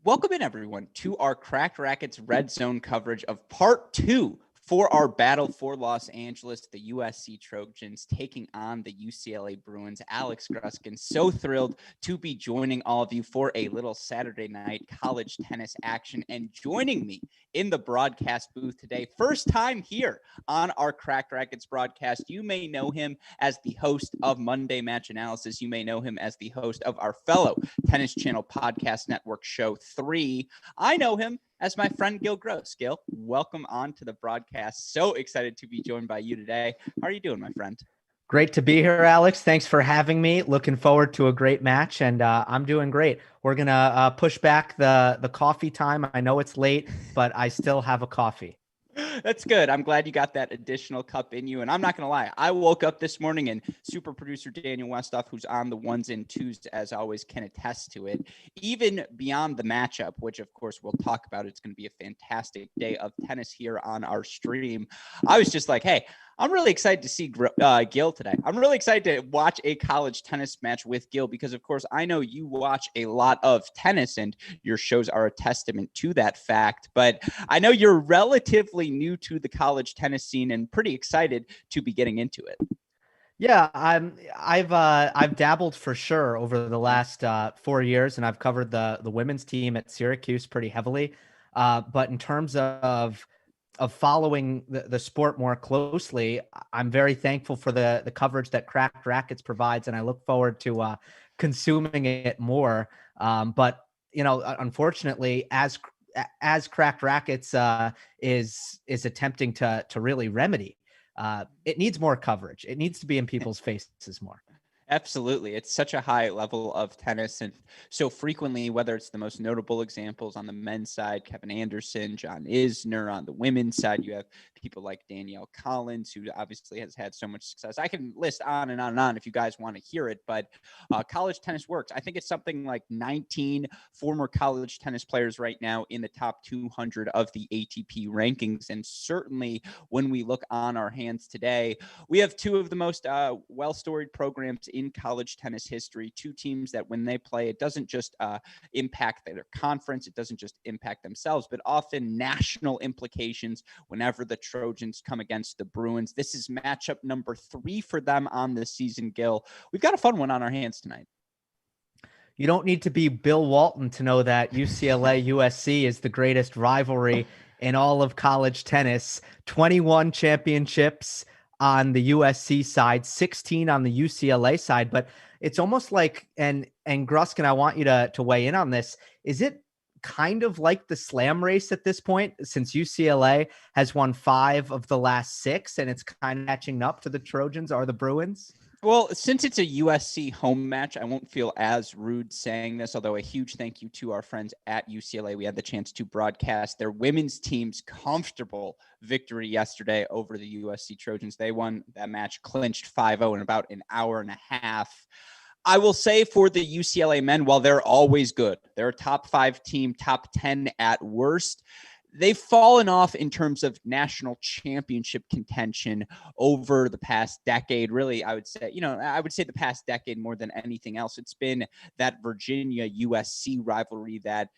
Welcome in, everyone, to our Cracked Racquets Red Zone coverage of Part 2 for our battle for Los Angeles, the USC Trojans taking on the UCLA Bruins. Alex Gruskin, so thrilled to be joining all of you for a little Saturday night college tennis action. And joining me in the broadcast booth today, first time here on our Cracked Racquets broadcast, you may know him as the host of Monday Match Analysis. You may know him as the host of our fellow Tennis Channel Podcast Network show 3. I know him as my friend Gil Gross. Gil, welcome on to the broadcast. So excited to be joined by you today. How are you doing, my friend? Great to be here, Alex. Thanks for having me. Looking forward to a great match, and I'm doing great. We're going to push back the coffee time. I know it's late, but I still have a coffee. That's good. I'm glad you got that additional cup in you. And I'm not going to lie, I woke up this morning and super producer Daniel Westoff, who's on the ones and twos, as always, can attest to it. Even beyond the matchup, which of course we'll talk about, it's going to be a fantastic day of tennis here on our stream. I was just like, hey, I'm really excited to see Gil today. I'm really excited to watch a college tennis match with Gil because, of course, I know you watch a lot of tennis and your shows are a testament to that fact. But I know you're relatively new to the college tennis scene and pretty excited to be getting into it. Yeah, I've dabbled for sure over the last 4 years, and I've covered the women's team at Syracuse pretty heavily. But in terms of following the sport more closely, I'm very thankful for the coverage that Cracked Racquets provides, and I look forward to consuming it more. But you know, unfortunately, as Cracked Racquets is attempting to really remedy, it needs more coverage. It needs to be in people's faces more. Absolutely. It's such a high level of tennis. And so frequently, whether it's the most notable examples on the men's side, Kevin Anderson, John Isner, on the women's side, you have people like Danielle Collins, who obviously has had so much success. I can list on and on and on if you guys want to hear it, but college tennis works. I think it's something like 19 former college tennis players right now in the top 200 of the ATP rankings. And certainly when we look on our hands today, we have two of the most well-storied programs in college tennis history, two teams that when they play, it doesn't just impact their conference, it doesn't just impact themselves, but often national implications whenever the Trojans come against the Bruins. This is matchup number 3 for them on the season, Gil. We've got a fun one on our hands tonight. You don't need to be Bill Walton to know that UCLA USC is the greatest rivalry in all of college tennis. 21 championships on the USC side, 16 on the UCLA side, but it's almost like, and Gruskin, I want you to weigh in on this. Is it kind of like the slam race at this point, since UCLA has won 5 of the last 6 and it's kind of catching up to the Trojans or the Bruins? Well, since it's a USC home match, I won't feel as rude saying this, although a huge thank you to our friends at UCLA. We had the chance to broadcast their women's team's comfortable victory yesterday over the USC Trojans. They won that match, clinched 5-0 in about an hour and a half. I will say for the UCLA men, while they're always good, they're a top 5 team, top 10 at worst, they've fallen off in terms of national championship contention over the past decade. Really, I would say the past decade more than anything else. It's been that Virginia USC rivalry that,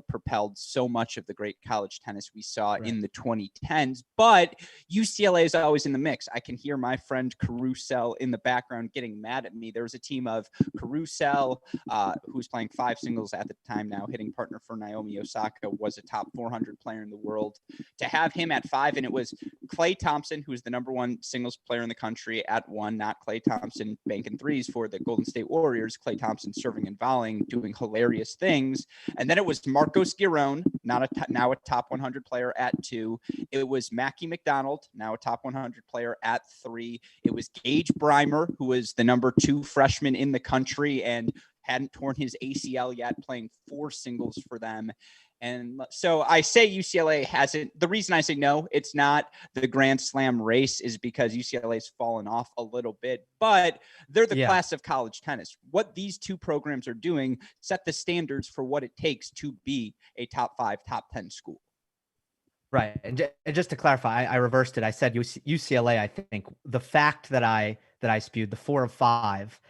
propelled so much of the great college tennis we saw in the 2010s. But UCLA is always in the mix. I can hear my friend Carousel in the background getting mad at me. There was a team of Carousel, who was playing 5 singles at the time now, hitting partner for Naomi Osaka, was a top 400 player in the world. To have him at 5, and it was Clay Thompson, who is the number 1 singles player in the country, at 1, not Clay Thompson banking threes for the Golden State Warriors. Clay Thompson serving and volleying, doing hilarious things. And then it was Marcos Giron, now a top 100 player, at 2. It was Mackie McDonald, now a top 100 player, at 3. It was Gage Breimer, who was the number 2 freshman in the country and hadn't torn his ACL yet, playing 4 singles for them. And so I say UCLA hasn't. The reason I say no, it's not the Grand Slam race, is because UCLA's fallen off a little bit, but they're the class of college tennis. What these two programs are doing set the standards for what it takes to be a top 5, top 10 school. Right. And just to clarify, I reversed it. I said UCLA. I think the fact that I spewed the 4 of 5,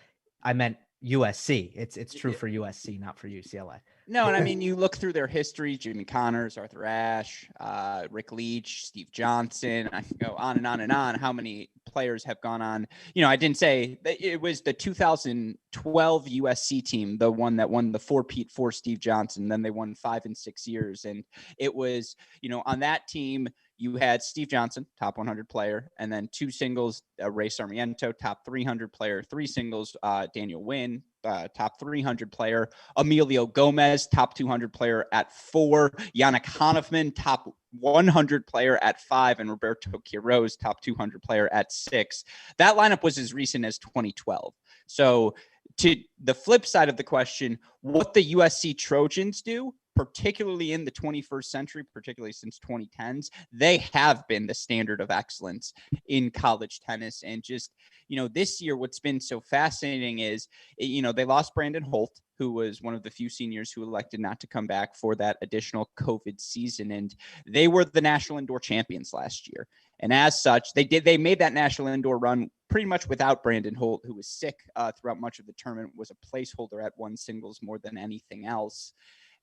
I meant USC. It's true for USC, not for UCLA. No, and I mean, you look through their history: Jimmy Connors, Arthur Ashe, Rick Leach, Steve Johnson. I can go on and on and on. How many players have gone on? I didn't say it was the 2012 USC team, the one that won the 4-peat for Steve Johnson. Then they won 5 in 6 years. And it was, on that team, you had Steve Johnson, top 100 player, and then 2 singles, Ray Sarmiento, top 300 player, 3 singles, Daniel Wynn, top 300 player, Emilio Gomez, top 200 player, at 4, Yannick Hanifman, top 100 player, at 5, and Roberto Quiroz, top 200 player, at 6. That lineup was as recent as 2012. So to the flip side of the question, what the USC Trojans do, particularly in the 21st century, particularly since 2010s, they have been the standard of excellence in college tennis. And just, this year, what's been so fascinating is, they lost Brandon Holt, who was one of the few seniors who elected not to come back for that additional COVID season. And they were the national indoor champions last year. And as such, they made that national indoor run pretty much without Brandon Holt, who was sick throughout much of the tournament, was a placeholder at 1 singles more than anything else.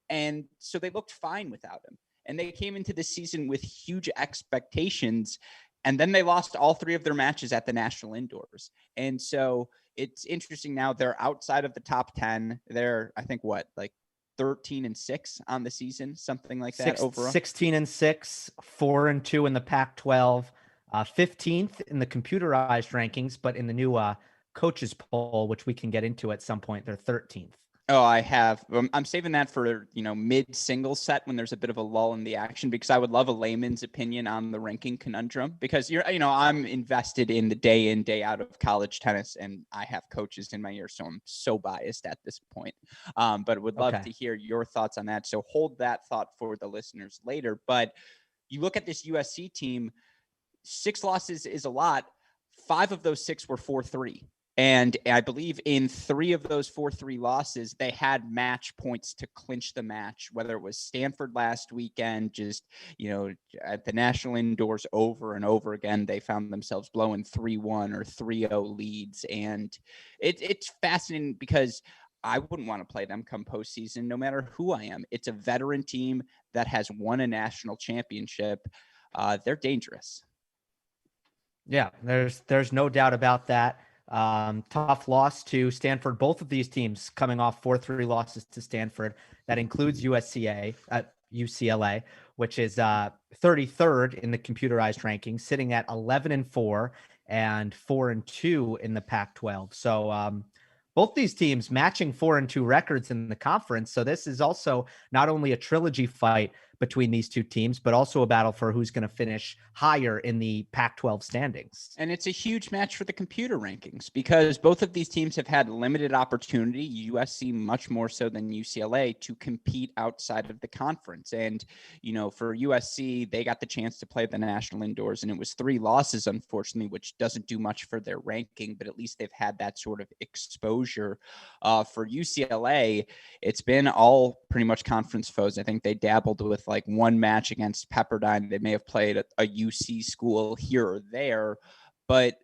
And so they looked fine without him. And they came into this season with huge expectations. And then they lost all 3 of their matches at the national indoors. And so it's interesting now. They're outside of the top 10. They're, I think, 13-6 on the season, something like that overall. 16-6, 4-2 in the Pac-12, 15th in the computerized rankings, but in the new coaches poll, which we can get into at some point, they're 13th. Oh, I have. I'm saving that for, mid single set when there's a bit of a lull in the action, because I would love a layman's opinion on the ranking conundrum, because I'm invested in the day in, day out of college tennis, and I have coaches in my ear. So I'm so biased at this point. But would love to hear your thoughts on that. So hold that thought for the listeners later. But you look at this USC team, 6 losses is a lot. 5 of those 6 were 4-3. And I believe in 3 of those 4-3 losses, they had match points to clinch the match, whether it was Stanford last weekend, just, at the national indoors over and over again, they found themselves blowing 3-1 or 3-0 leads. And it's fascinating because I wouldn't want to play them come postseason, no matter who I am. It's a veteran team that has won a national championship. They're dangerous. Yeah, there's no doubt about that. Tough loss to Stanford. Both of these teams coming off 4-3 losses to Stanford. That includes UCLA, which is 33rd in the computerized rankings, sitting at 11-4 and 4-2 in the Pac-12. So both these teams matching 4-2 records in the conference. So this is also not only a trilogy fight between these two teams, but also a battle for who's going to finish higher in the Pac-12 standings. And it's a huge match for the computer rankings, because both of these teams have had limited opportunity, USC much more so than UCLA, to compete outside of the conference. And, for USC, they got the chance to play the national indoors, and it was 3 losses, unfortunately, which doesn't do much for their ranking, but at least they've had that sort of exposure. For UCLA, it's been all pretty much conference foes. I think they dabbled with like one match against Pepperdine. They may have played a UC school here or there, but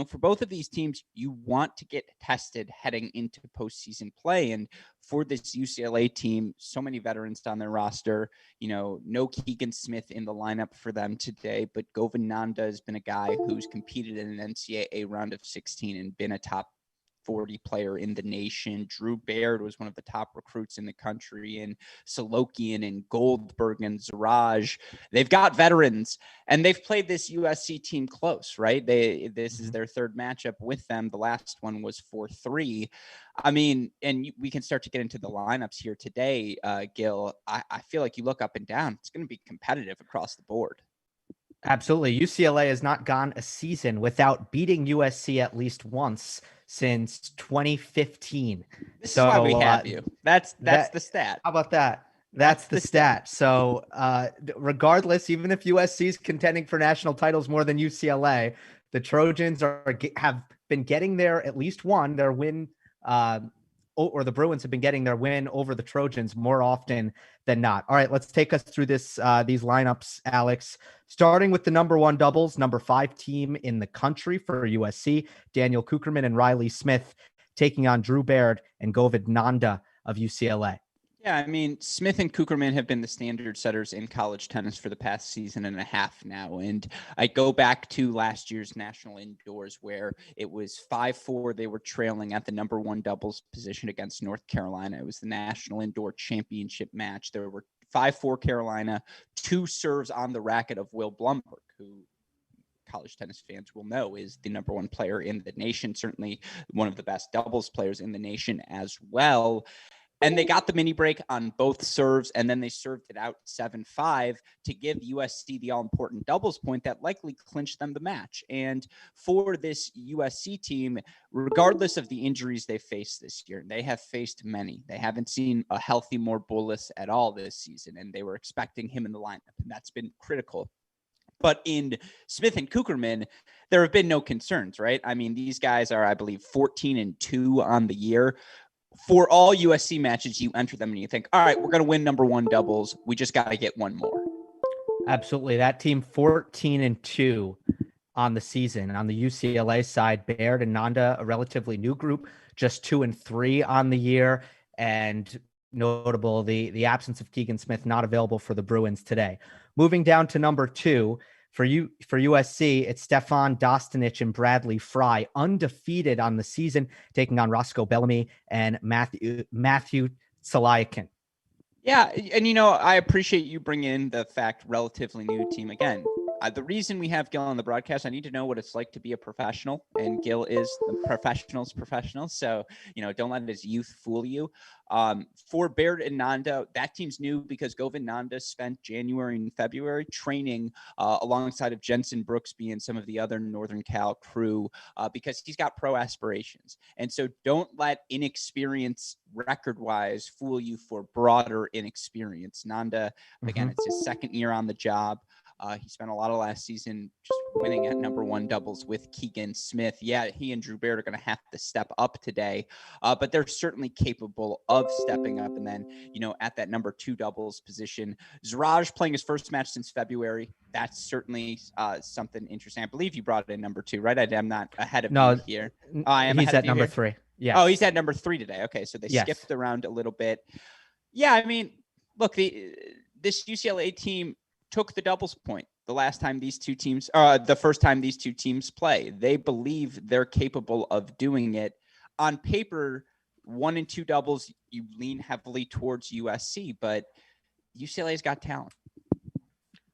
for both of these teams, you want to get tested heading into postseason play. And for this UCLA team, so many veterans on their roster, no Keegan Smith in the lineup for them today, but Govind Nanda has been a guy who's competed in an NCAA round of 16 and been a top 40 player in the nation. Drew Baird was one of the top recruits in the country, and Solokian and Goldberg and Zarage. They've got veterans, and they've played this USC team close, right? This is their 3rd matchup with them. The last one was 4-3. I mean, and we can start to get into the lineups here today, Gil. I feel like you look up and down, it's going to be competitive across the board. Absolutely. UCLA has not gone a season without beating USC at least once since 2015. This is why we have you. That's the stat. How about that? That's the stat. So regardless, even if USC is contending for national titles more than UCLA, the Trojans have been getting at least their win, or the Bruins have been getting their win over the Trojans more often than not. All right, let's take us through these lineups, Alex. Starting with the number 1 doubles, number 5 team in the country for USC, Daniel Cookerman and Riley Smith, taking on Drew Baird and Govind Nanda of UCLA. Yeah, I mean, Smith and Cookerman have been the standard setters in college tennis for the past season and a half now. And I go back to last year's national indoors where it was 5-4. They were trailing at the number 1 doubles position against North Carolina. It was the national indoor championship match. There were 5-4 Carolina, 2 serves on the racket of Will Blumberg, who college tennis fans will know is the number 1 player in the nation, certainly one of the best doubles players in the nation as well. And they got the mini break on both serves, and then they served it out 7-5 to give USC the all-important doubles point that likely clinched them the match. And for this USC team, regardless of the injuries they faced this year, they have faced many. They haven't seen a healthy More Bullis at all this season, and they were expecting him in the lineup, and that's been critical. But in Smith and Cookerman, there have been no concerns, right? I mean, these guys are, I believe, 14-2 on the year. For all USC matches, you enter them and you think, all right, we're going to win number 1 doubles. We just got to get one more. Absolutely. That team 14-2 on the season. On the UCLA side, Baird and Nanda, a relatively new group, just 2-3 on the year. And notable, the absence of Keegan Smith not available for the Bruins today. Moving down to number 2, for USC, it's Stefan Destanich and Bradley Fry, undefeated on the season, taking on Roscoe Bellamy and Matthew Salayakin. Yeah, and I appreciate you bringing in the fact relatively new team again. the reason we have Gil on the broadcast, I need to know what it's like to be a professional, and Gil is the professional's professional. So, don't let his youth fool you. For Baird and Nanda, that team's new because Govind Nanda spent January and February training alongside of Jensen Brooksby and some of the other Northern Cal crew because he's got pro aspirations. And so don't let inexperience record-wise fool you for broader inexperience. Nanda, again, it's his second year on the job. He spent a lot of last season just winning at number one doubles with Keegan Smith. Yeah, he and Drew Baird are going to have to step up today, but they're certainly capable of stepping up. And then, at that number two doubles position, Zarage playing his first match since February. That's certainly something interesting. I believe you brought in number two, right? I'm not ahead of you here. I am. He's at number three. Yeah. Oh, he's at number three today. Okay, so they skipped around a little bit. Yeah, I mean, look, this UCLA team took the doubles point the first time these two teams play. They believe they're capable of doing it. On paper, 1 and 2 doubles, you lean heavily towards USC, but UCLA's got talent.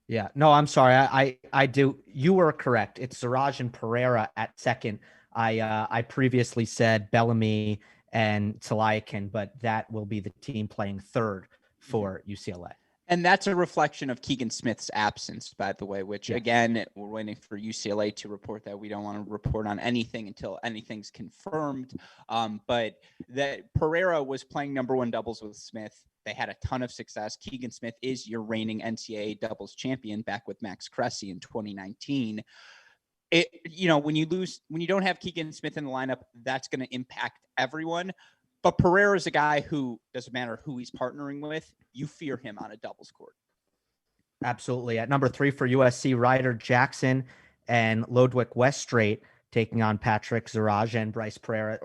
Yeah, no, I'm sorry. I do. You were correct. It's Zarage and Pereira at second. I previously said Bellamy and Tsalayakin, but that will be the team playing third for UCLA. And that's a reflection of Keegan Smith's absence, by the way, which, again, we're waiting for UCLA to report that. We don't want to report on anything until anything's confirmed. But that Pereira was playing number one doubles with Smith. They had a ton of success. Keegan Smith is your reigning NCAA doubles champion back with Max Cressy in 2019. When you don't have Keegan Smith in the lineup, that's going to impact everyone. But Pereira is a guy who doesn't matter who he's partnering with. You fear him on a doubles court. Absolutely. At number 3 for USC, Ryder Jackson and Lodwick Weststraight taking on Patrick Zarage and Bryce Pereira,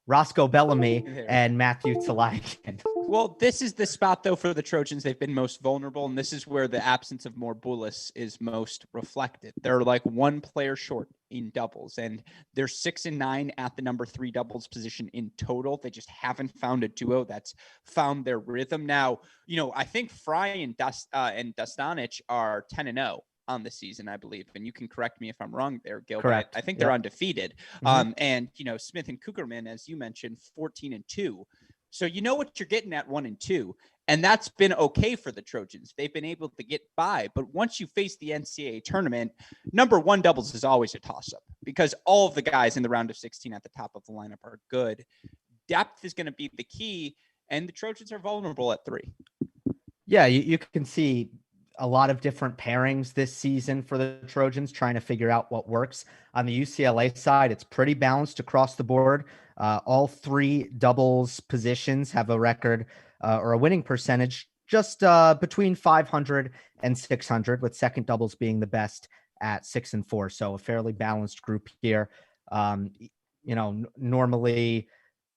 Roscoe Bellamy and Matthew Tsalayakin. Well, this is the spot, though, for the Trojans. They've been most vulnerable, and this is where the absence of Morbulis is most reflected. They're like one player short in doubles, and they're 6-9 at the number 3 doubles position in total. They just haven't found a duo that's found their rhythm. Now, I think Fry and Destanich are 10-0 on the season, I believe. And you can correct me if I'm wrong there, Gil. Correct. I think they're undefeated. And, Smith and Cookerman, as you mentioned, 14-2. So you know what you're getting at 1 and 2, and that's been okay for the Trojans. They've been able to get by, but once you face the NCAA tournament, number 1 doubles is always a toss-up because all of the guys in the round of 16 at the top of the lineup are good. Depth is going to be the key, and the Trojans are vulnerable at 3. Yeah, you can see a lot of different pairings this season for the Trojans, trying to figure out what works. On the UCLA side, it's pretty balanced across the board. All 3 doubles positions have a record or a winning percentage just between 500 and 600, with second doubles being the best at 6-4. So a fairly balanced group here. Normally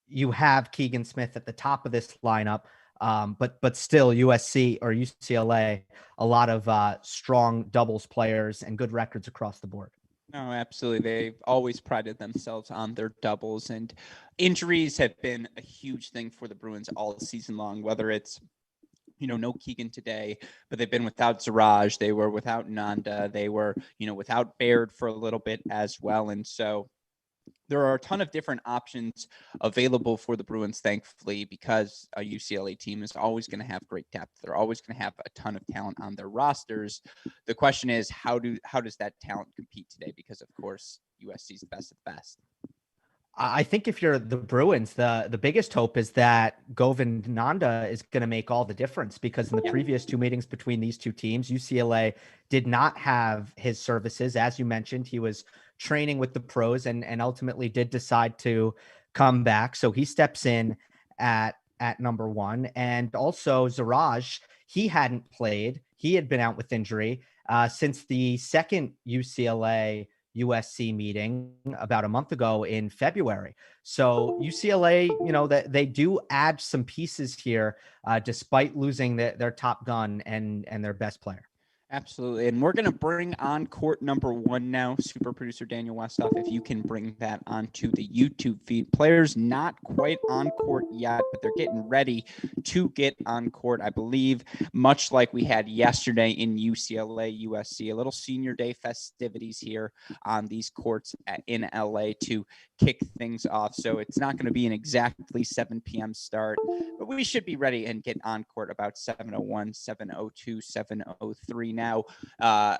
you have Keegan Smith at the top of this lineup. But still USC or UCLA, a lot of strong doubles players and good records across the board. No, absolutely. They've always prided themselves on their doubles, and injuries have been a huge thing for the Bruins all season long, whether it's, no Keegan today, but they've been without Zarage. They were without Nanda. They were, without Baird for a little bit as well. And so there are a ton of different options available for the Bruins, thankfully, because a UCLA team is always going to have great depth. They're always going to have a ton of talent on their rosters. The question is, how does that talent compete today? Because, of course, USC's the best of the best. I think if you're the Bruins, the biggest hope is that Govind Nanda is going to make all the difference, because in the previous 2 meetings between these 2 teams, UCLA did not have his services. As you mentioned, he was training with the pros and ultimately did decide to come back. So he steps in at number 1. And also Zarage, he hadn't played. He had been out with injury since the second UCLA USC meeting about a month ago in February. So UCLA, that they do add some pieces here, despite losing their top gun and their best player. Absolutely. And we're going to bring on court number 1 now. Super producer Daniel Westoff, if you can bring that onto the YouTube feed. Players not quite on court yet, but they're getting ready to get on court, I believe, much like we had yesterday in UCLA, USC. A little senior day festivities here on these courts in LA to kick things off. So it's not going to be an exactly 7 p.m. start, but we should be ready and get on court about 7:01, 7:02, 7:03 now.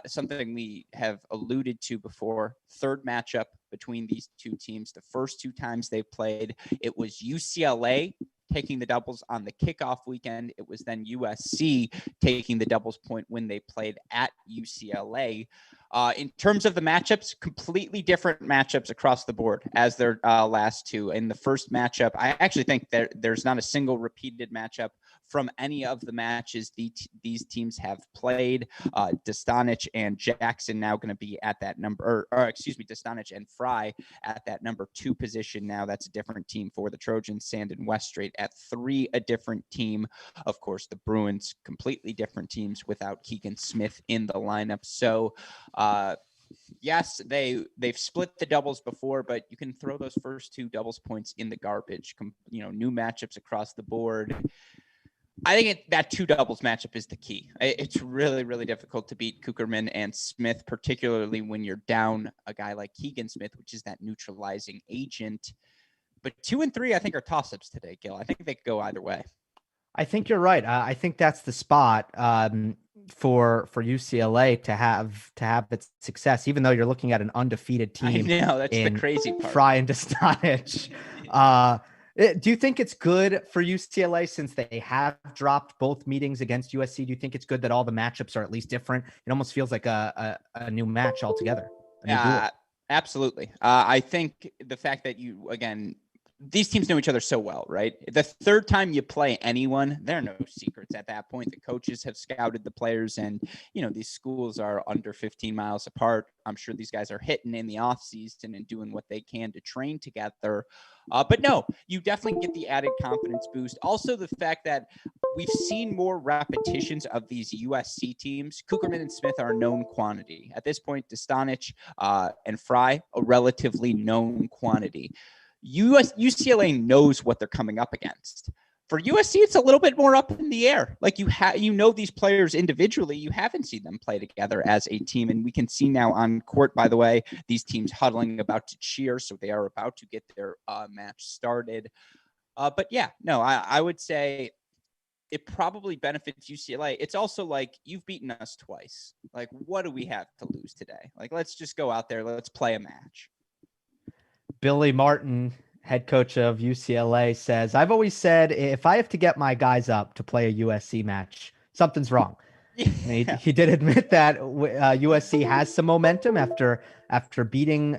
Something we have alluded to before, third matchup between these two teams. The first 2 times they've played, it was UCLA taking the doubles on the kickoff weekend. It was then USC taking the doubles point when they played at UCLA. In terms of the matchups, completely different matchups across the board as their last 2. In the first matchup, I actually think there's not a single repeated matchup from any of the matches these teams have played. Destanich and Jackson now going to be at that number, Destanich and Fry at that number 2 position now. That's a different team for the Trojans. Sand and Weststrait at 3, a different team. Of course, the Bruins, completely different teams without Keegan Smith in the lineup. So, yes, they've split the doubles before, but you can throw those first 2 doubles points in the garbage. New matchups across the board. I think that 2 doubles matchup is the key. It's really, really difficult to beat Cookerman and Smith, particularly when you're down a guy like Keegan Smith, which is that neutralizing agent. But 2 and 3, I think, are toss-ups today, Gil. I think they could go either way. I think you're right. I think that's the spot for UCLA to have its success, even though you're looking at an undefeated team. I know, that's the crazy part. Fry and Destanich. Do you think it's good for UCLA since they have dropped both meetings against USC? Do you think it's good that all the matchups are at least different? It almost feels like a new match altogether. Absolutely. I think the fact that these teams know each other so well, right? The third time you play anyone, there are no secrets at that point. The coaches have scouted the players, and, these schools are under 15 miles apart. I'm sure these guys are hitting in the offseason and doing what they can to train together. But no, you definitely get the added confidence boost. Also, the fact that we've seen more repetitions of these USC teams. Cookerman and Smith are a known quantity. At this point, Destanich and Fry, a relatively known quantity. UCLA knows what they're coming up against. For USC, it's a little bit more up in the air. Like these players individually, you haven't seen them play together as a team. And we can see now on court, by the way, these teams huddling about to cheer. So they are about to get their match started. But yeah, no, I would say it probably benefits UCLA. It's also like, you've beaten us twice. Like, what do we have to lose today? Like, let's just go out there. Let's play a match. Billy Martin, head coach of UCLA, says, I've always said if I have to get my guys up to play a USC match, something's wrong. Yeah. He did admit that USC has some momentum after beating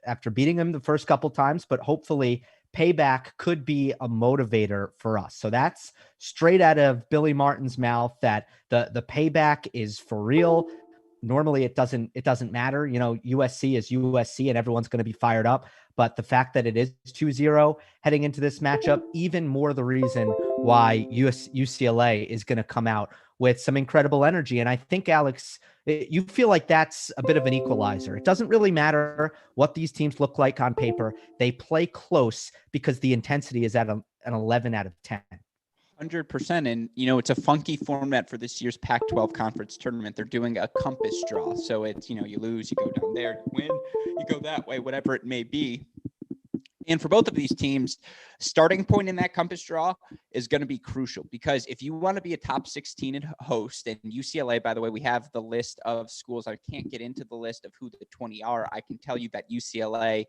them the first couple times, but hopefully payback could be a motivator for us. So that's straight out of Billy Martin's mouth, that the payback is for real. Normally it doesn't matter. USC is USC and everyone's going to be fired up. But the fact that it is 2-0 heading into this matchup, even more the reason why UCLA is going to come out with some incredible energy. And I think, Alex, you feel like that's a bit of an equalizer. It doesn't really matter what these teams look like on paper. They play close because the intensity is at an 11 out of 10. 100%. And, it's a funky format for this year's Pac-12 conference tournament. They're doing a compass draw. So it's, you lose, you go down there, you win, you go that way, whatever it may be. And for both of these teams, starting point in that compass draw is going to be crucial, because if you want to be a top 16 host, and UCLA, by the way, we have the list of schools. I can't get into the list of who the 20 are. I can tell you that UCLA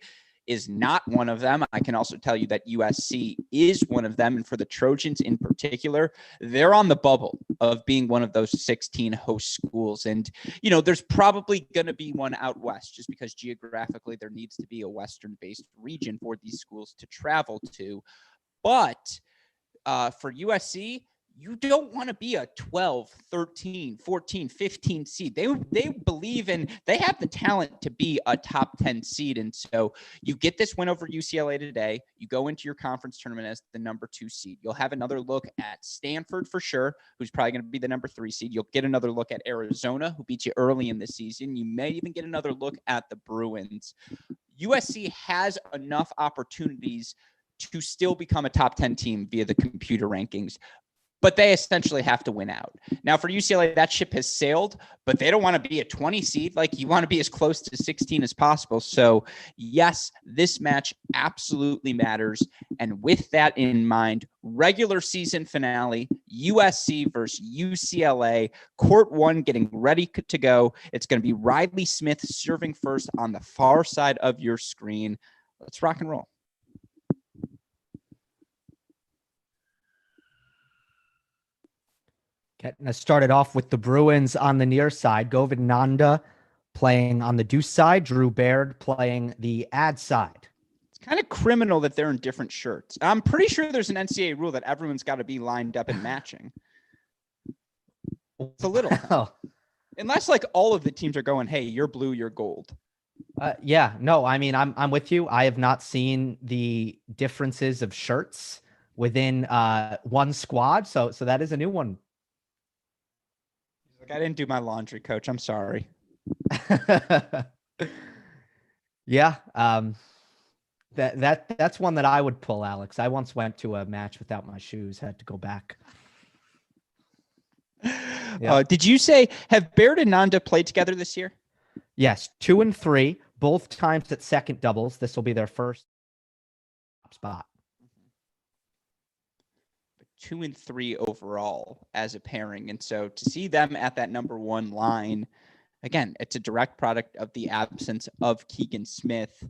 is not one of them. I can also tell you that USC is one of them. And for the Trojans in particular, they're on the bubble of being one of those 16 host schools. And, there's probably going to be one out west, just because geographically there needs to be a Western-based region for these schools to travel to. But for USC, you don't want to be a 12, 13, 14, 15 seed. They believe in, they have the talent to be a top 10 seed. And so you get this win over UCLA today. You go into your conference tournament as the number 2 seed. You'll have another look at Stanford for sure, who's probably going to be the number 3 seed. You'll get another look at Arizona, who beat you early in the season. You may even get another look at the Bruins. USC has enough opportunities to still become a top 10 team via the computer rankings, but they essentially have to win out. Now for UCLA, that ship has sailed, but they don't want to be a 20 seed. Like, you want to be as close to 16 as possible. So yes, this match absolutely matters. And with that in mind, regular season finale, USC versus UCLA, court 1 getting ready to go. It's going to be Riley Smith serving first on the far side of your screen. Let's rock and roll. Getting us started off with the Bruins on the near side. Govind Nanda playing on the deuce side. Drew Baird playing the ad side. It's kind of criminal that they're in different shirts. I'm pretty sure there's an NCAA rule that everyone's got to be lined up and matching. It's a little. Oh. Unless like all of the teams are going, hey, you're blue, you're gold. Yeah, no, I mean, I'm with you. I have not seen the differences of shirts within one squad. So that is a new one. Like, I didn't do my laundry, coach. I'm sorry. Yeah. That's one that I would pull, Alex. I once went to a match without my shoes, had to go back. Yeah. Did you say, have Baird and Nanda played together this year? Yes, 2 and 3, both times at second doubles. This will be their first spot. 2 and 3 overall as a pairing. And so to see them at that number 1 line, again, it's a direct product of the absence of Keegan Smith,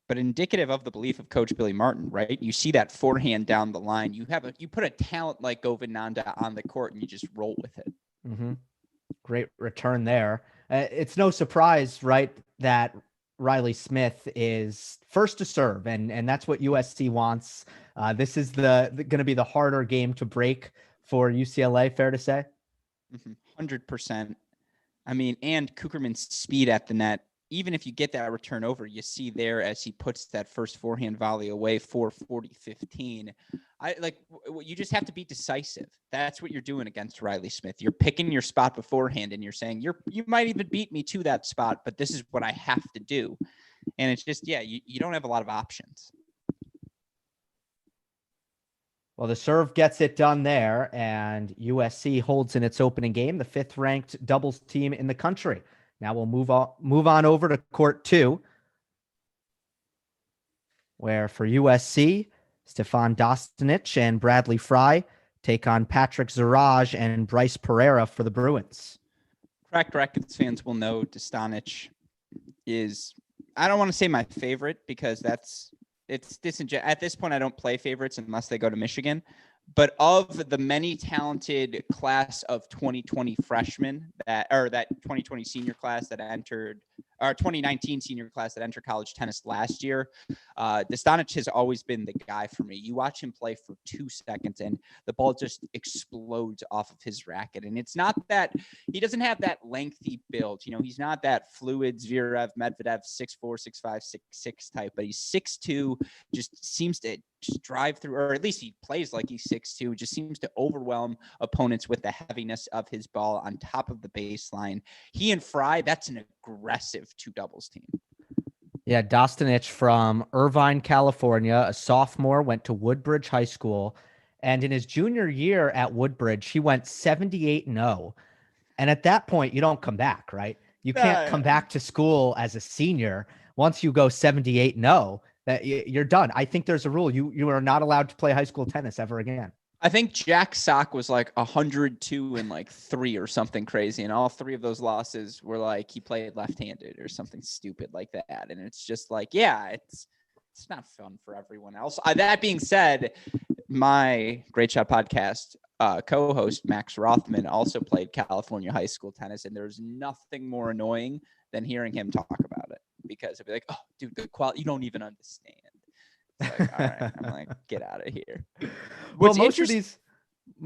but indicative of the belief of Coach Billy Martin, right? You see that forehand down the line. You put a talent like Govind Nanda on the court and you just roll with it. Mm-hmm. Great return there. It's no surprise, right, that Riley Smith is first to serve, and that's what USC wants. This is going to be the harder game to break for UCLA, fair to say? 100%. I mean, and Cookerman's speed at the net, even if you get that return over, you see there as he puts that first forehand volley away, 440-15. You just have to be decisive. That's what you're doing against Riley Smith. You're picking your spot beforehand and you're saying you might even beat me to that spot, but this is what I have to do. And it's just, you don't have a lot of options. Well, the serve gets it done there, and USC holds in its opening game, the 5th-ranked doubles team in the country. Now we'll move on over to court 2, where for USC, Stefan Destanich and Bradley Fry take on Patrick Zarage and Bryce Pereira for the Bruins. Cracked Rackets fans will know Destanich is, I don't want to say my favorite because it's disingenuous. At this point, I don't play favorites unless they go to Michigan. But of the many talented class of 2020 freshmen that 2020 senior class that entered, or 2019 senior class that entered college tennis last year, Destanich has always been the guy for me. You watch him play for 2 seconds and the ball just explodes off of his racket. And it's not that he doesn't have that lengthy build. You know, he's not that fluid Zverev, Medvedev, 6'4", 6'5", 6'6" type, but he's 6'2", just seems to just drive through, or at least he plays like he's 6'2", just seems to overwhelm opponents with the heaviness of his ball on top of the baseline. He and Fry, that's an aggressive 2 doubles team. Yeah, Destanich from Irvine, California, a sophomore, went to Woodbridge High School, and in his junior year at Woodbridge, he went 78-0. And at that point, you don't come back, right? You can't come back to school as a senior. Once you go 78-0, that you're done. I think there's a rule. You are not allowed to play high school tennis ever again. I think Jack Sock was like 102 and like 3 or something crazy. And all 3 of those losses were like he played left-handed or something stupid like that. And it's just like, it's not fun for everyone else. That being said, my Great Shot podcast co-host Max Rothman also played California high school tennis. And there's nothing more annoying than hearing him talk about it, because it'd be like, oh, dude, the quality, you don't even understand. It's like, all right, I'm like, get out of here. Well, What's most of these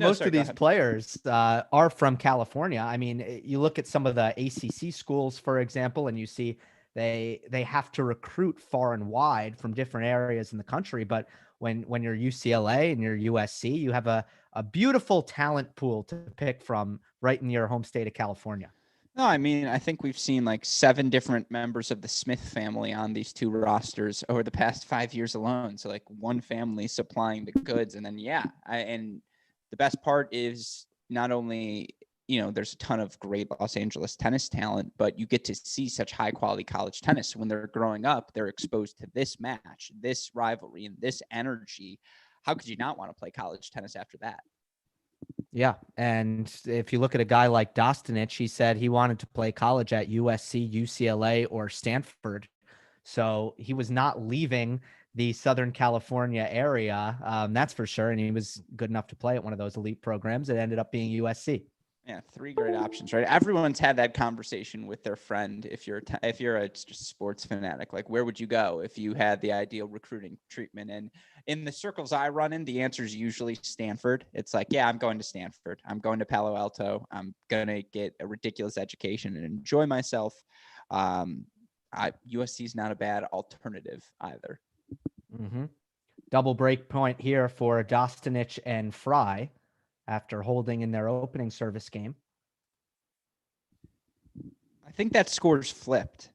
sorry, go ahead. players are from California. I mean, you look at some of the ACC schools, for example, and you see they have to recruit far and wide from different areas in the country. But when you're UCLA and you're USC, you have a beautiful talent pool to pick from right in your home state of California. No, I mean, I think we've seen like 7 different members of the Smith family on these 2 rosters over the past 5 years alone. So like one family supplying the goods, and then and the best part is not only, there's a ton of great Los Angeles tennis talent, but you get to see such high quality college tennis. So when they're growing up, they're exposed to this match, this rivalry, and this energy. How could you not want to play college tennis after that? Yeah. And if you look at a guy like Destanich, he said he wanted to play college at USC, UCLA, or Stanford. So he was not leaving the Southern California area. That's for sure. And he was good enough to play at one of those elite programs. It ended up being USC. Yeah, 3 great options, right? Everyone's had that conversation with their friend. If you're a sports fanatic, like where would you go if you had the ideal recruiting treatment? And in the circles I run in, the answer is usually Stanford. It's like, yeah, I'm going to Stanford. I'm going to Palo Alto. I'm gonna get a ridiculous education and enjoy myself. USC is not a bad alternative either. Mm-hmm. Double break point here for Destanich and Fry after holding in their opening service game. I think that score's flipped.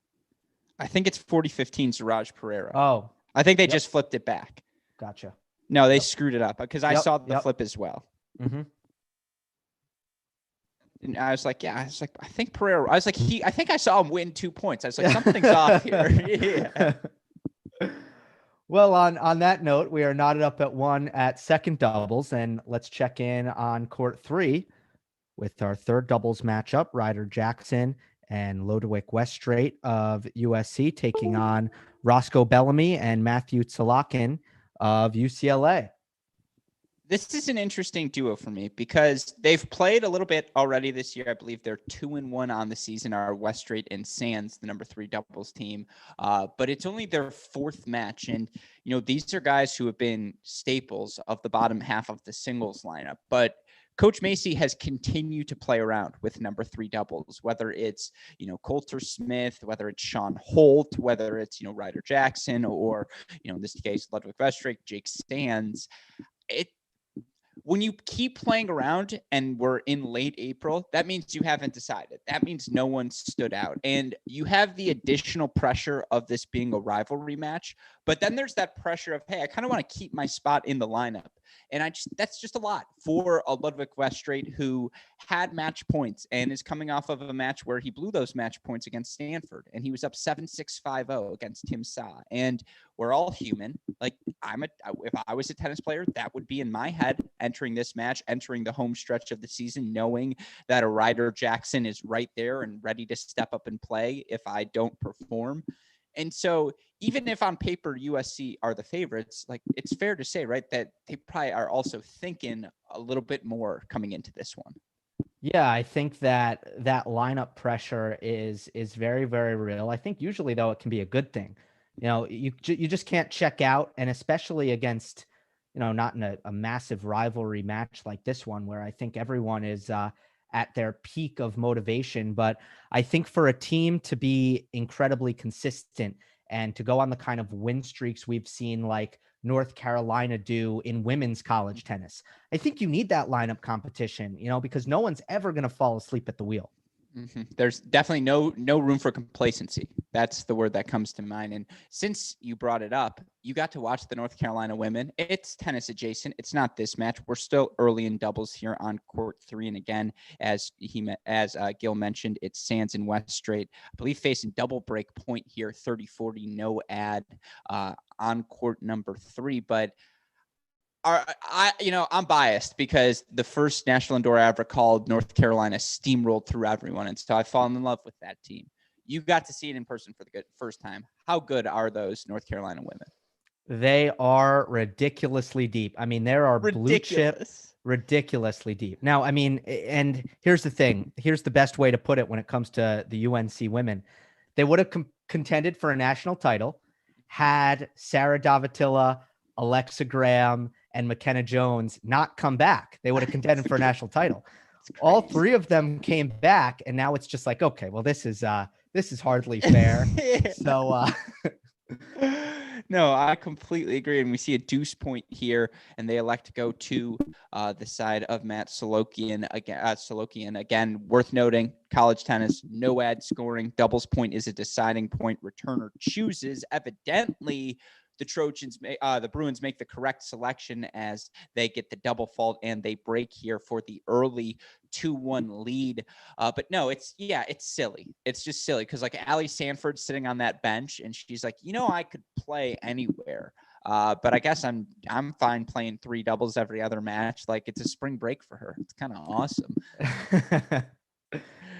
I think it's 40-15 Zarage Pereira. Oh. I think they just flipped it back. Gotcha. No, they screwed it up because I saw the flip as well. Mm-hmm. And I was like, I think Pereira. I think I saw him win 2 points. I was like, something's off here. Yeah. Well, on that note, we are knotted up at 1 at second doubles, and let's check in on court 3 with our third doubles matchup. Ryder Jackson and Lodowick Weststraight of USC taking on Roscoe Bellamy and Matthew Tsalakin of UCLA. This is an interesting duo for me because they've played a little bit already this year. I believe they're 2-1 on the season, are Weststraight and Sands, the number 3 doubles team. But it's only their 4th match. And, these are guys who have been staples of the bottom half of the singles lineup. But Coach Macy has continued to play around with number 3 doubles, whether it's, Coulter Smith, whether it's Sean Holt, whether it's, Ryder Jackson, or, in this case, Ludwig Weststraight, Jake Sands. When you keep playing around and we're in late April, that means you haven't decided. That means no one stood out. And you have the additional pressure of this being a rivalry match. But then there's that pressure of, hey, I kind of want to keep my spot in the lineup. And that's just a lot for a Ludwig Weststraight who had match points and is coming off of a match where he blew those match points against Stanford. And he was up 7-6, 5-0 against Tim Sa. And we're all human. Like if I was a tennis player, that would be in my head entering this match, entering the home stretch of the season, knowing that a Ryder Jackson is right there and ready to step up and play if I don't perform. And so even if on paper USC are the favorites, like it's fair to say, right, that they probably are also thinking a little bit more coming into this one. Yeah, I think that lineup pressure is very, very real. I think usually though it can be a good thing. You just can't check out, and especially against, not in a massive rivalry match like this one where I think everyone is at their peak of motivation. But I think for a team to be incredibly consistent and to go on the kind of win streaks we've seen like North Carolina do in women's college tennis, I think you need that lineup competition, because no one's ever going to fall asleep at the wheel. Mm-hmm. There's definitely no room for complacency. That's the word that comes to mind. And since you brought it up, you got to watch the North Carolina women. It's tennis adjacent. It's not this match. We're still early in doubles here on court 3. And again, as Gil mentioned, it's Sands and Weststraight, I believe, facing double break point here, 30-40, no ad on court number 3. But I'm biased because the first National Indoor Average called North Carolina steamrolled through everyone. And so I've fallen in love with that team. You got to see it in person for the first time. How good are those North Carolina women? They are ridiculously deep. I mean, there are blue chip, ridiculously deep. Now, I mean, and here's the thing. Here's the best way to put it when it comes to the UNC women. They would have contended for a national title had Sarah Davatila Alexa Graham, and McKenna Jones not come back. They would have contended for a national title. All three of them came back, and now it's just like, okay, well, this is hardly fair. So no, I completely agree. And we see a deuce point here, and they elect to go to the side of Matt Solokian again. Solokian again, worth noting, college tennis, no ad scoring. Doubles point is a deciding point. Returner chooses. Evidently, the Bruins make the correct selection as they get the double fault and they break here for the early 2-1 lead. But no, it's silly. It's just silly because like Allie Sanford's sitting on that bench and she's like, I could play anywhere. But I guess I'm fine playing 3 doubles every other match. Like it's a spring break for her. It's kind of awesome.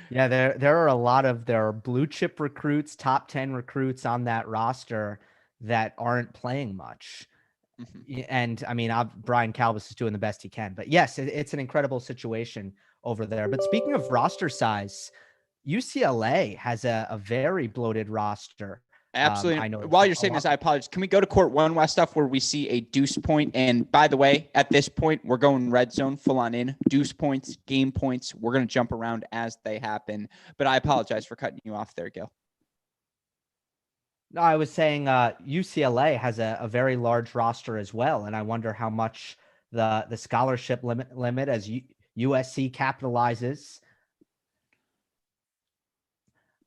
Yeah, there are a lot of their blue chip recruits, top 10 recruits on that roster that aren't playing much. Mm-hmm. And I mean, Brian Calvis is doing the best he can, but yes, it's an incredible situation over there. But speaking of roster size, UCLA has a very bloated roster. Absolutely. I know. While you're saying this, I apologize. Can we go to court 1 West stuff where we see a deuce point? And by the way, at this point, we're going red zone full on in. Deuce points, game points. We're going to jump around as they happen. But I apologize for cutting you off there, Gil. No, I was saying UCLA has a very large roster as well, and I wonder how much the scholarship limit as USC capitalizes.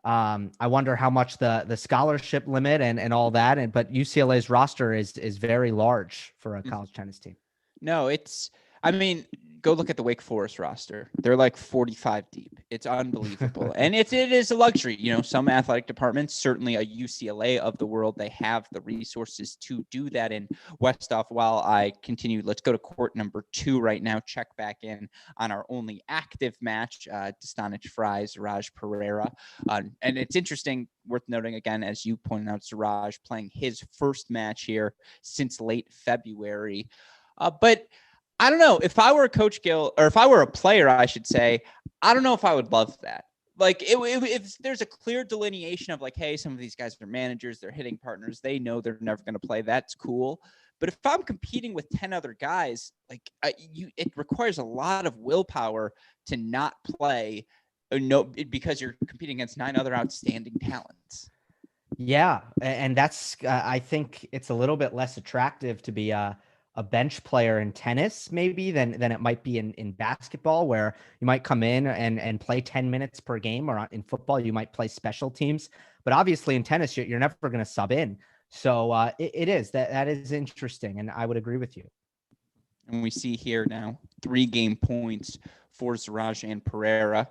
I wonder how much the scholarship limit and all that, but UCLA's roster is very large for a college tennis team. No, go look at the Wake Forest roster. They're like 45 deep. It's unbelievable. And it is a luxury. Some athletic departments, certainly a UCLA of the world, they have the resources to do that. In Westhoff, while I continue, let's go to court number 2 right now. Check back in on our only active match, Destanich Fries, Zarage Pereira. And it's interesting, worth noting again, as you pointed out, Zarage playing his first match here since late February. But I don't know if I were a coach, Gil, or if I were a player, I should say, I don't know if I would love that. Like if there's a clear delineation of like, hey, some of these guys are managers, they're hitting partners, they know they're never going to play. That's cool. But if I'm competing with 10 other guys, like it requires a lot of willpower to not play, because you're competing against 9 other outstanding talents. Yeah, and that's I think it's a little bit less attractive to be a bench player in tennis maybe than it might be in basketball, where you might come in and play 10 minutes per game, or in football you might play special teams. But obviously in tennis you're never going to sub in. So it is that is interesting, and I would agree with you. And we see here now 3 game points for Zarage and Pereira.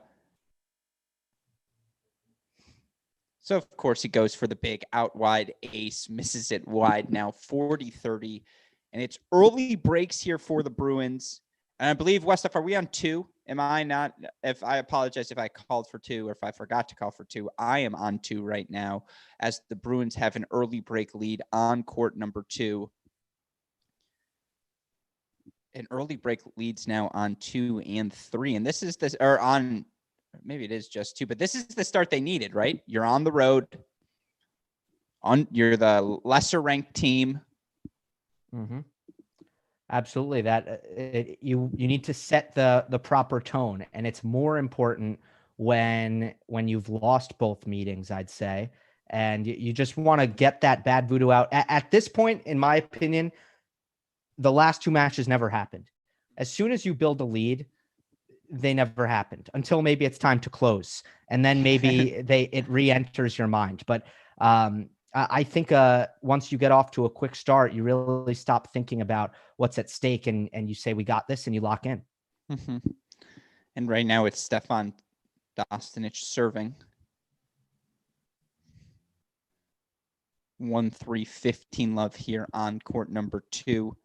So of course he goes for the big out wide ace, misses it wide now, 40-30. And it's early breaks here for the Bruins. And I believe, Westhoff, are we on 2? Am I not? If I apologize if I called for 2 or if I forgot to call for 2. I am on 2 right now as the Bruins have an early break lead on court number 2. An early break leads now on 2 and 3. And this is this, or on, maybe it is just 2, but this is the start they needed, right? You're on the road. You're the lesser ranked team. Mm-hmm. Absolutely. That you need to set the proper tone, and it's more important when you've lost both meetings, I'd say, and you just want to get that bad voodoo out. At this point, in my opinion, the last 2 matches never happened. As soon as you build a lead, they never happened until maybe it's time to close, and then maybe it re-enters your mind. But I think once you get off to a quick start, you really stop thinking about what's at stake, and you say, we got this, and you lock in. Mm-hmm. And right now it's Stefan Destanich serving. 1-3-15 love here on court number 2.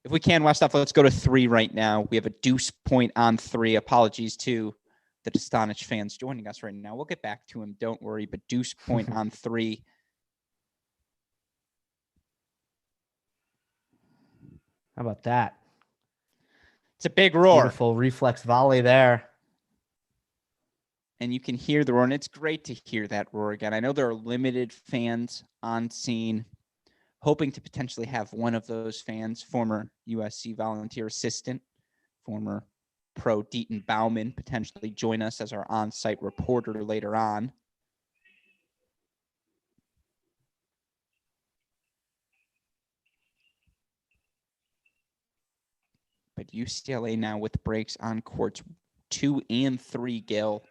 If we can, Westhoff, let's go to 3 right now. We have a deuce point on 3. Apologies to the Destanich fans joining us right now. We'll get back to him, don't worry, but deuce point on 3. How about that? It's a big roar. Beautiful reflex volley there. And you can hear the roar, and it's great to hear that roar again. I know there are limited fans on scene. hoping to potentially have one of those fans, former USC volunteer assistant, former pro Deaton Bauman, potentially join us as our on-site reporter later on. But UCLA now with breaks on courts 2 and 3, Gil.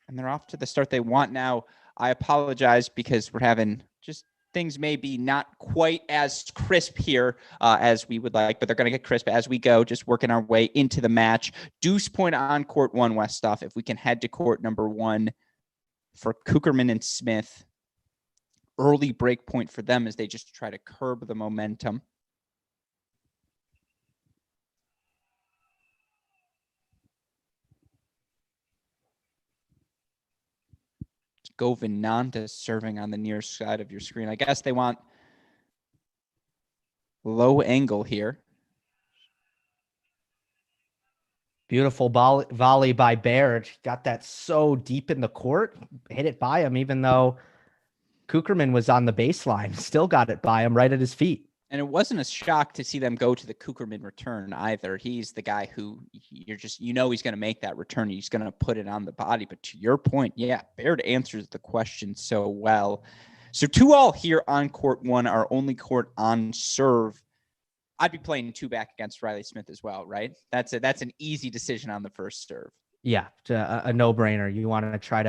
And they're off to the start they want now. I apologize because we're having just things may be not quite as crisp here as we would like, but they're going to get crisp as we go, just working our way into the match. Deuce point on court 1, Westhoff. If we can head to court number 1 for Cookerman and Smith. Early break point for them as they just try to curb the momentum. Govinanda serving on the near side of your screen. I guess they want low angle here. Beautiful volley by Baird. Got that so deep in the court. Hit it by him, even though Cookerman was on the baseline. Still got it by him right at his feet. And it wasn't a shock to see them go to the Cookerman return either. He's the guy who you're just, he's going to make that return. He's going to put it on the body. But to your point, yeah, Baird answers the question so well. So 2-all here on court 1, our only court on serve. I'd be playing 2 back against Riley Smith as well, right? That's an easy decision on the first serve. Yeah, a no-brainer. You want to try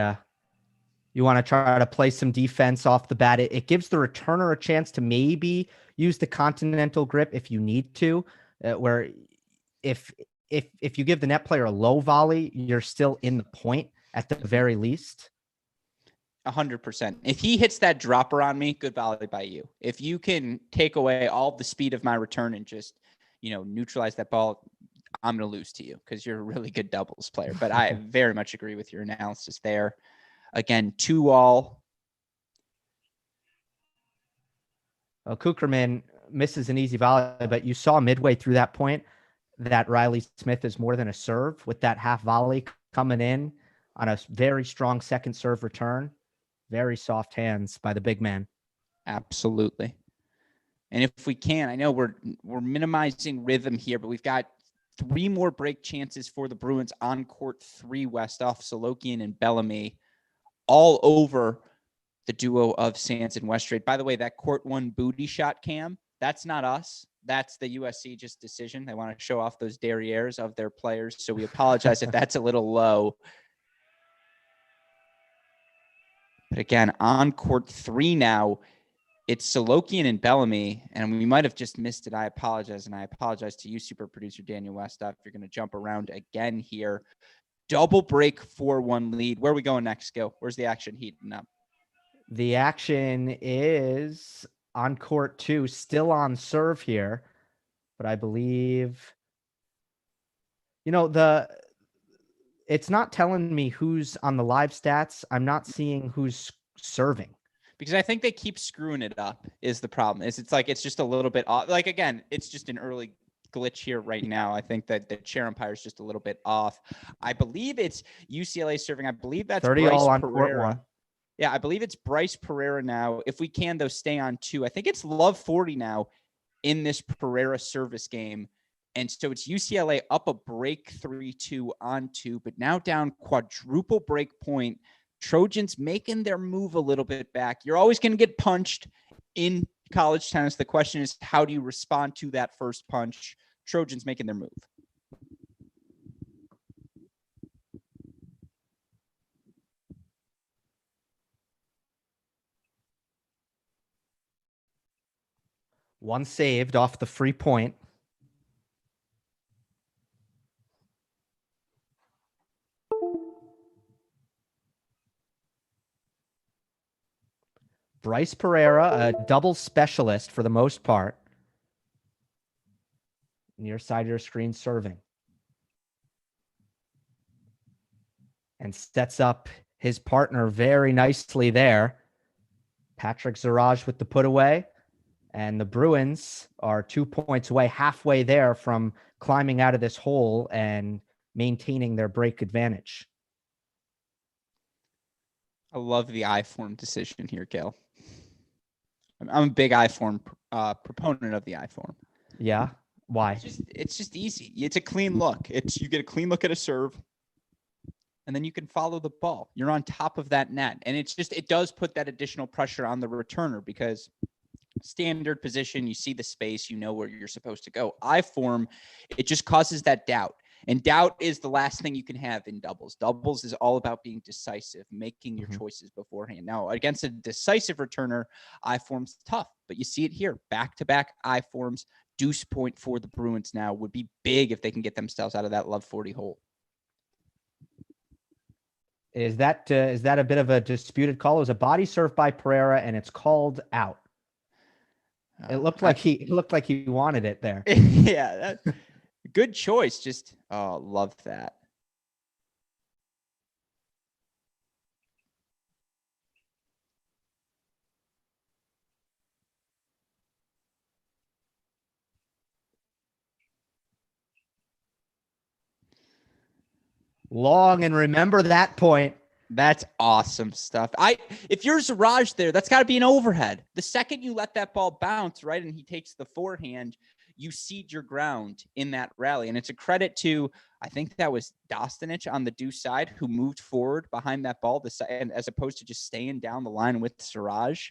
to play some defense off the bat. It gives the returner a chance to maybe use the continental grip if you need to, where if you give the net player a low volley, you're still in the point at the very least. 100%. If he hits that dropper on me, good volley by you. If you can take away all the speed of my return and just, neutralize that ball, I'm going to lose to you because you're a really good doubles player. But I very much agree with your analysis there. Again, 2-all. Cookerman misses an easy volley, but you saw midway through that point that Riley Smith is more than a serve with that half volley coming in on a very strong second serve return. Very soft hands by the big man. Absolutely. And if we can, I know we're minimizing rhythm here, but we've got 3 more break chances for the Bruins on court 3, Westhoff, Solokian, and Bellamy, all over the duo of Sands and Westrade. By the way, that court 1 booty shot cam, that's not us. That's the USC just decision. They want to show off those derrieres of their players. So we apologize if that's a little low. But again, on court 3 now, it's Solokian and Bellamy, and we might have just missed it. I apologize, and I apologize to you, super producer Daniel Westhoff. You're going to jump around again here. Double break 4-1 lead. Where are we going next, Gil? Where's the action heating up? The action is on court 2, still on serve here, but I believe, it's not telling me who's on the live stats. I'm not seeing who's serving. Because I think they keep screwing it up is the problem. It's just a little bit off. Like, again, it's just an early glitch here right now. I think that the chair umpire is just a little bit off. I believe it's UCLA serving. I believe that's 30 Bryce all on Pereira. court 1. Yeah, I believe it's Bryce Pereira now. If we can, though, stay on 2. I think it's Love 40 now in this Pereira service game. And so it's UCLA up a break 3-2 on 2, but now down quadruple break point. Trojans making their move a little bit back. You're always going to get punched in college tennis. The question is, how do you respond to that first punch? Trojans making their move. One saved off the free point. Bryce Pereira, a double specialist for the most part. Near side of your screen serving. And sets up his partner very nicely there. Patrick Zarage with the put away. And the Bruins are 2 points away, halfway there from climbing out of this hole and maintaining their break advantage. I love the I-form decision here, Gil. I'm a big I-form proponent of the I-form. Yeah. Why? It's just easy. It's a clean look. You get a clean look at a serve, and then you can follow the ball. You're on top of that net, and it does put that additional pressure on the returner because standard position, you see the space, you know where you're supposed to go. I-form, it just causes that doubt. And doubt is the last thing you can have in doubles. Doubles is all about being decisive, making your choices beforehand. Now, against a decisive returner, I-form's tough, but you see it here. Back-to-back I-forms, deuce point for the Bruins now would be big if they can get themselves out of that love 40 hole. Is that a bit of a disputed call? It was a body serve by Pereira, and it's called out. It looked like he wanted it there. Yeah, good choice. Just love that. Long, and remember that point. That's awesome stuff. If you're Zarage there, that's got to be an overhead. The second you let that ball bounce, right, and he takes the forehand, you cede your ground in that rally. And it's a credit to, I think that was Destanich on the deuce side, who moved forward behind that ball, and as opposed to just staying down the line with Zarage.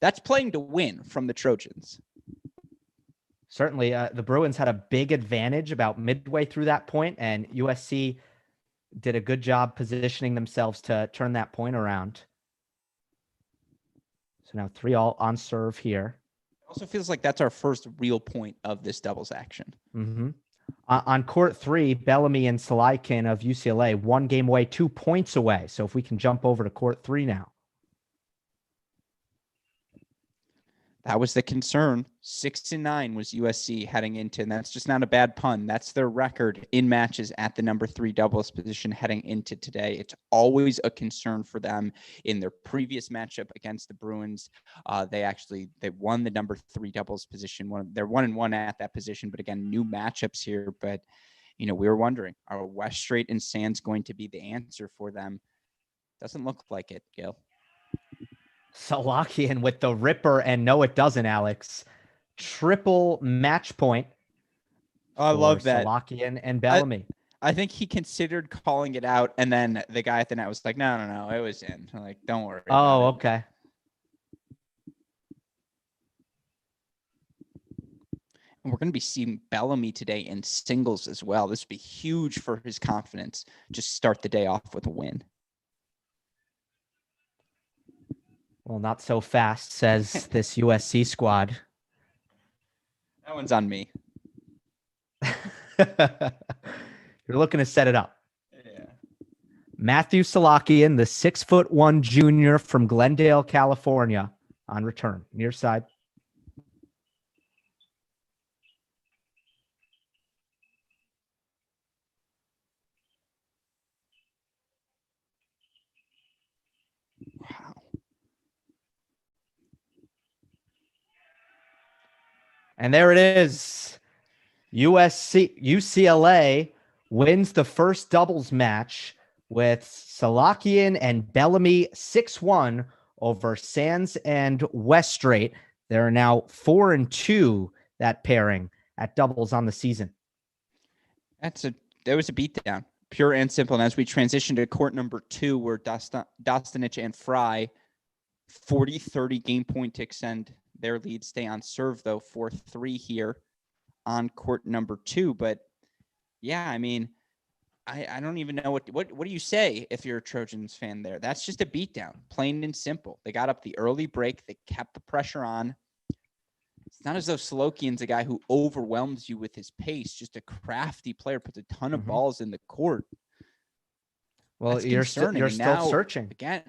That's playing to win from the Trojans. Certainly, the Bruins had a big advantage about midway through that point, and USC did a good job positioning themselves to turn that point around. So now 3-all on serve here. It also feels like that's our first real point of this doubles action. Mm-hmm. On court 3, Bellamy and Salaikin of UCLA, 1 game away, 2 points away. So if we can jump over to court 3 now. That was the concern. 6-9 was USC heading into, and that's just not a bad pun. That's their record in matches at the number 3 doubles position heading into today. It's always a concern for them. In their previous matchup against the Bruins, they won the number 3 doubles position. They're 1-1 at that position, but again, new matchups here. But we were wondering, are Westrate and Sands going to be the answer for them? Doesn't look like it, Gil. Salakian with the ripper, and no, it doesn't, Alex. Triple match point. I love that. Salakian and Bellamy. I think he considered calling it out, and then the guy at the net was like, no, it was in. I'm like, don't worry. Oh, okay. And we're going to be seeing Bellamy today in singles as well. This would be huge for his confidence. Just start the day off with a win. Well, not so fast, says this USC squad. That one's on me. You're looking to set it up. Yeah. Matthew Salakian, the 6'1" junior from Glendale, California, on return, near side. Wow. And there it is. UCLA wins the first doubles match with Salakian and Bellamy 6-1 over Sands and Westrate. They're now 4-2, that pairing at doubles on the season. That was a beatdown, pure and simple. And as we transition to court number 2, where Destanich and Fry 40-30 game point to extend their lead, stay on serve though 4-3 here on court number 2. But yeah, I mean, I don't even know what do you say if you're a Trojans fan there? That's just a beatdown, plain and simple. They got up the early break. They kept the pressure on. It's not as though Salokian's a guy who overwhelms you with his pace, just a crafty player, puts a ton of balls in the court. Well, you're still searching. Again,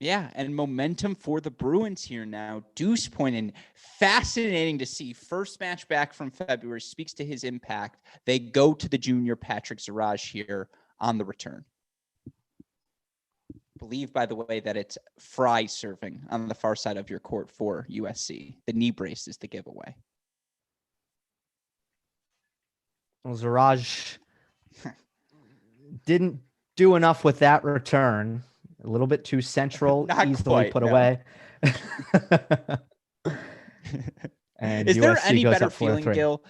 yeah, and momentum for the Bruins here now. Deuce point, and fascinating to see. First match back from February speaks to his impact. They go to the junior Patrick Zarage here on the return. Believe, by the way, that it's Fry serving on the far side of your court for USC. The knee brace is the giveaway. Well, Zarage didn't do enough with that return. A little bit too central, easily put away. And Is there USC any goes better up feeling, 4-3. Gil,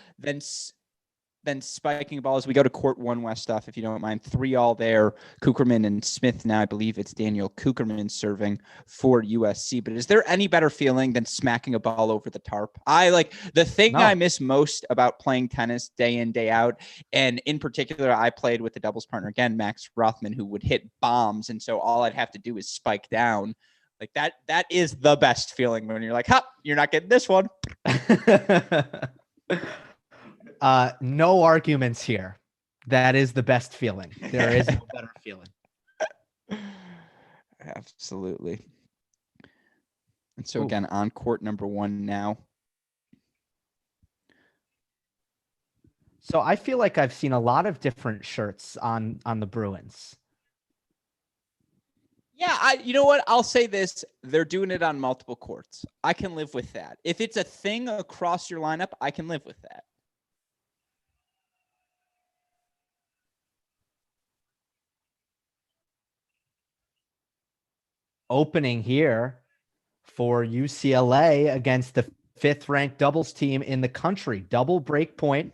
than spiking a ball as we go to court one west off, if you don't mind? 3-all there. Cookerman and Smith now. I believe it's Daniel Cookerman serving for USC. But is there any better feeling than smacking a ball over the tarp? The thing I miss most about playing tennis day in, day out, and in particular, I played with the doubles partner again, Max Rothman, who would hit bombs. And so all I'd have to do is spike down. Like that is the best feeling when you're like, you're not getting this one. No arguments here. That is the best feeling. There is no better feeling. Absolutely. And so again, on court number 1 now. So I feel like I've seen a lot of different shirts on the Bruins. Yeah, you know what? I'll say this. They're doing it on multiple courts. I can live with that. If it's a thing across your lineup, I can live with that. Opening here for UCLA against the 5th-ranked doubles team in the country. Double break point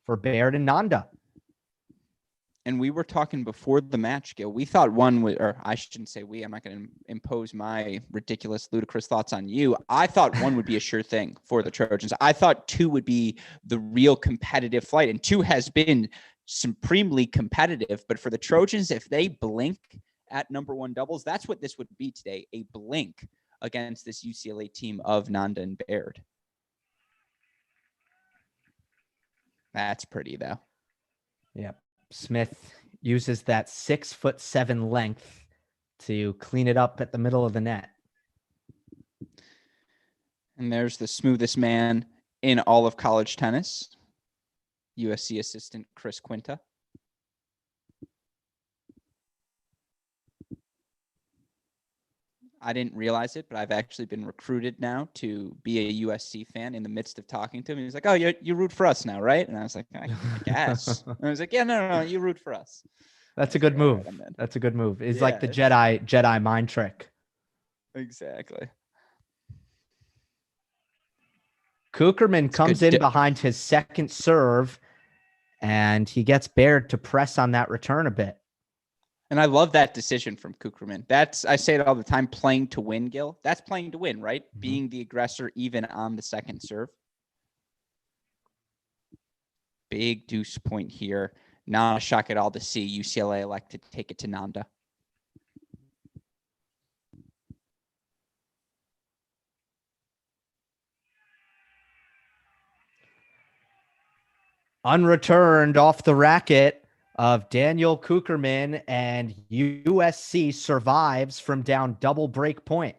for Baird and Nanda. And we were talking before the match, Gil. We thought one would, or I shouldn't say we, I'm not going to impose my ridiculous, ludicrous thoughts on you. I thought one would be a sure thing for the Trojans. I thought 2 would be the real competitive flight, and 2 has been supremely competitive. But for the Trojans, if they blink at number 1 doubles, that's what this would be today, a blink against this UCLA team of Nanda and Baird. That's pretty, though. Yep. Smith uses that 6'7" length to clean it up at the middle of the net. And there's the smoothest man in all of college tennis, USC assistant Chris Quinta. I didn't realize it, but I've actually been recruited now to be a USC fan in the midst of talking to him. He was like, "Oh, you root for us now, right?" And I was like, I guess. And I was like, "Yeah, no, you root for us." That's a good move. That's a good move. It's like the Jedi mind trick. Exactly. Cookerman comes in behind his second serve, and he gets Baird to press on that return a bit. And I love that decision from Cookerman. I say it all the time, playing to win, Gil. That's playing to win, right? Mm-hmm. Being the aggressor even on the second serve. Big deuce point here. Not a shock at all to see UCLA elect to take it to Nanda. Unreturned off the racket of Daniel Cookerman, and USC survives from down double break point.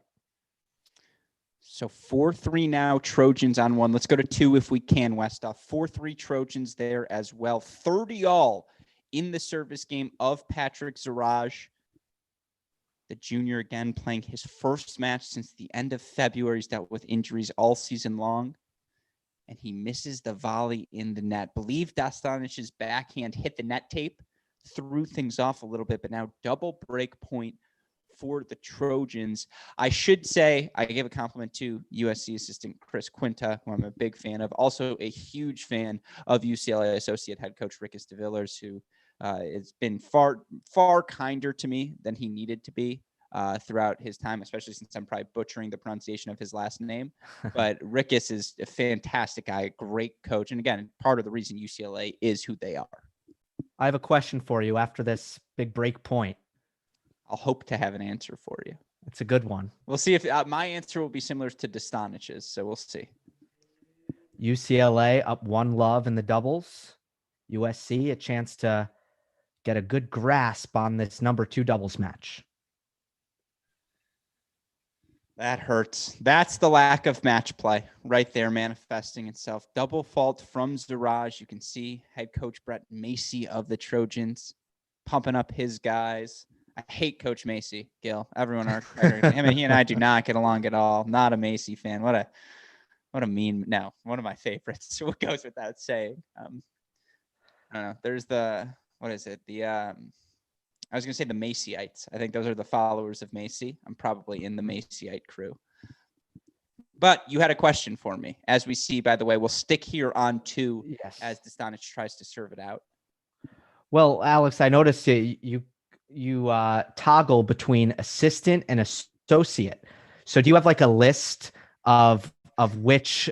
So 4-3 now, Trojans on 1. Let's go to 2 if we can, Westoff. 4-3 Trojans there as well. 30-all in the service game of Patrick Zarage. The junior again playing his first match since the end of February. He's dealt with injuries all season long. And he misses the volley in the net. Believe Dastanich's backhand hit the net tape, threw things off a little bit, but now double break point for the Trojans. I should say I gave a compliment to USC assistant Chris Quinta, who I'm a big fan of. Also a huge fan of UCLA associate head coach Rick DeVillers, who has been far kinder to me than he needed to be throughout his time, especially since I'm probably butchering the pronunciation of his last name. But Rickus is a fantastic guy, great coach. And again, part of the reason UCLA is who they are. I have a question for you after this big break point. I'll hope to have an answer for you. It's a good one. We'll see if my answer will be similar to Destanich's. So we'll see. UCLA up 1-love in the doubles. USC a chance to get a good grasp on this number 2 doubles match. That hurts. That's the lack of match play right there manifesting itself. Double fault from Zarage. You can see head coach Brett Macy of the Trojans pumping up his guys. I hate Coach Macy, Gil. Everyone, he and I do not get along at all. Not a Macy fan. What a mean. No, one of my favorites. What goes without saying. I don't know. There's what is it? I was going to say the Macyites. I think those are the followers of Macy. I'm probably in the Macyite crew. But you had a question for me. As we see, by the way, we'll stick here on 2 as Destanich tries to serve it out. Well, Alex, I noticed you toggle between assistant and associate. So do you have like a list of which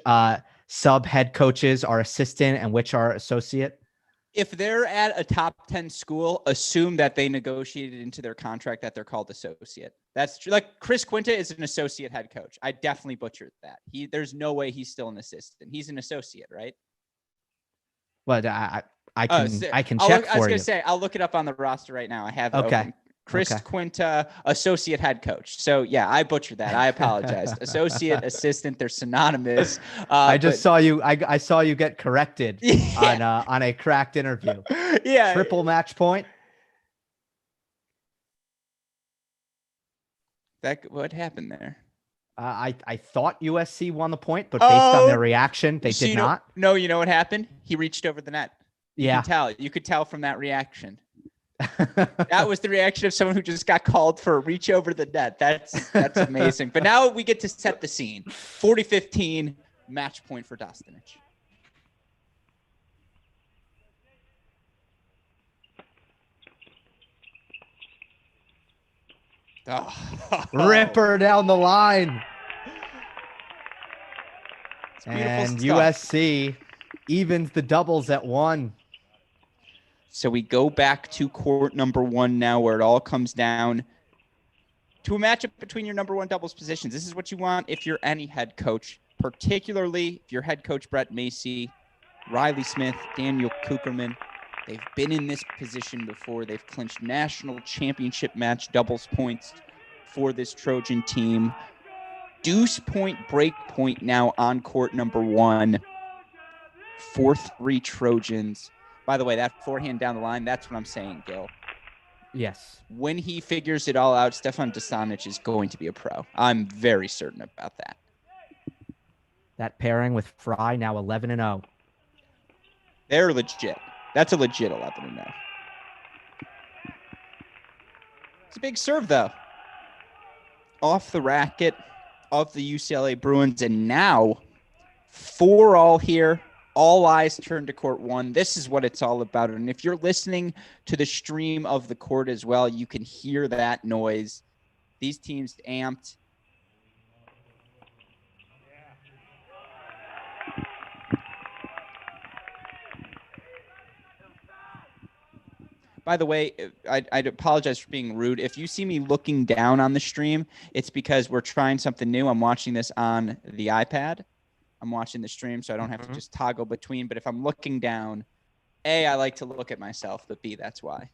sub head coaches are assistant and which are associate? If they're at a top 10 school, assume that they negotiated into their contract that they're called associate. That's true. Like Chris Quinta is an associate head coach. I definitely butchered that. There's no way he's still an assistant. He's an associate, right? But I can check for you. I was gonna say I'll look it up on the roster right now. I have it open. Chris Quinta, associate head coach. So yeah, I butchered that. I apologize. Associate, assistant, they're synonymous. I saw you. I saw you get corrected on a cracked interview. Yeah, triple match point. What happened there? I thought USC won the point, but based on their reaction, they did not. No, you know what happened? He reached over the net. You could tell from that reaction. That was the reaction of someone who just got called for a reach over the net. That's amazing. But now we get to set the scene. 40-15, match point for Destanich. Oh. Ripper down the line. And stuff. USC evens the doubles at 1. So we go back to court number 1 now, where it all comes down to a matchup between your number 1 doubles positions. This is what you want if you're any head coach, particularly if you're head coach Brett Macy, Riley Smith, Daniel Cookerman. They've been in this position before. They've clinched national championship match doubles points for this Trojan team. Deuce point, break point now on court number 1. 4-3 Trojans. By the way, that forehand down the line, that's what I'm saying, Gil. Yes. When he figures it all out, Stefan Destanich is going to be a pro. I'm very certain about that. That pairing with Fry, now 11-0. They're legit. That's a legit 11-0. It's a big serve, though. Off the racket of the UCLA Bruins, and now 4-all here. All eyes turn to court 1. This is what it's all about. And if you're listening to the stream of the court as well, you can hear that noise. These teams amped. By the way, I'd apologize for being rude. If you see me looking down on the stream, it's because we're trying something new. I'm watching this on the iPad. I'm watching the stream, so I don't have to just toggle between. But if I'm looking down, A, I like to look at myself, but B, that's why.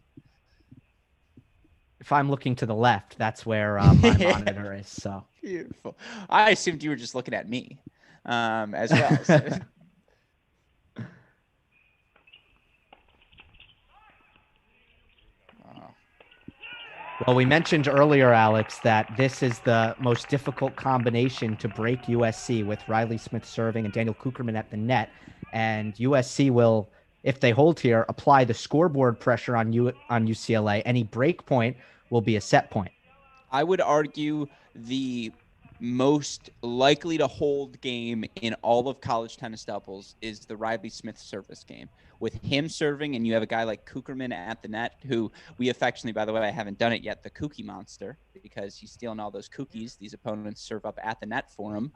If I'm looking to the left, that's where my monitor is. So beautiful. I assumed you were just looking at me as well. So. Well, we mentioned earlier, Alex, that this is the most difficult combination to break USC, with Riley Smith serving and Daniel Cookerman at the net. And USC will, if they hold here, apply the scoreboard pressure on UCLA. Any break point will be a set point. I would argue the most likely to hold game in all of college tennis doubles is the Riley Smith service game. With him serving, and you have a guy like Cookerman at the net, who we affectionately, by the way, I haven't done it yet, the Cookie Monster, because he's stealing all those cookies these opponents serve up at the net for him.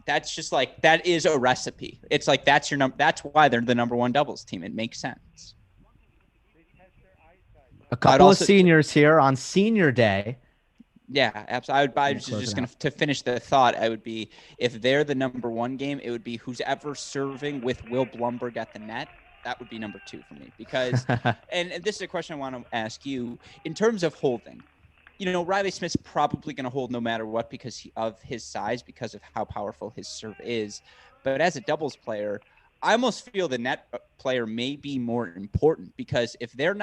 That's just like, that is a recipe. It's like, that's your number. That's why they're the number 1 doubles team. It makes sense. A couple of seniors here on senior day. Yeah, absolutely. I was just going to finish the thought. I would be, if they're the number 1 game, it would be who's ever serving with Will Blumberg at the net. That would be number 2 for me, because, and this is a question I want to ask you in terms of holding. You know, Riley Smith's probably going to hold no matter what because of his size, because of how powerful his serve is. But as a doubles player, I almost feel the net player may be more important, because if they're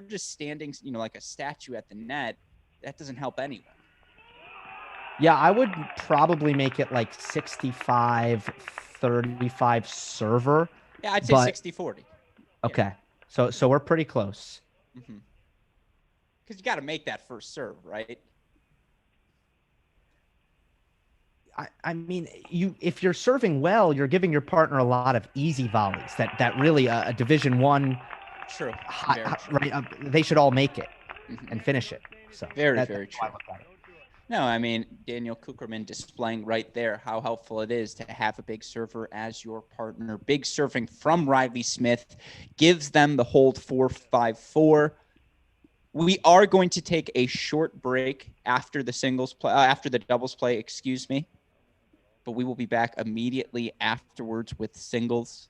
just standing, you know, like a statue at the net, that doesn't help anyone. Yeah, I would probably make it like 65-35 server. Yeah, I'd say 60-40. Okay. Yeah. So we're pretty close. Mm-hmm. Because you got to make that first serve, right? I mean, if you're serving well, you're giving your partner a lot of easy volleys that really a Division I True. Very true. right, they should all make it and finish it. So Very that's true. how I look at it. No, I mean, Daniel Cookerman displaying right there how helpful it is to have a big server as your partner. Big serving from Riley Smith gives them the hold 4-5-4. We are going to take a short break after the after the doubles play, excuse me. But we will be back immediately afterwards with singles.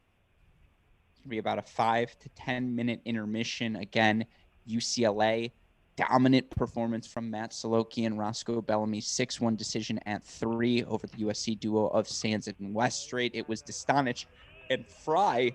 It's going to be about a 5 to 10 minute intermission. Again, UCLA. Dominant performance from Matt Soloki and Roscoe Bellamy. 6-1 decision at 3 over the USC duo of Sands and Weststrait. It was Destanich and Fry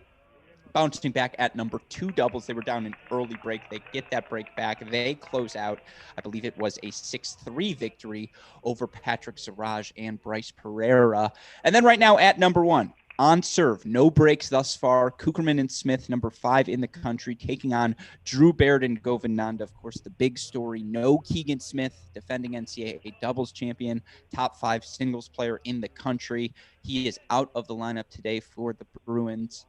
bouncing back at number 2 doubles. They were down an early break. They get that break back. They close out. I believe it was a 6-3 victory over Patrick Zarage and Bryce Pereira. And then right now at number 1, on serve, no breaks thus far. Cookerman and Smith, number 5 in the country, taking on Drew Baird and Govinanda. Of course, the big story, no Keegan Smith, defending NCAA doubles champion, top 5 singles player in the country. He is out of the lineup today for the Bruins.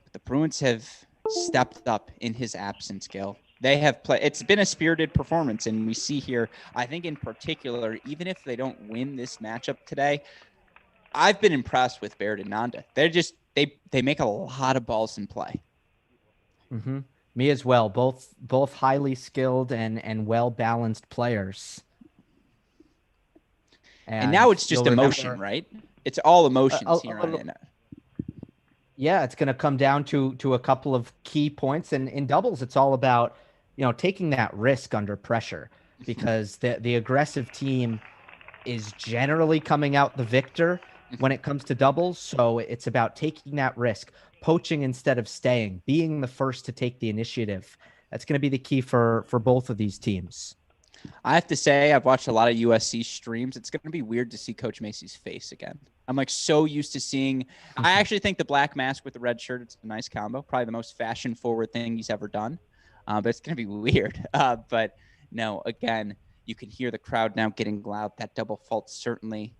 But the Bruins have stepped up in his absence, Gil. They have played. It's been a spirited performance, and we see here, I think in particular, even if they don't win this matchup today, I've been impressed with Baird and Nanda. They're just they make a lot of balls in play. Mm-hmm. Me as well. Both highly skilled and well balanced players. And now it's just emotion, right? It's all emotions here on it. Yeah, it's going to come down to a couple of key points, and in doubles, it's all about taking that risk under pressure, because the aggressive team is generally coming out the victor when it comes to doubles. So it's about taking that risk, poaching instead of staying, being the first to take the initiative. That's going to be the key for both of these teams. I have to say, I've watched a lot of USC streams. It's going to be weird to see Coach Macy's face again. I'm like so used to seeing. I actually think the black mask with the red shirt, it's a nice combo. Probably the most fashion forward thing he's ever done. But it's going to be weird. But no, again, you can hear the crowd now getting loud. That double fault certainly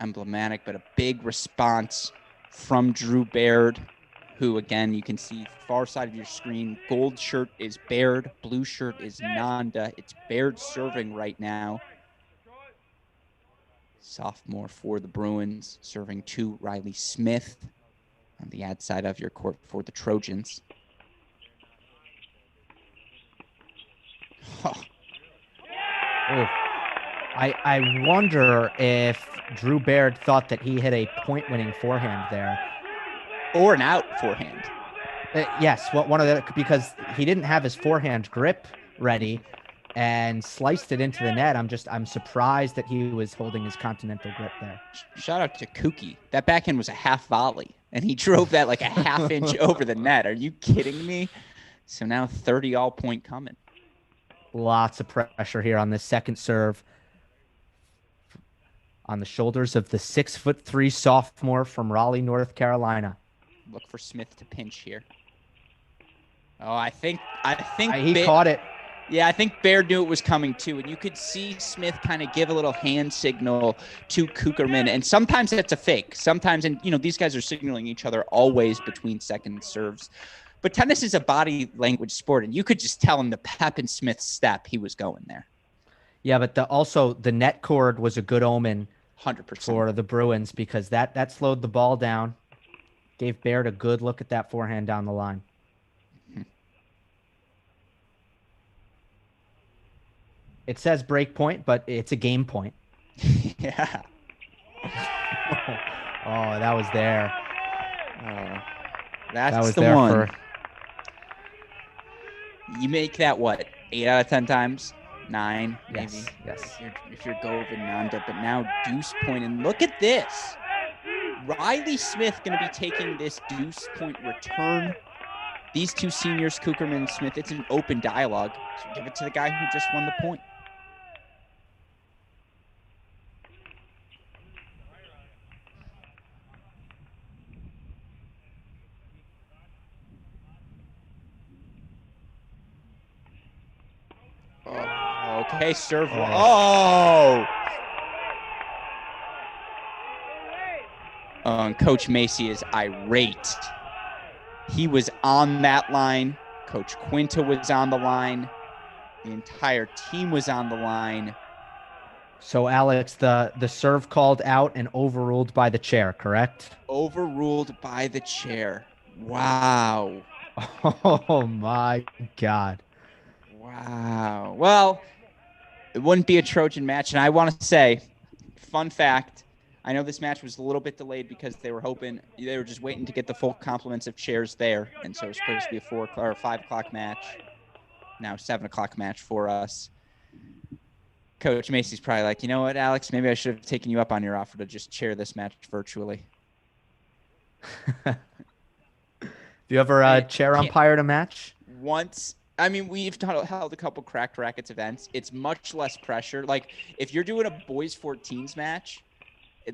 emblematic, but a big response from Drew Baird, who, again, you can see far side of your screen. Gold shirt is Baird. Blue shirt is Nanda. It's Baird serving right now. Sophomore for the Bruins, serving to Riley Smith on the ad side of your court for the Trojans. Oh. I wonder if Drew Baird thought that he hit a point-winning forehand there. Or an out forehand. Yes, one of the, because he didn't have his forehand grip ready and sliced it into the net. I'm surprised that he was holding his continental grip there. Shout out to Kookie. That backhand was a half volley, and he drove that like a half inch over the net. Are you kidding me? So now 30 all point coming. Lots of pressure here on this second serve. On the shoulders of the 6'3" sophomore from Raleigh, North Carolina. Look for Smith to pinch here. Oh, I think he caught it. Yeah, I think Baird knew it was coming too, and you could see Smith kind of give a little hand signal to Cookerman, and sometimes that's a fake. Sometimes, and these guys are signaling each other always between second serves. But tennis is a body language sport, and you could just tell in the pep in Smith's step he was going there. Yeah, but also the net cord was a good omen 100% for the Bruins, because that slowed the ball down, gave Baird a good look at that forehand down the line. It says break point, but it's a game point. Yeah. Oh, that was there. That's that was the there one. You make that, what, 8 out of 10 times? 9, maybe. Yes. If you're Govinanda, but now deuce point. And look at this. Riley Smith going to be taking this deuce point return. These two seniors, Cookerman and Smith, it's an open dialogue. So give it to the guy who just won the point. Oh, Okay, serve. Oh. And Coach Macy is irate. He was on that line. Coach Quinta was on the line. The entire team was on the line. So, Alex, the serve called out and overruled by the chair, correct? Overruled by the chair. Wow. Oh, my God. Wow. Well, it wouldn't be a Trojan match. And I want to say, fun fact, I know this match was a little bit delayed because they were just waiting to get the full complements of chairs there. And so it was supposed to be a 4 or 5 o'clock match. Now 7 o'clock match for us. Coach Macy's probably like, you know what, Alex, maybe I should have taken you up on your offer to just chair this match virtually. Do you ever chair umpired a match? Once. I mean, we've held a couple Cracked Rackets events. It's much less pressure. Like, if you're doing a boys 14s match,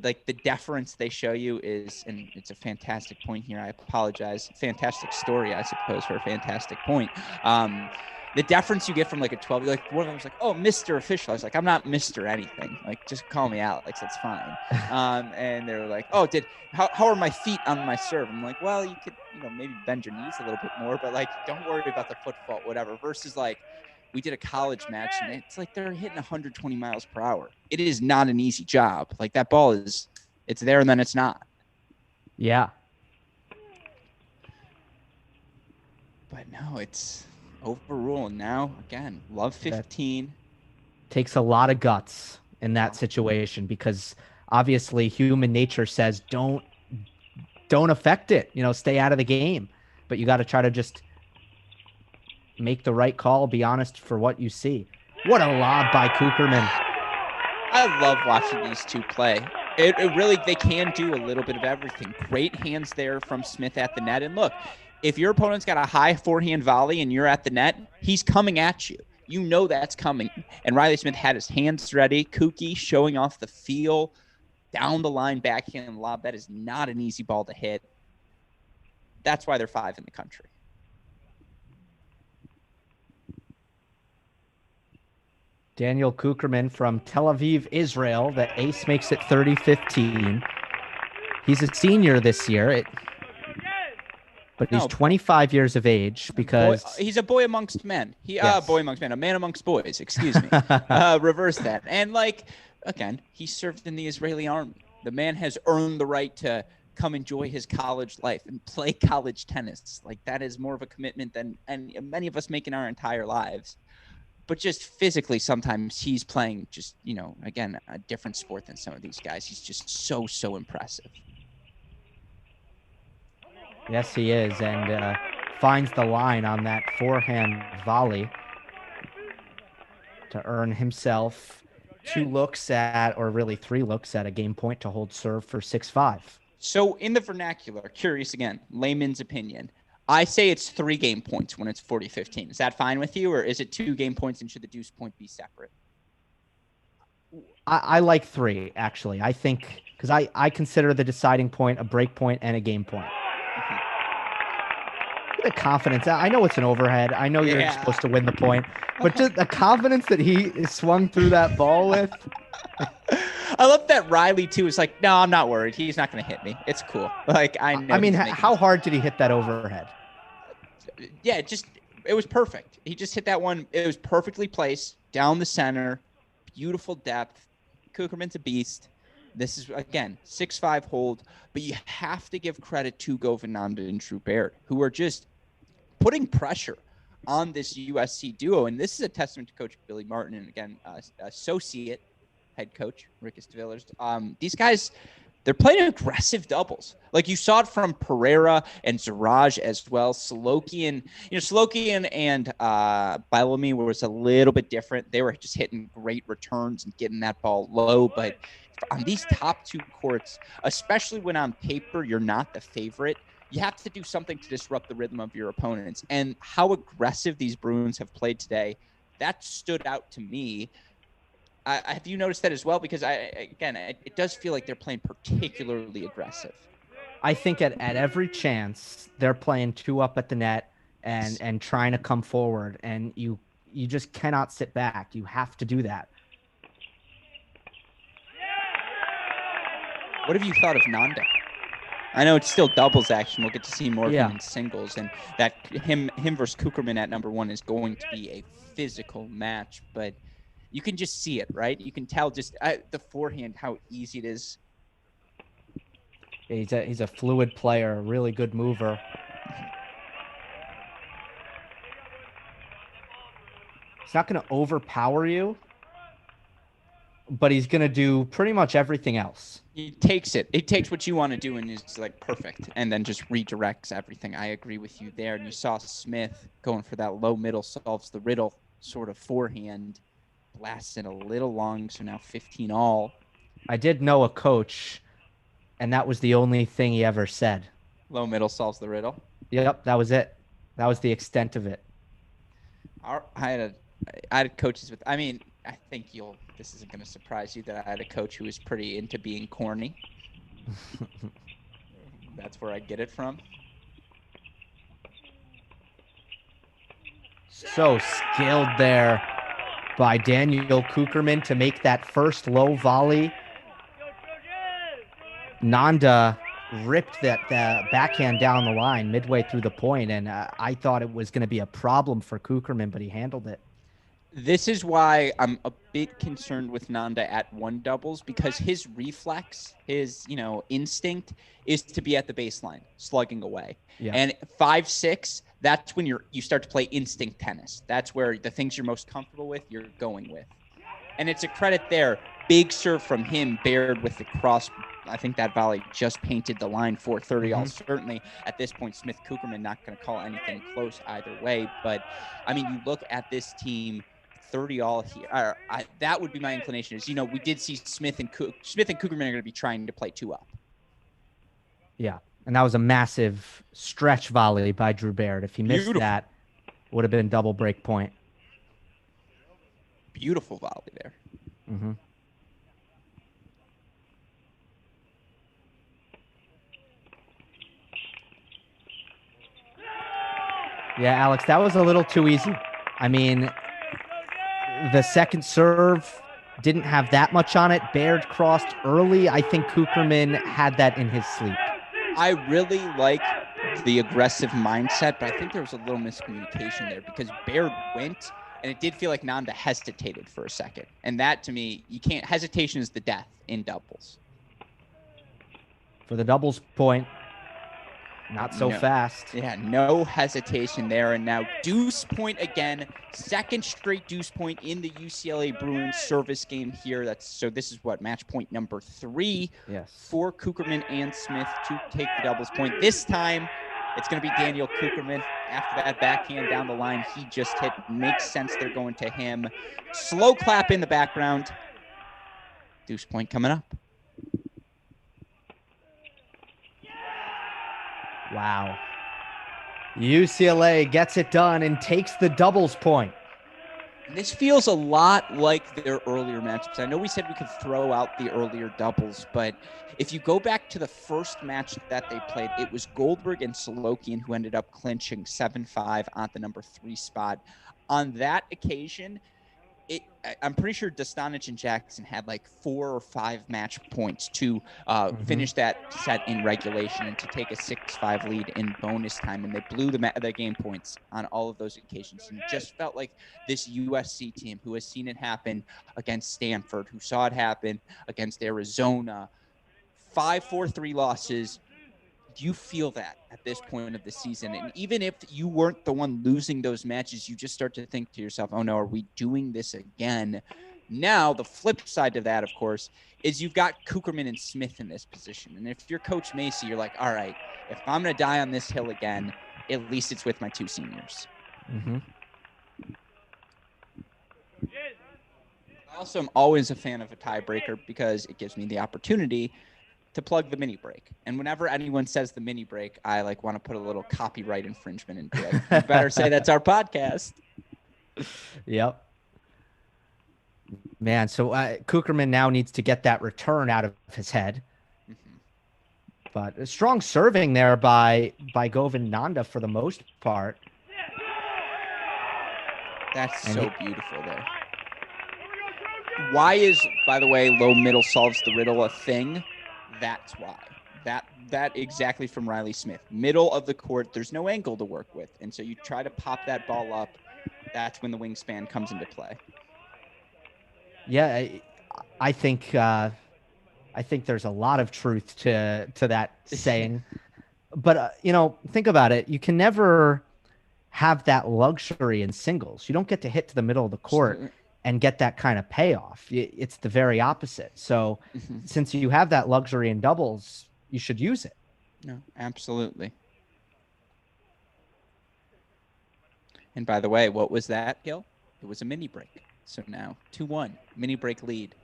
like the deference they show you is, and it's a fantastic point here. I apologize. Fantastic story, I suppose, for a fantastic point. The deference you get from like a 12, like one of them was like, "Oh, Mr. Official." I was like, "I'm not Mr. anything. Like, just call me Alex. That's fine." And they were like, "Oh, how are my feet on my serve?" I'm like, "Well, you could, maybe bend your knees a little bit more, but like, don't worry about the foot fault, whatever." Versus like, we did a college match, and it's like they're hitting 120 miles per hour. It is not an easy job. Like, that ball it's there and then it's not. Yeah. But no, it's overruled now. Again, love 15. Takes a lot of guts in that situation because obviously human nature says don't affect it. Stay out of the game. But you got to try to just make the right call, be honest for what you see. What a lob by Cookerman. I love watching these two play. It really, they can do a little bit of everything. Great hands there from Smith at the net. And look, if your opponent's got a high forehand volley and you're at the net, he's coming at you. You know that's coming. And Riley Smith had his hands ready. Kookie showing off the feel. Down the line, backhand lob. That is not an easy ball to hit. That's why they're 5 in the country. Daniel Cookerman from Tel Aviv, Israel. The ace makes it 30-15. He's a senior this year, but he's 25 years of age because he's a boy amongst men. A man amongst boys. Excuse me. Reverse that. And again, he served in the Israeli army. The man has earned the right to come enjoy his college life and play college tennis. Like, that is more of a commitment than many of us make in our entire lives. But just physically, sometimes he's playing just, again, a different sport than some of these guys. He's just so impressive. Yes, he is, and finds the line on that forehand volley to earn himself 3 looks at a game point to hold serve for 6-5. So in the vernacular, curious again, layman's opinion, I say it's 3 game points when it's 40-15. Is that fine with you, or is it 2 game points and should the deuce point be separate? I like 3, actually. I think because I consider the deciding point a break point and a game point. The confidence. I know it's an overhead. I know you're supposed to win the point, but just the confidence that he swung through that ball with. I love that Riley too is like, no, I'm not worried. He's not going to hit me. It's cool. Like, I know. I mean, how hard did he hit that overhead? Yeah, it was perfect. He just hit that one. It was perfectly placed down the center. Beautiful depth. Cookerman's a beast. This is, again, 6-5 hold, but you have to give credit to Govananda and Drew Baird, who are just putting pressure on this USC duo. And this is a testament to Coach Billy Martin and, again, associate head coach Rick Estevillers. These guys, they're playing aggressive doubles. Like, you saw it from Pereira and Zarage as well. Solokian and Bellamy was a little bit different. They were just hitting great returns and getting that ball low. But on these top 2 courts, especially when on paper you're not the favorite, you have to do something to disrupt the rhythm of your opponents. And how aggressive these Bruins have played today, that stood out to me. Have you noticed that as well? Because it does feel like they're playing particularly aggressive. I think at every chance they're playing 2 up at the net and trying to come forward. And you you just cannot sit back. You have to do that. What have you thought of Nanda? I know it's still doubles action. We'll get to see more of him in singles, and that him versus Cookerman at number 1 is going to be a physical match. But you can just see it, right? You can tell just the forehand how easy it is. Yeah, he's a fluid player, a really good mover. He's not going to overpower you, but he's going to do pretty much everything else. He takes it. He takes what you want to do and is like perfect, and then just redirects everything. I agree with you there. And you saw Smith going for that low middle solves the riddle sort of forehand, blasts it a little long, so now 15 all. I did know a coach, and that was the only thing he ever said. Low middle solves the riddle. Yep, that was it. That was the extent of it. I had coaches with. I mean, I think this isn't going to surprise you that I had a coach who was pretty into being corny. That's where I get it from. So skilled there by Daniel Cookerman to make that first low volley. Nanda ripped that backhand down the line midway through the point, and I thought it was going to be a problem for Cookerman, but he handled it. This is why I'm a bit concerned with Nanda at 1 doubles, because his reflex, his instinct is to be at the baseline, slugging away. Yeah. And 5-6, that's when you start to play instinct tennis. That's where the things you're most comfortable with, you're going with. And it's a credit there. Big serve from him, paired with the cross. I think that volley just painted the line for 30 all. Certainly at this point, Smith Cookerman not going to call anything close either way. But I mean, you look at this team, 30 all here. That would be my inclination. Is we did see Smith and Cookerman are going to be trying to play 2 up. Yeah, and that was a massive stretch volley by Drew Baird. If he missed that, would have been double break point. Beautiful volley there. Mm-hmm. Yeah, Alex, that was a little too easy. I mean, the second serve didn't have that much on it. Baird crossed early. I think Cookerman had that in his sleep. I really like the aggressive mindset, but I think there was a little miscommunication there because Baird went, and it did feel like Nanda hesitated for a second. And that, to me, hesitation is the death in doubles. For the doubles point, not so fast. Yeah, no hesitation there. And now deuce point again. Second straight deuce point in the UCLA Bruins service game here. So this is match point number 3 for Cookerman and Smith to take the doubles point. This time, it's going to be Daniel Cookerman. After that backhand down the line, he just hit. Makes sense they're going to him. Slow clap in the background. Deuce point coming up. Wow. UCLA gets it done and takes the doubles point. This feels a lot like their earlier matchups. I know we said we could throw out the earlier doubles, but if you go back to the first match that they played, it was Goldberg and Solokian who ended up clinching 7-5 on the number 3 spot. On that occasion, I'm pretty sure Destanich and Jackson had like 4 or 5 match points to finish that set in regulation and to take a 6-5 lead in bonus time. And they blew the game points on all of those occasions. And it just felt like this USC team who has seen it happen against Stanford, who saw it happen against Arizona, 5-4-3 losses. Do you feel that at this point of the season? And even if you weren't the one losing those matches, you just start to think to yourself, oh no, are we doing this again? Now, the flip side of that, of course, is you've got Cookerman and Smith in this position. And if you're Coach Macy, you're like, all right, if I'm going to die on this hill again, at least it's with my 2 seniors. Mm-hmm. I also am always a fan of a tiebreaker because it gives me the opportunity to plug the mini break. And whenever anyone says the mini break, I want to put a little copyright infringement into it. You better say that's our podcast. Yep. Man, so Cookerman now needs to get that return out of his head. Mm-hmm. But a strong serving there by Govind Nanda for the most part. That's so beautiful there. Why is, by the way, low middle solves the riddle a thing? That's why. That exactly from Riley Smith. Middle of the court, there's no angle to work with. And so you try to pop that ball up. That's when the wingspan comes into play. Yeah, I think there's a lot of truth to that saying. But, think about it. You can never have that luxury in singles. You don't get to hit to the middle of the court and get that kind of payoff. It's the very opposite. So since you have that luxury in doubles, you should use it. No, absolutely. And by the way, what was that, Gil? It was a mini break. So now 2-1, mini break lead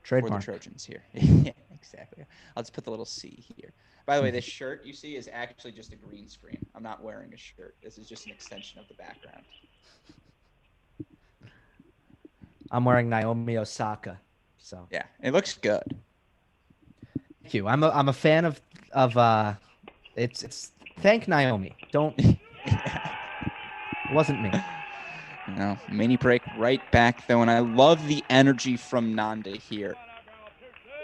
for the Trojans here. Yeah, exactly. I'll just put the little C here. By the way, this shirt you see is actually just a green screen. I'm not wearing a shirt. This is just an extension of the background. I'm wearing Naomi Osaka. So yeah, it looks good. Thank you. I'm a fan of it's thank Naomi. Don't it wasn't me. No, mini break right back though, and I love the energy from Nanda here.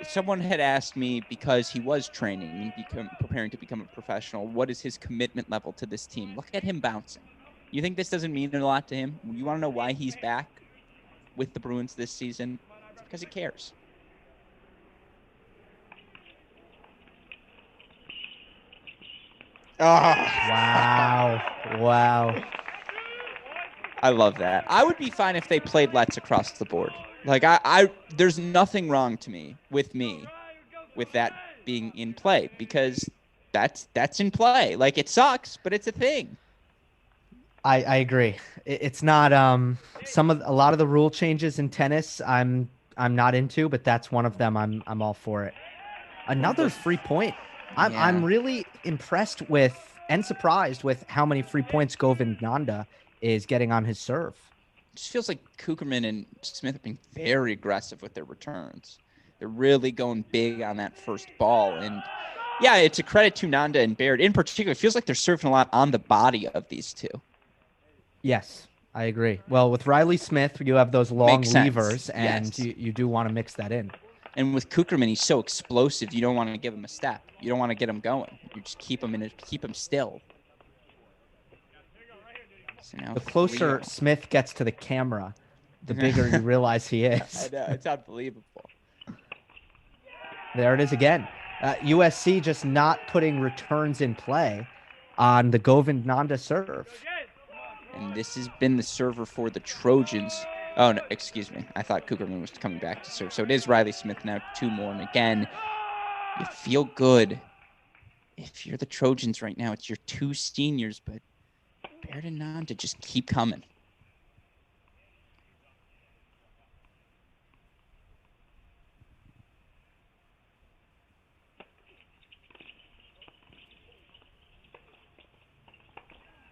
Someone had asked me, because he was training and preparing to become a professional, what is his commitment level to this team? Look at him bouncing. You think this doesn't mean a lot to him? You want to know why he's back with the Bruins this season? It's because he cares. Oh. Wow. I love that. I would be fine if they played Let's across the board. Like, there's nothing wrong to me with that being in play, because that's in play. Like, it sucks, but it's a thing. I agree. It's not a lot of the rule changes in tennis I'm not into, but that's one of them. I'm all for it. Another free point. I'm really impressed with and surprised with how many free points Govind Nanda is getting on his serve. It just feels like Cookerman and Smith are being very aggressive with their returns. They're really going big on that first ball. And yeah, it's a credit to Nanda and Baird in particular. It feels like they're serving a lot on the body of these two. Yes, I agree. Well, with Riley Smith, you have those long levers, and you do want to mix that in. And with Cookerman, he's so explosive. You don't want to give him a step. You don't want to get him going. You just keep him still. So the closer Smith gets to the camera, the bigger you realize he is. I know, it's unbelievable. There it is again. USC just not putting returns in play on the Govind Nanda serve. And this has been the server for the Trojans. Oh, no, excuse me. I thought Cookerman was coming back to serve. So it is Riley Smith now, 2 more. And again, you feel good. If you're the Trojans right now, it's your 2 seniors, but Baird and Nanda just keep coming.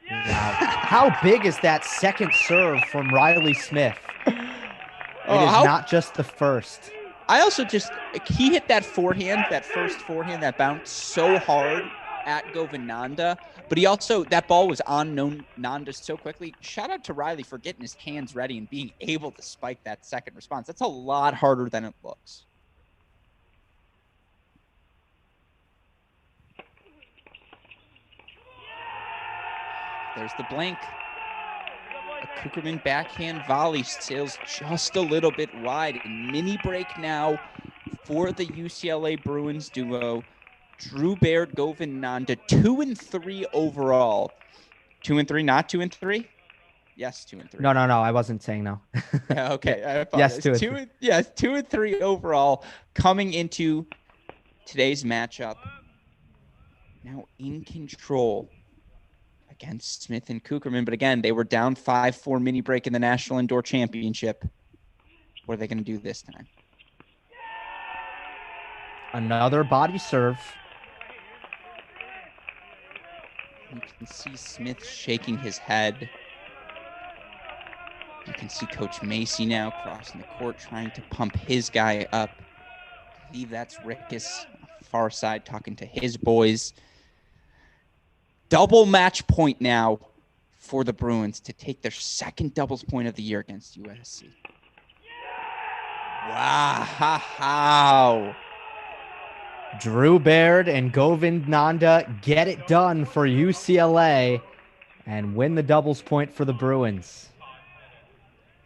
Wow. How big is that second serve from Riley Smith? It is not just the first. I also he hit that first forehand that bounced so hard at Govind Nanda, but he also, that ball was on Nanda so quickly. Shout out to Riley for getting his hands ready and being able to spike that second response. That's a lot harder than it looks. There's the blank. A Cookerman backhand volley sails just a little bit wide. Mini break now for the UCLA Bruins duo. Drew Baird, Govind Nanda, 2-3 overall. 2-3, not 2-3? Yes, 2-3. No. I wasn't saying no. Okay, I apologize. Yes, 2-3. Yes, 2-3 overall coming into today's matchup. Now in control against Smith and Cookerman. But again, they were down 5-4 mini break in the National Indoor Championship. What are they going to do this time? Another body serve. You can see Smith shaking his head. You can see Coach Macy now crossing the court, trying to pump his guy up. I believe that's Rickus on the far side talking to his boys. Double match point now for the Bruins to take their second doubles point of the year against USC. Wow. Drew Baird and Govind Nanda get it done for UCLA and win the doubles point for the Bruins.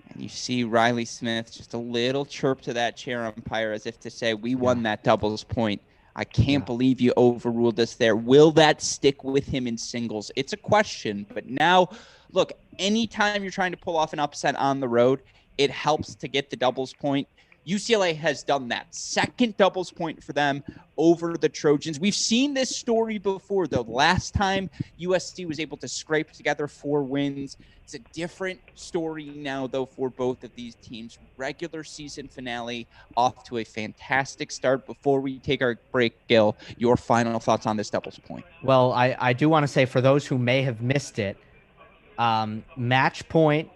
And you see Riley Smith, just a little chirp to that chair umpire as if to say, we won that doubles point. I can't believe you overruled us there. Will that stick with him in singles? It's a question. But now, look, anytime you're trying to pull off an upset on the road, it helps to get the doubles point. UCLA has done that. Second doubles point for them over the Trojans. We've seen this story before. The last time USC was able to scrape together 4 wins. It's a different story now, though, for both of these teams. Regular season finale off to a fantastic start. Before we take our break, Gil, your final thoughts on this doubles point? Well, I do want to say, for those who may have missed it, match point,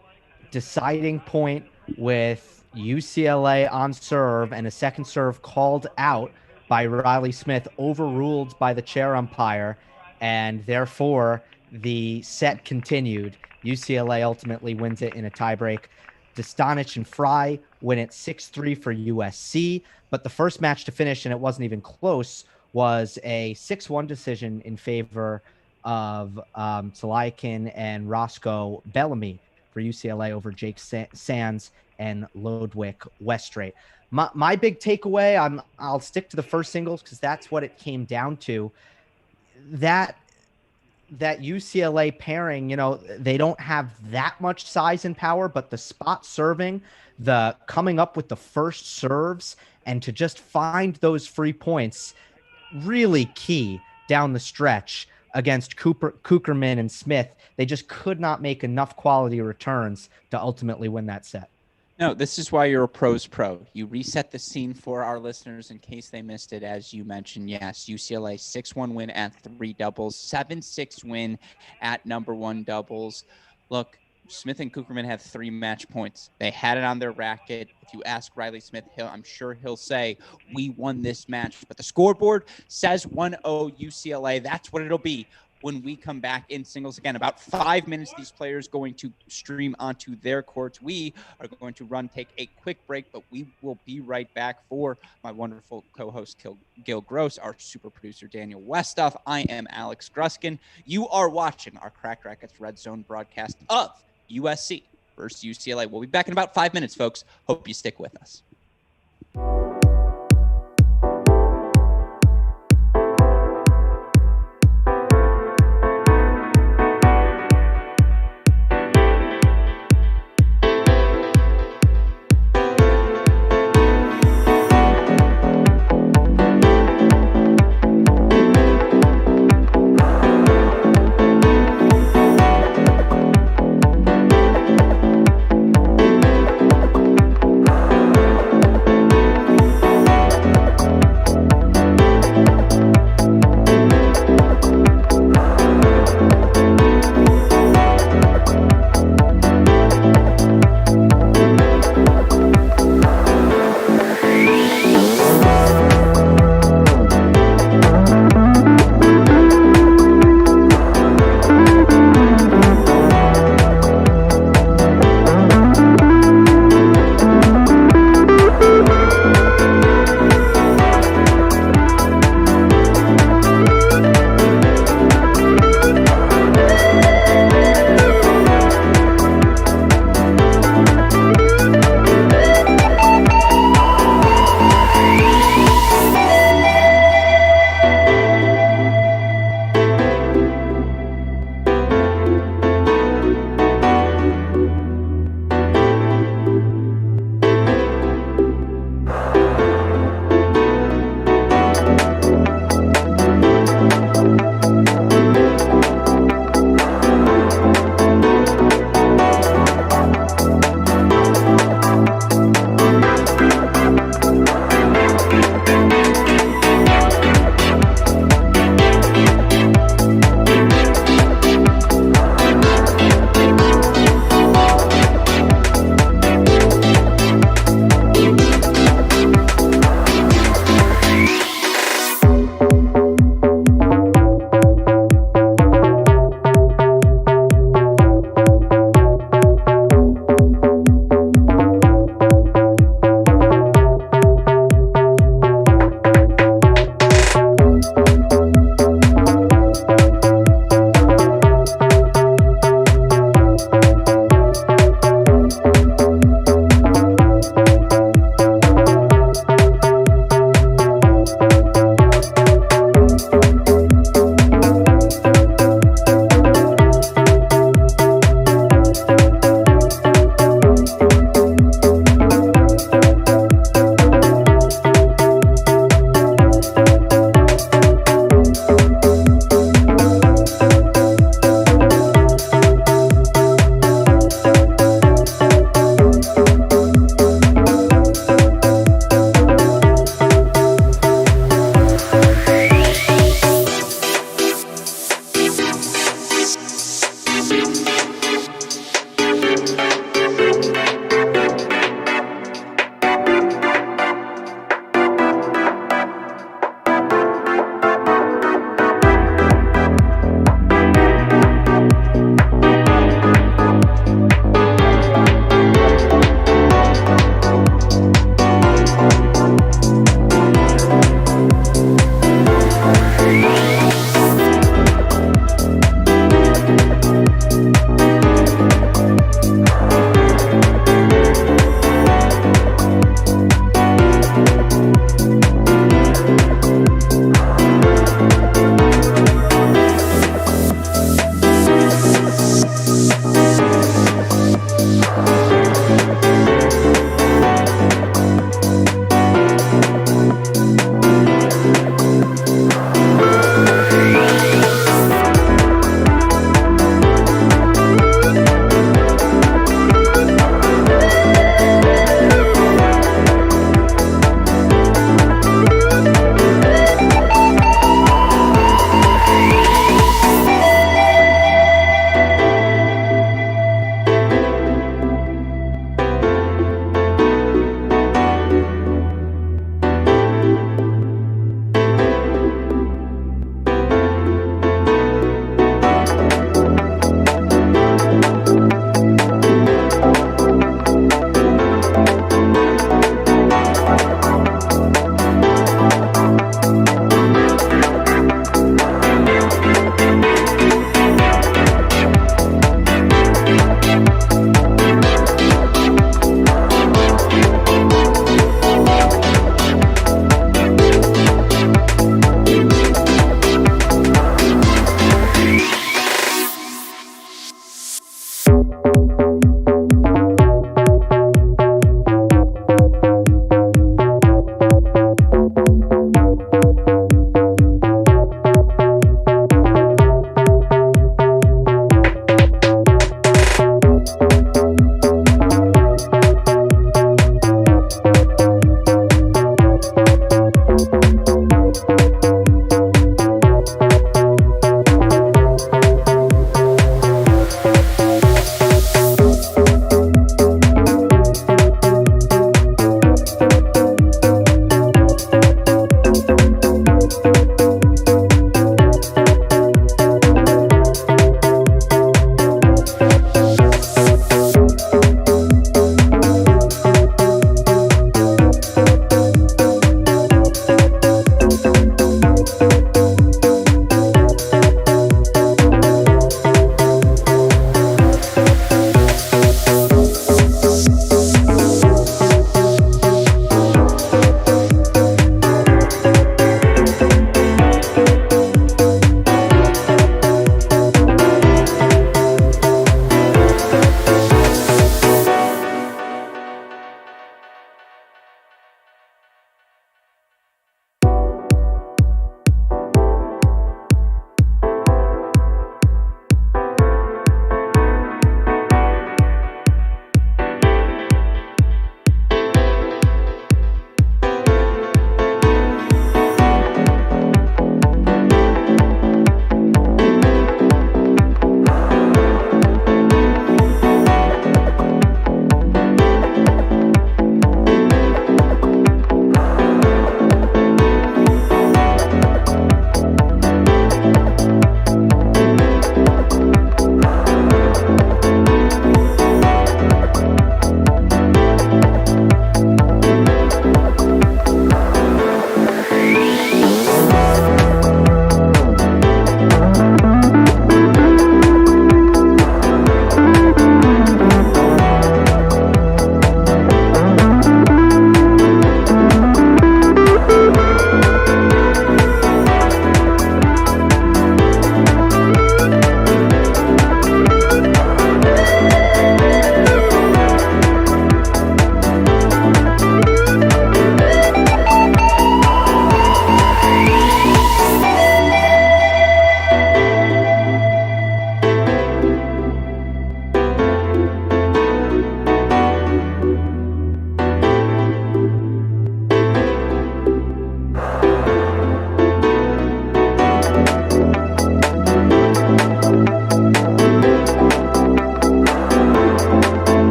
deciding point with UCLA on serve and a second serve called out by Riley Smith, overruled by the chair umpire, and therefore the set continued. UCLA ultimately wins it in a tiebreak. Destanich and Fry win it 6-3 for USC, but the first match to finish, and it wasn't even close, was a 6-1 decision in favor of Salayakin and Roscoe Bellamy for UCLA over Jake Sands and Lodwick Westrate. My big takeaway, I'll stick to the first singles because that's what it came down to. That UCLA pairing, they don't have that much size and power, but the spot serving, the coming up with the first serves, and to just find those free points, really key down the stretch against Cookerman and Smith. They just could not make enough quality returns to ultimately win that set. No, this is why you're a pro's pro. You reset the scene for our listeners in case they missed it. As you mentioned, yes, UCLA 6-1 win at 3 doubles, 7-6 win at number 1 doubles. Look, Smith and Cookerman have 3 match points. They had it on their racket. If you ask Riley Smith, I'm sure he'll say, we won this match. But the scoreboard says 1-0 UCLA. That's what it'll be when we come back in singles again. About 5 minutes, these players going to stream onto their courts. We are going to take a quick break, but we will be right back. For my wonderful co-host, Gil Gross, our super producer, Daniel Westoff, I am Alex Gruskin. You are watching our Cracked Racquets Redzone broadcast of USC versus UCLA. We'll be back in about 5 minutes, folks. Hope you stick with us.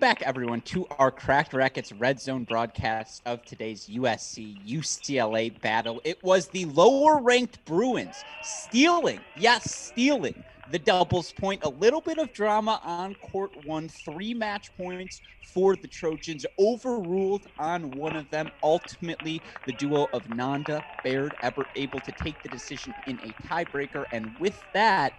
back, everyone, to our Cracked Rackets Red Zone broadcast of today's USC UCLA battle. It was the lower-ranked Bruins stealing the doubles point. A little bit of drama on court one, 3 match points for the Trojans, overruled on one of them. Ultimately, the duo of Nanda Baird able to take the decision in a tiebreaker, and with that,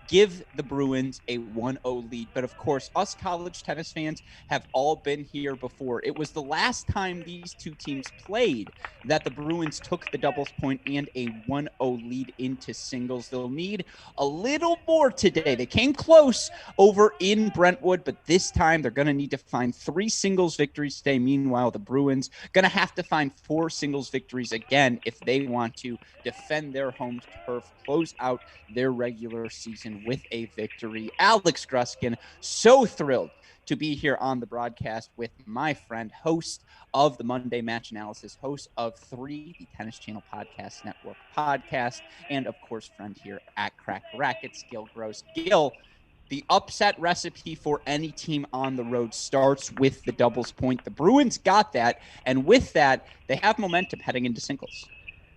give the Bruins a 1-0 lead. But of course, us college tennis fans have all been here before. It was the last time these two teams played that the Bruins took the doubles point and a 1-0 lead into singles. They'll need a little more today. They came close over in Brentwood, but this time they're going to need to find 3 singles victories today. Meanwhile, the Bruins going to have to find 4 singles victories again if they want to defend their home turf, close out their regular season with a victory. Alex Gruskin, so thrilled to be here on the broadcast with my friend, host of the Monday Match Analysis, host of 3, the Tennis Channel Podcast Network podcast, and of course, friend here at Crack Rackets, Gil Gross. Gil, the upset recipe for any team on the road starts with the doubles point. The Bruins got that, and with that, they have momentum heading into singles.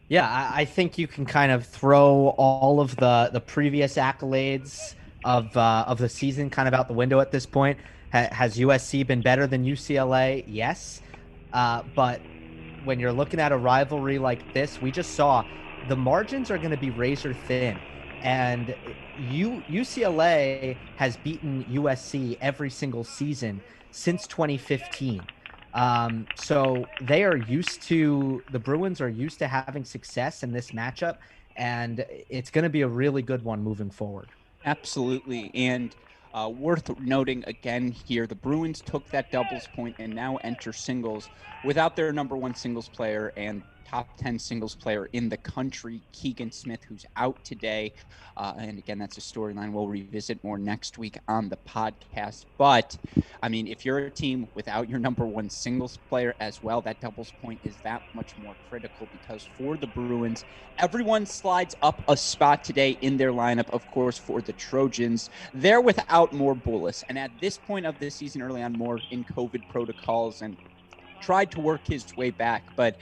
Yeah, I think you can kind of throw all of the previous accolades of the season kind of out the window at this point. Has USC been better than UCLA? Yes. But when you're looking at a rivalry like this, we just saw the margins are going to be razor thin. And UCLA has beaten USC every single season since 2015. So they are the Bruins are used to having success in this matchup, and it's going to be a really good one moving forward. Absolutely. And worth noting again here, the Bruins took that doubles point and now enter singles without their number 1 singles player and top 10 singles player in the country, Keegan Smith, who's out today. And again, that's a storyline we'll revisit more next week on the podcast. But, I mean, if you're a team without your number 1 singles player as well, that doubles point is that much more critical, because for the Bruins, everyone slides up a spot today in their lineup. Of course, for the Trojans, they're without Moore Bullis. And at this point of the season, early on, Moore in COVID protocols and tried to work his way back. But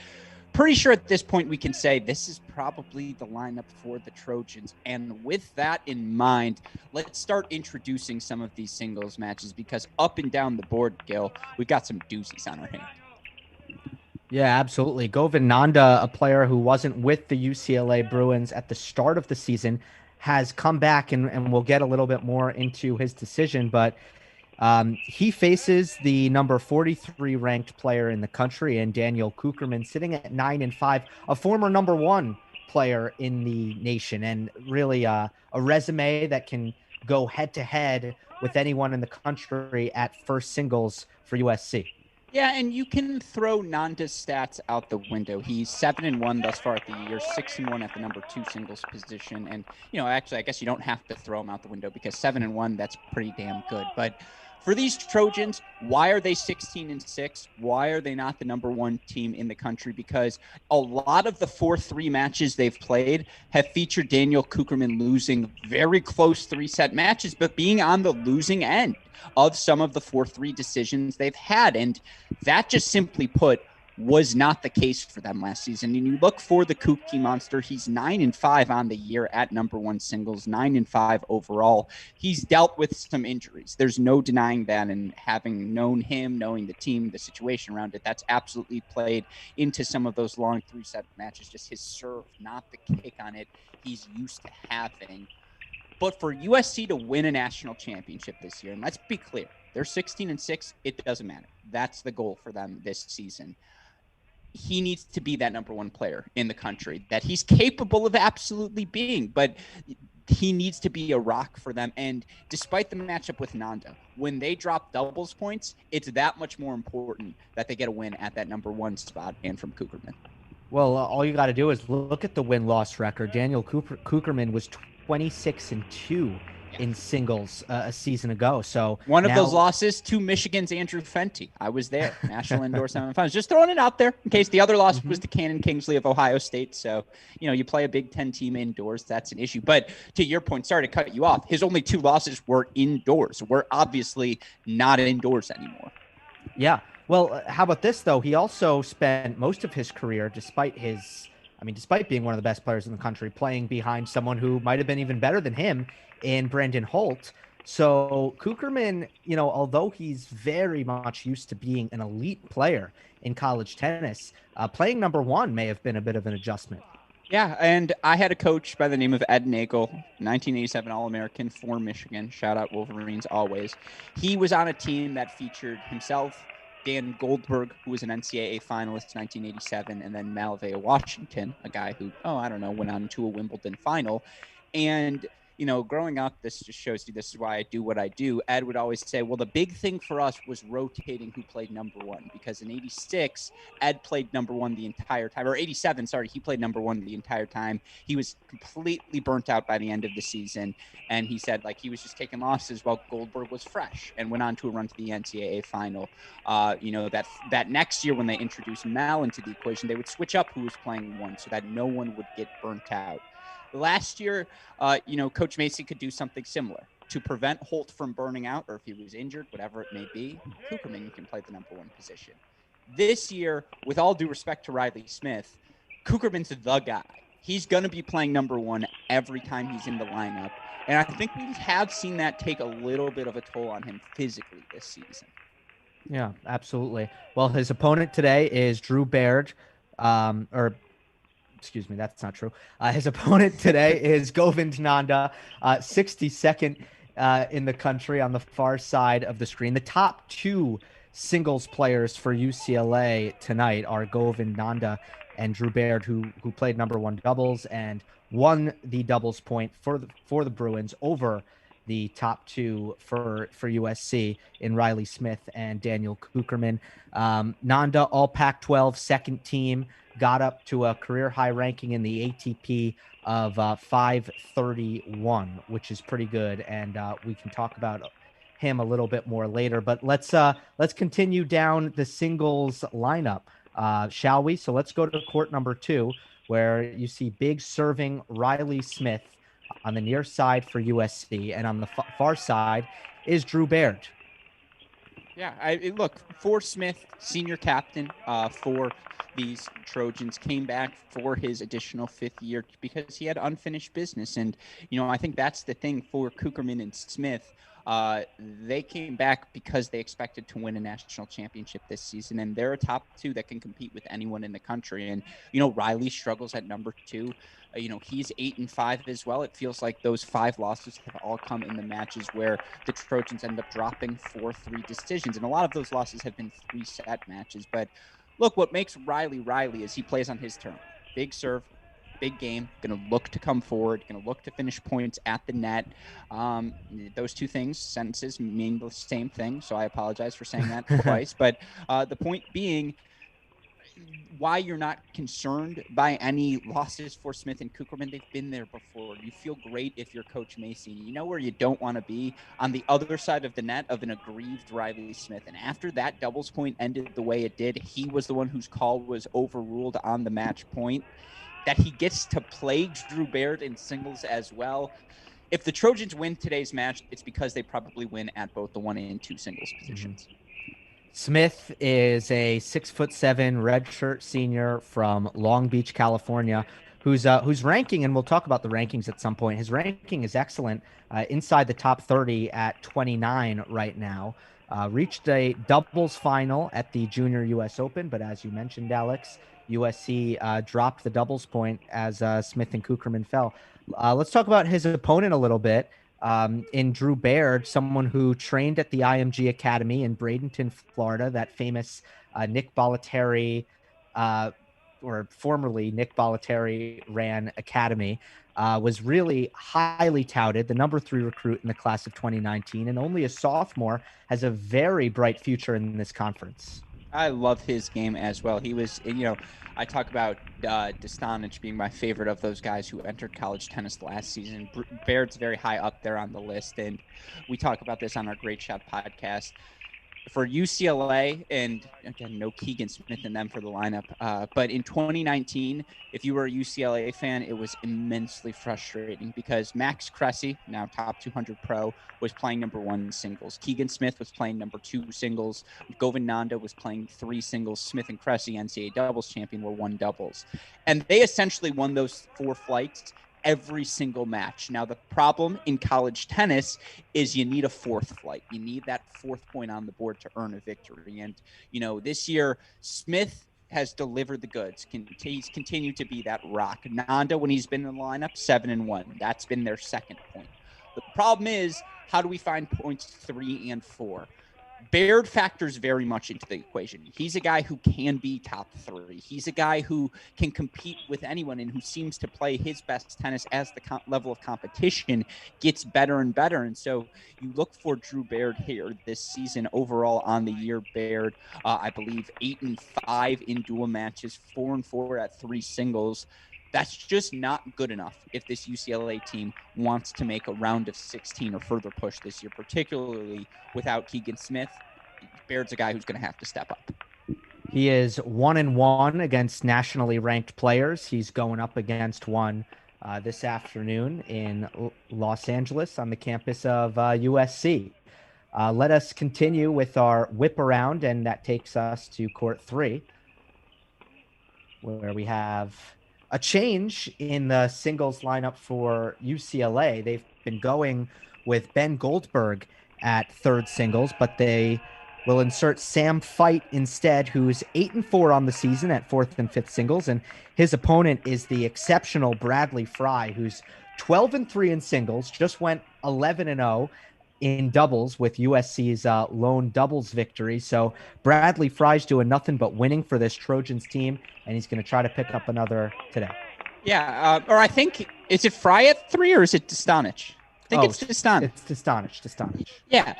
pretty sure at this point we can say this is probably the lineup for the Trojans. And with that in mind, let's start introducing some of these singles matches, because up and down the board, Gil, we've got some doozies on our hands. Yeah, absolutely. Govind Nanda, a player who wasn't with the UCLA Bruins at the start of the season, has come back, and we'll get a little bit more into his decision, but he faces the number 43 ranked player in the country, and Daniel Cookerman, sitting at 9-5, a former number 1 player in the nation, and really a resume that can go head to head with anyone in the country at first singles for USC. Yeah, and you can throw Nanda's stats out the window. He's 7-1 thus far at the year, 6-1 at the number 2 singles position. And, actually, I guess you don't have to throw him out the window, because 7-1, that's pretty damn good. But for these Trojans, why are they 16-6? Why are they not the number 1 team in the country? Because a lot of the 4-3 matches they've played have featured Daniel Cookerman losing very close 3-set matches, but being on the losing end of some of the 4-3 decisions they've had. And that, just simply put, was not the case for them last season. And you look for the Kookie Monster, he's 9-5 on the year at number 1 singles, 9-5 overall. He's dealt with some injuries. There's no denying that. And having known him, knowing the team, the situation around it, that's absolutely played into some of those long 3-set matches. Just his serve, not the kick on it, he's used to having. But for USC to win a national championship this year, and let's be clear, they're 16-6, it doesn't matter. That's the goal for them this season. He needs to be that number 1 player in the country that he's capable of absolutely being, but he needs to be a rock for them. And despite the matchup with Nanda, when they drop doubles points, it's that much more important that they get a win at that number 1 spot and from Cookerman. Well, all you got to do is look at the win-loss record. Daniel Cookerman was 26-2 in singles a season ago. So one of now, those losses to Michigan's Andrew Fenty. I was there. National Indoor Semifinals. Just throwing it out there in case the other loss was to Cannon Kingsley of Ohio State. So, you play a Big Ten team indoors. That's an issue. But to your point, sorry to cut you off, his only 2 losses were indoors. We're obviously not indoors anymore. Yeah. Well, how about this, though? He also spent most of his career, despite being one of the best players in the country, playing behind someone who might have been even better than him in Brandon Holt. So Cookerman, although he's very much used to being an elite player in college tennis, playing number 1 may have been a bit of an adjustment. Yeah, and I had a coach by the name of Ed Nagel, 1987 All-American for Michigan. Shout out Wolverines always. He was on a team that featured himself, Dan Goldberg, who was an NCAA finalist in 1987, and then Malavea Washington, a guy who, went on to a Wimbledon final. And growing up, this just shows you this is why I do what I do. Ed would always say, well, the big thing for us was rotating who played number 1, because in 86, Ed played number 1 the entire time, or 87, sorry, he played number 1 the entire time. He was completely burnt out by the end of the season. And he said, he was just taking losses while Goldberg was fresh and went on to a run to the NCAA final. That next year when they introduced Mal into the equation, they would switch up who was playing 1 so that no one would get burnt out. Last year, Coach Macy could do something similar to prevent Holt from burning out, or if he was injured, whatever it may be. Cookerman, you can play the number 1 position. This year, with all due respect to Riley Smith, Cookerman's the guy. He's going to be playing number 1 every time he's in the lineup. And I think we have seen that take a little bit of a toll on him physically this season. Yeah, absolutely. Well, his opponent today is Drew Baird, excuse me, that's not true. His opponent today is Govind Nanda, 62nd in the country on the far side of the screen. The top 2 singles players for UCLA tonight are Govind Nanda and Drew Baird, who played number 1 doubles and won the doubles point for the Bruins over the top 2 for USC in Riley Smith and Daniel Cookerman. Nanda, all Pac-12 second team, got up to a career high ranking in the ATP of 531, which is pretty good. And we can talk about him a little bit more later, but let's continue down the singles lineup, shall we? So let's go to court number 2, where you see big serving Riley Smith on the near side for USC, and on the far side is Drew Baird. Yeah, look, for Smith, senior captain for these Trojans, came back for his additional 5th year because he had unfinished business. And, I think that's the thing for Cookerman and Smith. They came back because they expected to win a national championship this season, and they're a top 2 that can compete with anyone in the country. And, Riley struggles at number 2. He's 8-5 as well. It feels like those 5 losses have all come in the matches where the Trojans end up dropping 4-3 decisions. And a lot of those losses have been 3-set matches. But look, what makes Riley is he plays on his turn. Big serve, big game, going to look to come forward, going to look to finish points at the net. Those 2 sentences mean the same thing. So I apologize for saying that twice. But the point being, why you're not concerned by any losses for Smith and Cookerman. They've been there before. You feel great if you're Coach Macy. You know where you don't want to be? On the other side of the net of an aggrieved Riley Smith. And after that doubles point ended the way it did, he was the one whose call was overruled on the match point. That he gets to play Drew Baird in singles as well. If the Trojans win today's match, it's because they probably win at both the 1 and 2 singles positions. Smith is a 6'7" redshirt senior from Long Beach, California, whose ranking, and we'll talk about the rankings at some point. His ranking is excellent, inside the top 30 at 29 right now. Reached a doubles final at the Junior U.S. Open, but as you mentioned, Alex, USC dropped the doubles point as Smith and Cookerman fell. Let's talk about his opponent a little bit. In Drew Baird, someone who trained at the IMG Academy in Bradenton, Florida, that famous Nick Bollettieri, or formerly Nick Bollettieri ran academy, was really highly touted, the number 3 recruit in the class of 2019, and only a sophomore, has a very bright future in this conference. I love his game as well. He was, I talk about Destanich being my favorite of those guys who entered college tennis last season. Baird's very high up there on the list, and we talk about this on our Great Shot podcast. For UCLA, and again, no Keegan Smith in them for the lineup. But in 2019, if you were a UCLA fan, it was immensely frustrating because Max Cressy, now top 200 pro, was playing number one singles. Keegan Smith was playing number two singles. Govind Nanda was playing three singles. Smith and Cressy, NCAA doubles champion, were one doubles. And they essentially won those four flights every single match. Now, the problem in college tennis is you need a fourth flight. You need that fourth point on the board to earn a victory. And, this year, Smith has delivered the goods. He's continued to be that rock. Nanda, when he's been in the lineup, 7-1. That's been their second point. The problem is, how do we find points 3 and 4? Baird factors very much into the equation. He's a guy who can be top 3. He's a guy who can compete with anyone and who seems to play his best tennis as the level of competition gets better and better. And so you look for Drew Baird here this season overall on the year. Baird, I believe 8-5 in dual matches, 4-4 at 3 singles. That's just not good enough if this UCLA team wants to make a round of 16 or further push this year, particularly without Keegan Smith. Baird's a guy who's going to have to step up. He is 1-1 against nationally ranked players. He's going up against one this afternoon in Los Angeles on the campus of USC. Let us continue with our whip around, and that takes us to court 3, where we have a change in the singles lineup for UCLA. They've been going with Ben Goldberg at third singles, but they will insert Sam Fight instead, who's 8-4 on the season at fourth and fifth singles. And his opponent is the exceptional Bradley Fry, who's 12-3 in singles, just went 11-0 in doubles with USC's lone doubles victory. So Bradley Fry's doing nothing but winning for this Trojans team, and he's going to try to pick up another today. Yeah, or I think, is it Fry at 3 or is it Destanich? I think it's Destanich. It's Destanich. Yeah.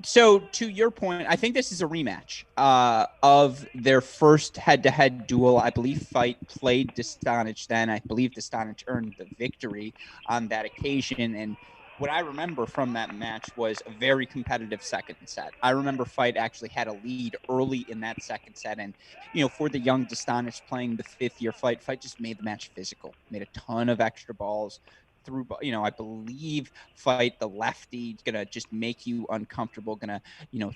So to your point, I think this is a rematch of their first head-to-head duel. I believe Fight played Destanich then. I believe Destanich earned the victory on that occasion. And what I remember from that match was a very competitive second set. I remember Fight actually had a lead early in that second set. And, for the young Destanich playing the fifth-year Fight just made the match physical, made a ton of extra balls. Through, I believe Fight, the lefty, gonna just make you uncomfortable, gonna,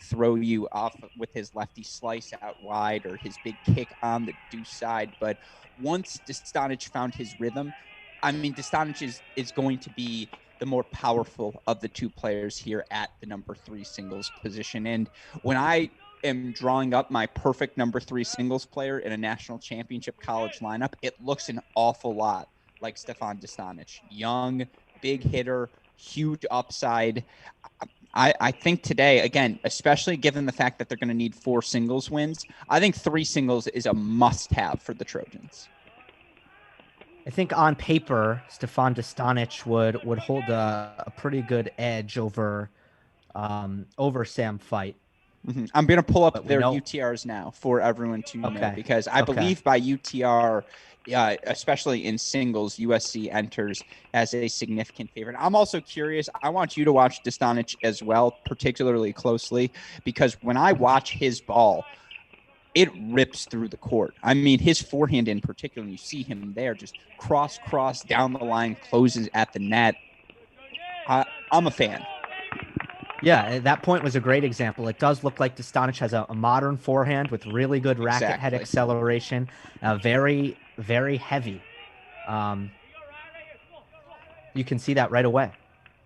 throw you off with his lefty slice out wide or his big kick on the deuce side. But once Destanich found his rhythm, Destanich is going to be the more powerful of the two players here at the number 3 singles position. And when I am drawing up my perfect number 3 singles player in a national championship college lineup, it looks an awful lot like Stefan Destanich. Young, big hitter, huge upside. I think today, again, especially given the fact that they're going to need 4 singles wins, I think 3 singles is a must-have for the Trojans. I think on paper, Stefan Destanich would hold a pretty good edge over Sam Fight. Mm-hmm. I'm going to pull up their UTRs now for everyone to know, because I believe by UTR, especially in singles, USC enters as a significant favorite. I'm also curious. I want you to watch Destanich as well, particularly closely, because when I watch his ball, it rips through the court. His forehand in particular, you see him there, just cross down the line, closes at the net. I'm a fan. Yeah, that point was a great example. It does look like Destanich has a modern forehand with really good racket head acceleration, very, very heavy. You can see that right away.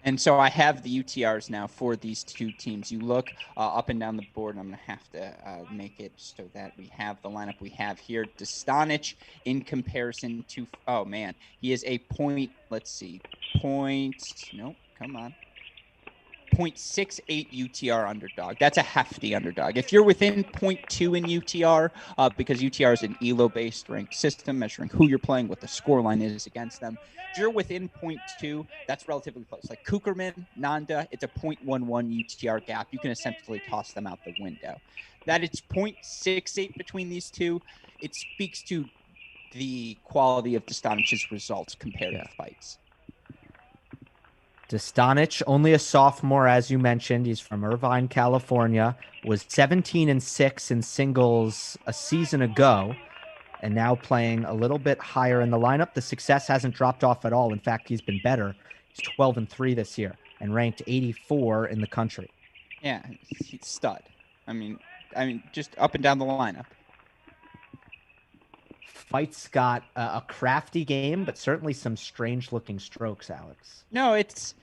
And so I have the UTRs now for these two teams. You look up and down the board, and I'm going to have to make it so that we have the lineup we have here. Destanich in comparison to, he is a point, let's see, 0.5 0.68 UTR underdog. That's a hefty underdog. If you're within 0.2 in UTR, because UTR is an ELO-based ranked system measuring who you're playing, what the scoreline is against them. If you're within 0.2, that's relatively close. Like Cookerman, Nanda, it's a 0.11 UTR gap. You can essentially toss them out the window. That it's 0.68 between these two, it speaks to the quality of Destanich's results compared to fights. Destanich, only a sophomore, as you mentioned. He's from Irvine, California, was 17-6 in singles a season ago, and now playing a little bit higher in the lineup. The success hasn't dropped off at all. In fact, he's been better. He's 12-3 this year and ranked 84 in the country. Yeah, he's stud. I mean, just up and down the lineup. Fight's got a crafty game, but certainly some strange-looking strokes, Alex. No, it's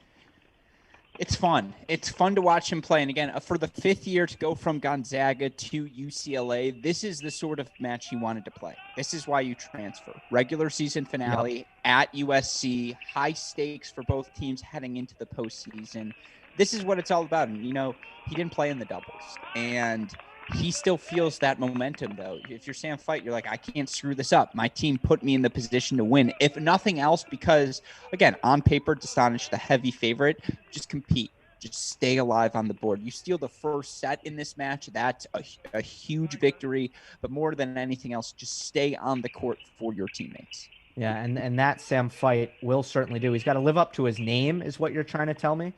fun. It's fun to watch him play. And again, for the 5th year to go from Gonzaga to UCLA, this is the sort of match he wanted to play. This is why you transfer. Regular season finale at USC, high stakes for both teams heading into the postseason. This is what it's all about. And, he didn't play in the doubles. And he still feels that momentum, though. If you're Sam Fight, you're like, I can't screw this up. My team put me in the position to win. If nothing else, because, again, on paper, Destanich, the heavy favorite, just compete. Just stay alive on the board. You steal the first set in this match, that's a huge victory. But more than anything else, just stay on the court for your teammates. Yeah, and that Sam Fight will certainly do. He's got to live up to his name, is what you're trying to tell me?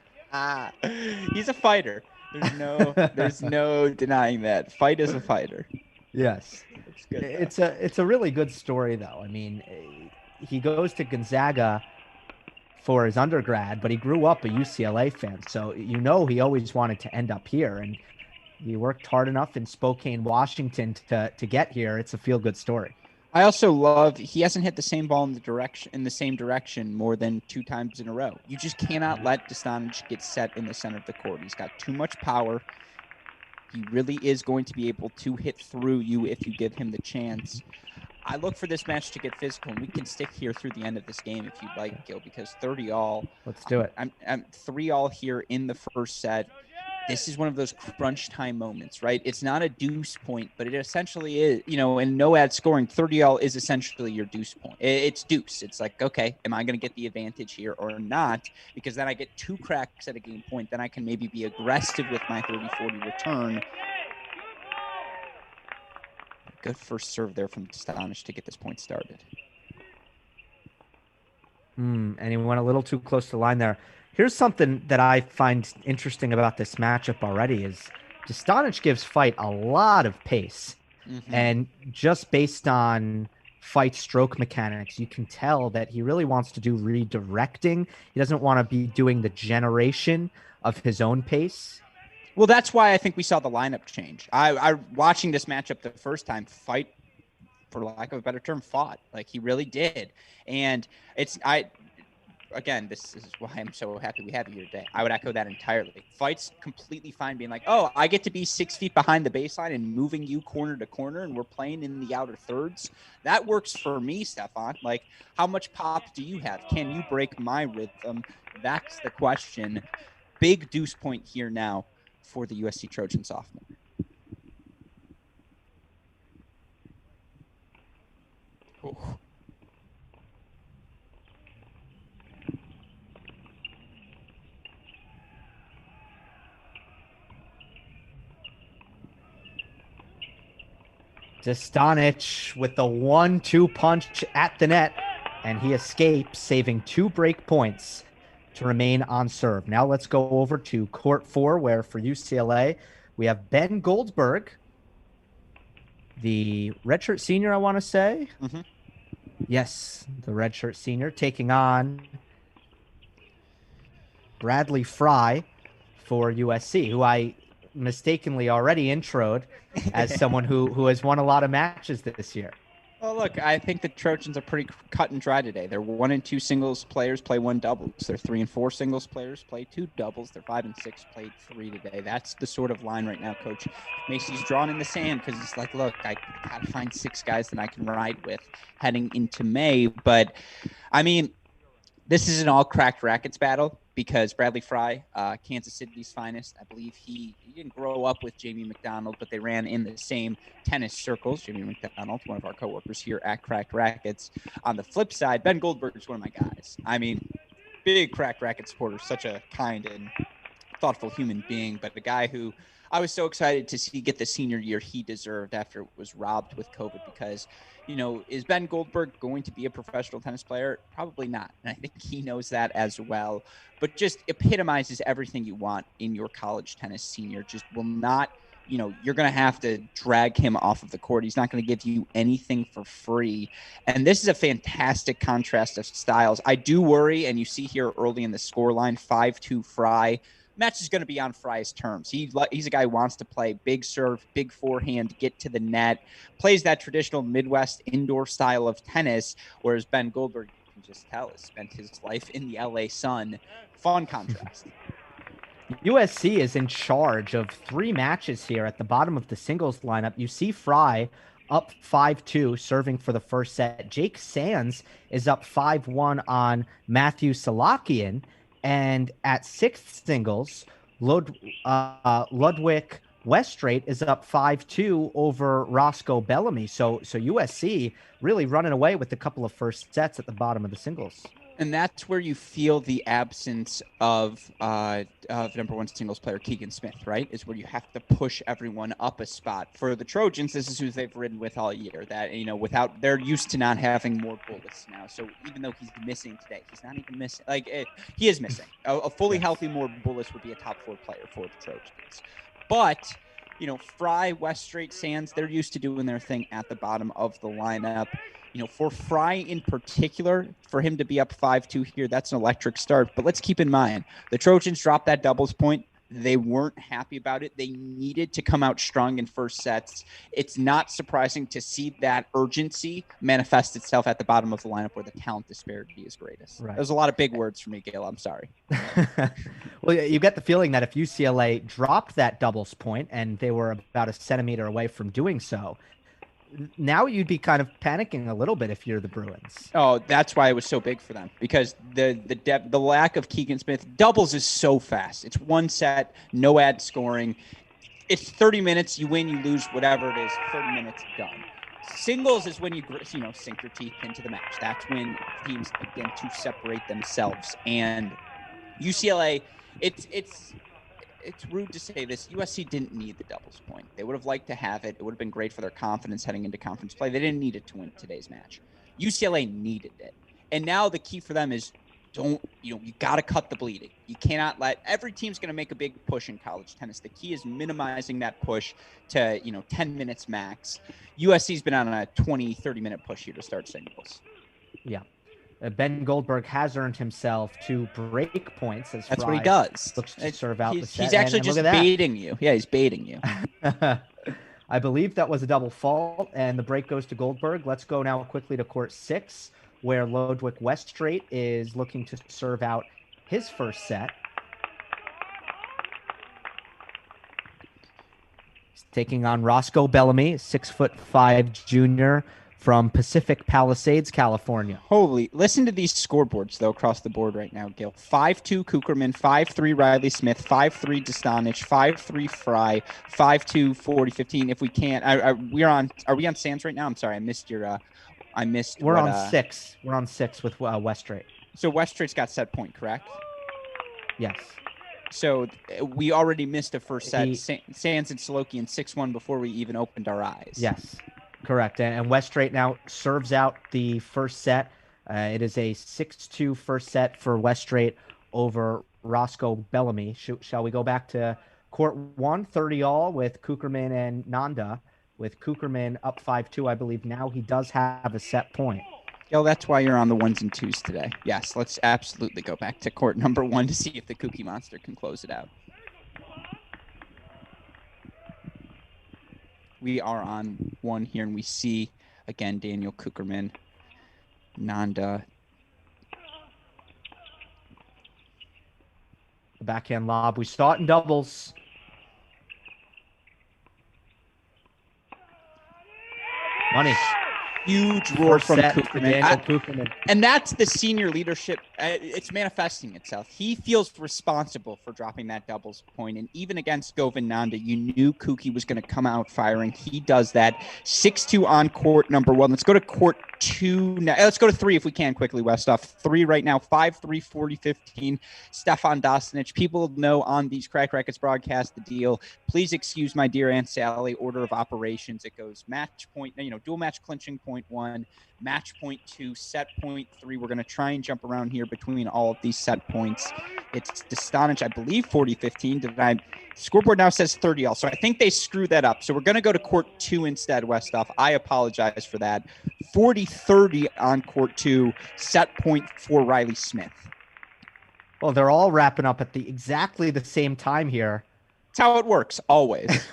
He's a fighter. There's no denying that. Fight is a fighter. Yes. It's a really good story, though. I mean, he goes to Gonzaga for his undergrad, but he grew up a UCLA fan. So, he always wanted to end up here. And he worked hard enough in Spokane, Washington to get here. It's a feel-good story. I also love he hasn't hit the same ball in the same direction more than 2 times in a row. You just cannot let Destanich get set in the center of the court. He's got too much power. He really is going to be able to hit through you if you give him the chance. I look for this match to get physical, and we can stick here through the end of this game if you'd like, Gil, because 30-all. Let's do it. I'm 3-all here in the first set. This is one of those crunch time moments, right? It's not a deuce point, but it essentially is, in no ad scoring, 30-all is essentially your deuce point. It's deuce. It's like, okay, am I going to get the advantage here or not? Because then I get 2 cracks at a game point. Then I can maybe be aggressive with my 30-40 return. Good first serve there from Destanich to get this point started. And he went a little too close to the line there. Here's something that I find interesting about this matchup already is Destanich gives Fight a lot of pace. Mm-hmm. And just based on Fight stroke mechanics, you can tell that he really wants to do redirecting. He doesn't want to be doing the generation of his own pace. Well, that's why I think we saw the lineup change. I watching this matchup the first time, Fight, for lack of a better term, fought. Like, he really did. And again, this is why I'm so happy we have you here today. I would echo that entirely. Fight's completely fine being like, oh, I get to be 6 feet behind the baseline and moving you corner to corner, and we're playing in the outer thirds. That works for me, Stefan. Like, how much pop do you have? Can you break my rhythm? That's the question. Big deuce point here now for the USC Trojan sophomore. Oh. Destanich with the 1-2 punch at the net, and he escapes, saving 2 break points to remain on serve. Now let's go over to court 4, where for UCLA, we have Ben Goldberg, the redshirt senior, I want to say. Mm-hmm. Yes, the redshirt senior, taking on Bradley Fry for USC, who I mistakenly already introed as someone who has won a lot of matches this year. Well, look, I think the Trojans are pretty cut and dry today. They're 1 and 2 singles players play 1 doubles. They're 3 and 4 singles players play 2 doubles. They're 5 and 6 played 3 today. That's the sort of line right now, Coach Macy's drawn in the sand, because it's like, look, I got to find 6 guys that I can ride with heading into May. But I mean, This is an all cracked rackets battle because Bradley Fry, Kansas City's finest, I believe he didn't grow up with Jamie McDonald, but they ran in the same tennis circles. Jamie McDonald, one of our coworkers here at Cracked Rackets. On the flip side, Ben Goldberg is one of my guys. I mean, big Cracked Racket supporter, such a kind and thoughtful human being, but a guy who I was so excited to see get the senior year he deserved after it was robbed with COVID because, is Ben Goldberg going to be a professional tennis player? Probably not. And I think he knows that as well, but just epitomizes everything you want in your college tennis senior. Just will not, you're going to have to drag him off of the court. He's not going to give you anything for free. And this is a fantastic contrast of styles. I do worry, and you see here early in the scoreline, 5-2 Fry. Match is going to be on Fry's terms. He's a guy who wants to play big serve, big forehand, get to the net, plays that traditional Midwest indoor style of tennis, whereas Ben Goldberg, you can just tell, has spent his life in the LA sun. Fun contrast. USC is in charge of 3 matches here at the bottom of the singles lineup. You see Fry up 5-2, serving for the first set. Jake Sands is up 5-1 on Matthew Salakian. And at 6th singles, Ludwig Westrate is up 5-2 over Roscoe Bellamy. So USC really running away with a couple of first sets at the bottom of the singles. And that's where you feel the absence of number one singles player Keegan Smith, right? Is where you have to push everyone up a spot. For the Trojans, this is who they've ridden with all year. That, they're used to not having more bullets now. So even though he's missing today, he's not even missing. He is missing. A fully healthy more bullets would be a top 4 player for the Trojans. But, Fry, Westrate, Sands, they're used to doing their thing at the bottom of the lineup. For Fry in particular, for him to be up 5-2 here, that's an electric start. But let's keep in mind, the Trojans dropped that doubles point. They weren't happy about it. They needed to come out strong in first sets. It's not surprising to see that urgency manifest itself at the bottom of the lineup where the talent disparity is greatest. Right. There's a lot of big words for me, Gil. I'm sorry. Well, you get the feeling that if UCLA dropped that doubles point and they were about a centimeter away from doing so, now you'd be kind of panicking a little bit if you're the Bruins. Oh, that's why it was so big for them, because the lack of Keegan Smith. Doubles is so fast. It's one set, no ad scoring. It's 30 minutes. You win, you lose, whatever it is. 30 minutes, done. Singles is when you sink your teeth into the match. That's when teams begin to separate themselves. And UCLA, it's rude to say this. USC didn't need the doubles point. They would have liked to have it. It would have been great for their confidence heading into conference play. They didn't need it to win today's match. UCLA needed it. And now the key for them is you got to cut the bleeding. You cannot every team's going to make a big push in college tennis. The key is minimizing that push to, 10 minutes max. USC's been on a 20, 30-minute push here to start singles. Yeah. Ben Goldberg has earned himself 2 break points. That's what he does. Looks to serve out the set. He's actually just baiting you. Yeah, he's baiting you. I believe that was a double fault, and the break goes to Goldberg. Let's go now quickly to court 6, where Ludwig Westrate is looking to serve out his first set. He's taking on Roscoe Bellamy, 6'5" junior from Pacific Palisades, California. Listen to these scoreboards, though, across the board right now, Gil. 5-2 Cookerman, 5-3 Riley Smith, 5-3 Destanich, 5-3 Fry, 5-2 40-15. If we can't, are we on Sands right now? I'm sorry, I missed your. We're on 6. We're on 6 with Westrate. So Westrate's got set point, correct? Yes. So we already missed a first set. Sands and Salokian 6-1 before we even opened our eyes. Yes. Correct. And Westrate now serves out the first set. It is a 6-2 first set for Westrate over Roscoe Bellamy. Shall we go back to court 1, 30-all with Cookerman and Nanda, with Cookerman up 5-2. I believe now he does have a set point. Yo, that's why you're on the 1s and 2s today. Yes, let's absolutely go back to court number 1 to see if the Cookie Monster can close it out. We are on 1 here, and we see, again, Daniel Cookerman, Nanda. The backhand lob. We saw it in doubles. Money. Huge roar First from set to Cookerman. Daniel Cookerman. And that's the senior leadership. It's manifesting itself. He feels responsible for dropping that doubles point. And even against Govind Nanda, you knew Kookie was going to come out firing. He does that. 6-2 on court number 1. Let's go to court 2 now. Let's go to 3 if we can quickly, Westoff. 3 right now. 5-3, 40-15. Stefan Destanich. People know on these Crack Rackets broadcast the deal. Please excuse my dear Aunt Sally. Order of operations. It goes match point, dual match clinching point 1. Match point 2, set point 3. We're going to try and jump around here between all of these set points. It's Destanich, I believe, 40-15. Scoreboard now says 30-all, so I think they screwed that up. So we're going to go to court 2 instead, Westoff. I apologize for that. 40-30 on court 2, set point for Riley Smith. Well, they're all wrapping up at exactly the same time here. That's how it works, always.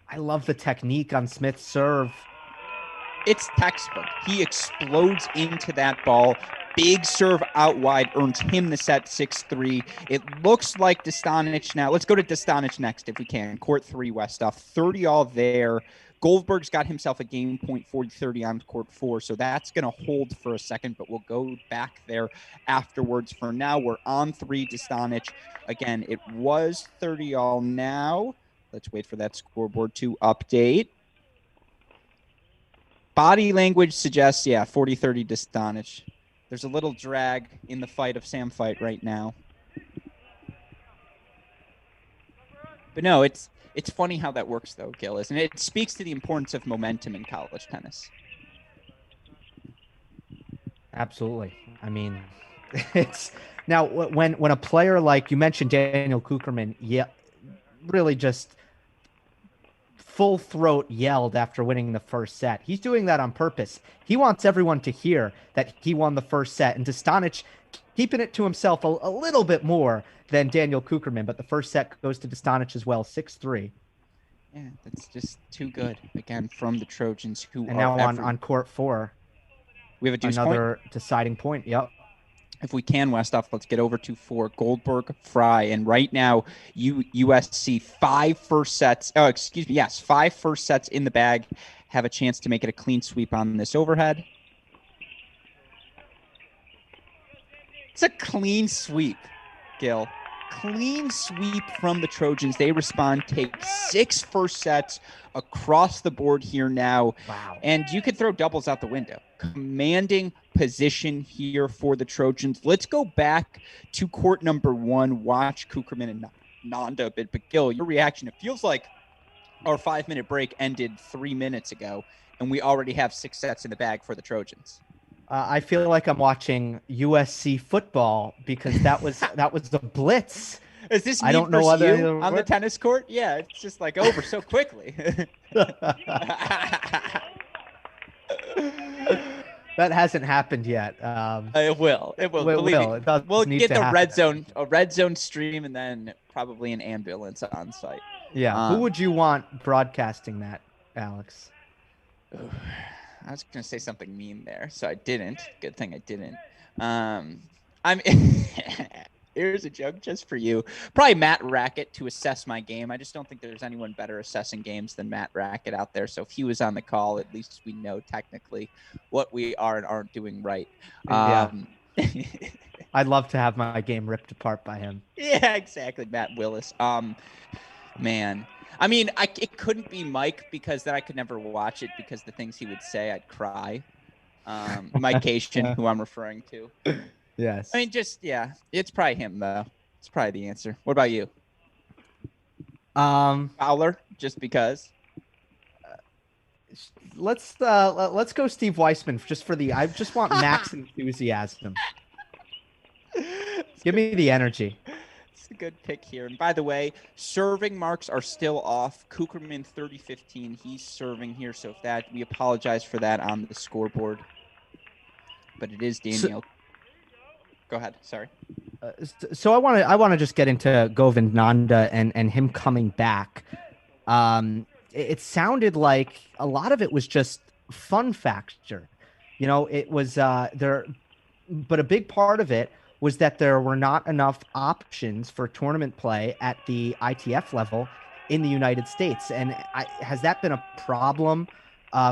I love the technique on Smith's serve. It's textbook. He explodes into that ball. Big serve out wide earns him the set 6-3. It looks like Destanich now. Let's go to Destanich next if we can. Court 3, Westoff. 30-all there. Goldberg's got himself a game point 40-30 on court 4, so that's going to hold for a second, but we'll go back there afterwards. For now, we're on 3, Destanich. Again, it was 30-all now. Let's wait for that scoreboard to update. Body language suggests, 40-30 Destanich. There's a little drag in the fight of Sam fight right now. But no, it's funny how that works, though, Gillis. And it speaks to the importance of momentum in college tennis. Absolutely. I mean, it's now when a player like you mentioned, Daniel Cookerman, really just full throat yelled after winning the first set. He's doing that on purpose. He wants everyone to hear that he won the first set. And Destanich keeping it to himself a little bit more than Daniel Cookerman, but the first set goes to Destanich as well, 6-3. Yeah, that's just too good. Again, from the Trojans, who and are now on court 4. We have a deuce another point? Deciding point. Yep. If we can, Westoff, let's get over to 4. Goldberg, Fry, and right now, USC 5 first sets. Oh, excuse me. Yes, 5 first sets in the bag. Have a chance to make it a clean sweep on this overhead. It's a clean sweep, Gil. Clean sweep from the Trojans. They respond, take 6 first sets across the board here now. Wow. And you could throw doubles out the window. Commanding position here for the Trojans. Let's go back to court number 1. Watch Cookerman and Nanda a bit. But Gil, your reaction, it feels like our 5-minute break ended 3 minutes ago, and we already have 6 sets in the bag for the Trojans. I feel like I'm watching USC football because that was the blitz. Is this I don't know whether you on the tennis court? Yeah, it's just like over so quickly. That hasn't happened yet. It will. It will. We'll get the red zone stream, and then probably an ambulance on site. Yeah. Who would you want broadcasting that, Alex? I was going to say something mean there, so I didn't. Good thing I didn't. Here's a joke just for you. Probably Matt Rackett to assess my game. I just don't think there's anyone better assessing games than Matt Rackett out there. So if he was on the call, at least we know technically what we are and aren't doing right. I'd love to have my game ripped apart by him. Yeah, exactly. Matt Willis. Man. I mean, it couldn't be Mike because then I could never watch it because the things he would say, I'd cry. Mike Cation, who I'm referring to. Yes. I mean, it's probably him, though. It's probably the answer. What about you? Fowler, just because. Let's go Steve Weissman just for I just want max enthusiasm. Give me the energy. It's a good pick here. And by the way, serving marks are still off. Cookerman 30-15. He's serving here. So we apologize for that on the scoreboard. But it is Daniel. Go ahead. Sorry. So I want to just get into Govind Nanda and him coming back. It sounded like a lot of it was just fun factor. It was there, but a big part of it was that there were not enough options for tournament play at the ITF level. in the United States. And has that been a problem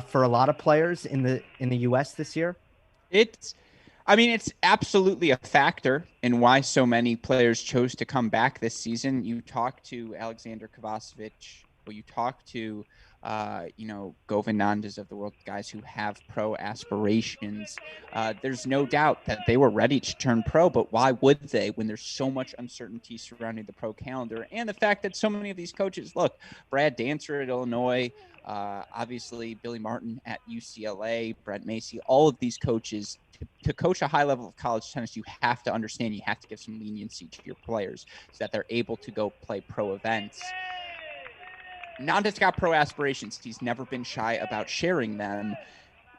for a lot of players in the U.S. this year? It's absolutely a factor in why so many players chose to come back this season. You talk to Alexander Kovacevic, or you talk to, Govinandas of the world, guys who have pro aspirations. There's no doubt that they were ready to turn pro, but why would they when there's so much uncertainty surrounding the pro calendar and the fact that so many of these coaches, look, Brad Dancer at Illinois, obviously Billy Martin at UCLA, Brent Macy, all of these coaches, to coach a high level of college tennis, you have to understand, you have to give some leniency to your players so that they're able to go play pro events. Nanda's got pro aspirations. He's never been shy about sharing them.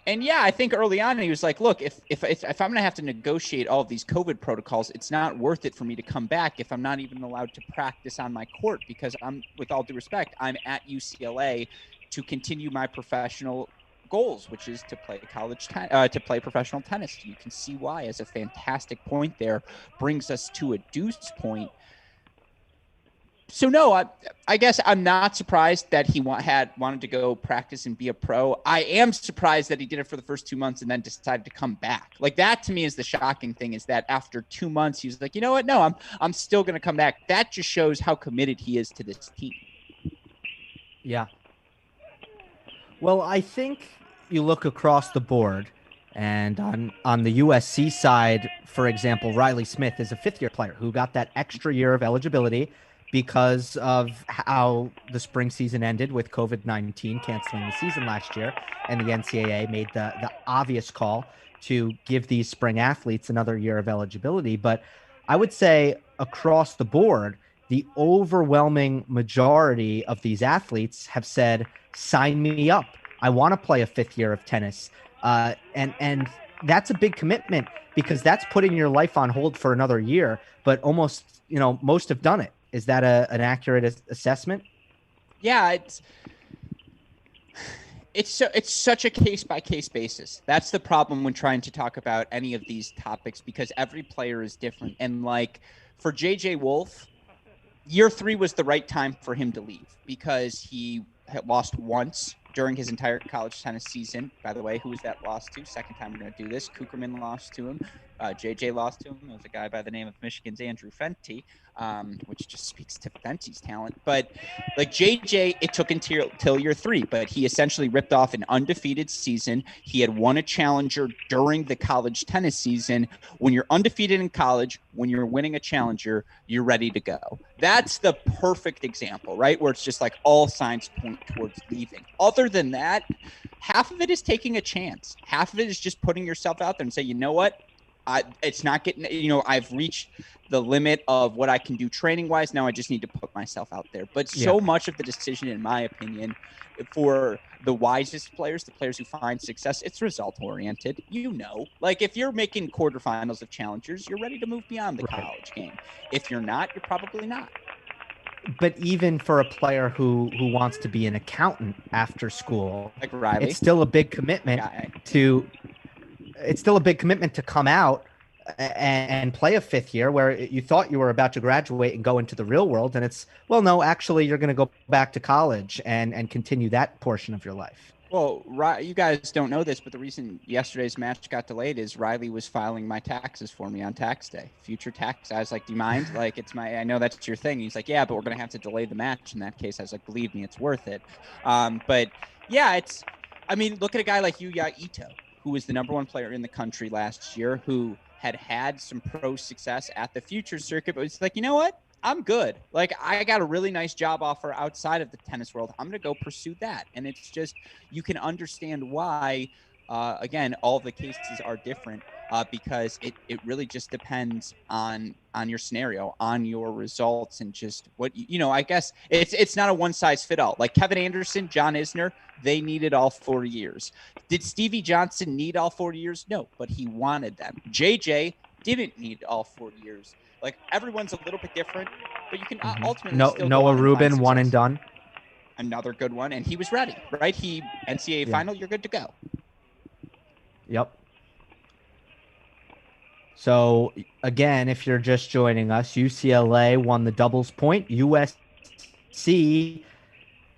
And yeah, I think early on he was like, look, if I'm going to have to negotiate all of these COVID protocols, it's not worth it for me to come back if I'm not even allowed to practice on my court, because with all due respect, I'm at UCLA to continue my professional goals, which is to play to play professional tennis. You can see why, as a fantastic point there, brings us to a deuce point. So no, I guess I'm not surprised that he wanted to go practice and be a pro. I am surprised that he did it for the first 2 months and then decided to come back. Like, that to me is the shocking thing, is that after 2 months, he was like, you know what? No, I'm still going to come back. That just shows how committed he is to this team. Yeah. Well, I think you look across the board, and on the USC side, for example, Riley Smith is a fifth-year player who got that extra year of eligibility because of how the spring season ended with COVID-19 canceling the season last year, and the NCAA made the obvious call to give these spring athletes another year of eligibility. But I would say across the board, the overwhelming majority of these athletes have said, sign me up. I want to play a fifth year of tennis. And that's a big commitment, because that's putting your life on hold for another year, but almost, most have done it. Is that an accurate assessment? Yeah, it's such a case-by-case basis. That's the problem when trying to talk about any of these topics, because every player is different. And like for JJ Wolf, year 3 was the right time for him to leave, because he had lost once during his entire college tennis season. By the way, who was that lost to? Second time we're going to do this. Cookerman lost to him. JJ lost to him. It was a guy by the name of Michigan's Andrew Fenty, which just speaks to Fenty's talent. But like JJ, it took until year 3, but he essentially ripped off an undefeated season. He had won a challenger during the college tennis season. When you're undefeated in college, when you're winning a challenger, you're ready to go. That's the perfect example, right? Where it's just like all signs point towards leaving. Other than that, half of it is taking a chance. Half of it is just putting yourself out there and say, you know what? It's not getting, I've reached the limit of what I can do training wise. Now I just need to put myself out there. But so much of the decision, in my opinion, for the wisest players, the players who find success, it's result oriented. Like if you're making quarterfinals of challengers, you're ready to move beyond the college game. If you're not, you're probably not. But even for a player who wants to be an accountant after school, like Riley, it's still a big commitment to come out and play a fifth year where you thought you were about to graduate and go into the real world. And it's, well, no, actually you're going to go back to college and continue that portion of your life. Well, you guys don't know this, but the reason yesterday's match got delayed is Riley was filing my taxes for me on tax day, future tax. I was like, do you mind? Like, I know that's your thing. He's like, yeah, but we're going to have to delay the match in that case. I was like, believe me, it's worth it. But yeah, look at a guy like Yuya Ito, who was the #1 player in the country last year, who had some pro success at the future circuit, but it's like, you know what? I'm good. Like, I got a really nice job offer outside of the tennis world. I'm going to go pursue that. And it's just, you can understand why, again, all the cases are different, because it really just depends on your scenario, on your results, and just what, I guess it's not a one size fit all. Like Kevin Anderson, John Isner, they needed all 4 years. Did Stevie Johnson need all 4 years? No, but he wanted them. JJ didn't need all 4 years. Like, everyone's a little bit different, but you can ultimately still Noah Rubin, one and done. Another good one, and he was ready, right? NCAA final, you're good to go. Yep. So, again, if you're just joining us, UCLA won the doubles point. USC USC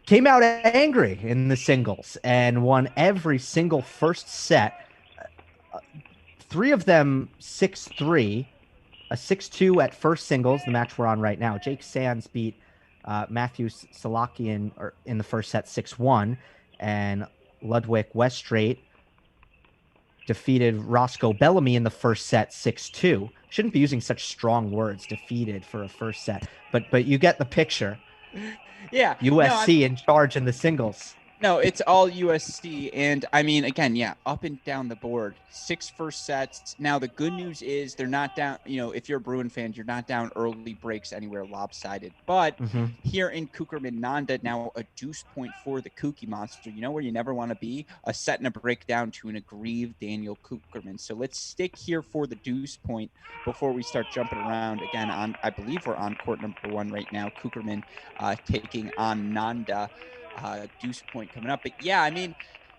came out angry in the singles and won every single first set. Three of them 6-3, a 6-2 at first singles, the match we're on right now. Jake Sands beat Matthew Salakian in the first set 6-1, and Ludwig Westrate defeated Roscoe Bellamy in the first set 6-2. Shouldn't be using such strong words, defeated, for a first set, but you get the picture. Yeah. USC in charge in the singles. No, it's all USC. And I mean, again, yeah, up and down the board, 6 first sets. Now, the good news is they're not down, if you're a Bruin fan, you're not down early breaks anywhere lopsided. But here in Cookerman, Nanda, now a deuce point for the Kookie Monster. You know where you never want to be? A set and a breakdown to an aggrieved Daniel Cookerman. So let's stick here for the deuce point before we start jumping around. Again, I believe we're on court number 1 right now. Cookerman taking on Nanda. Deuce point coming up. But yeah, I mean,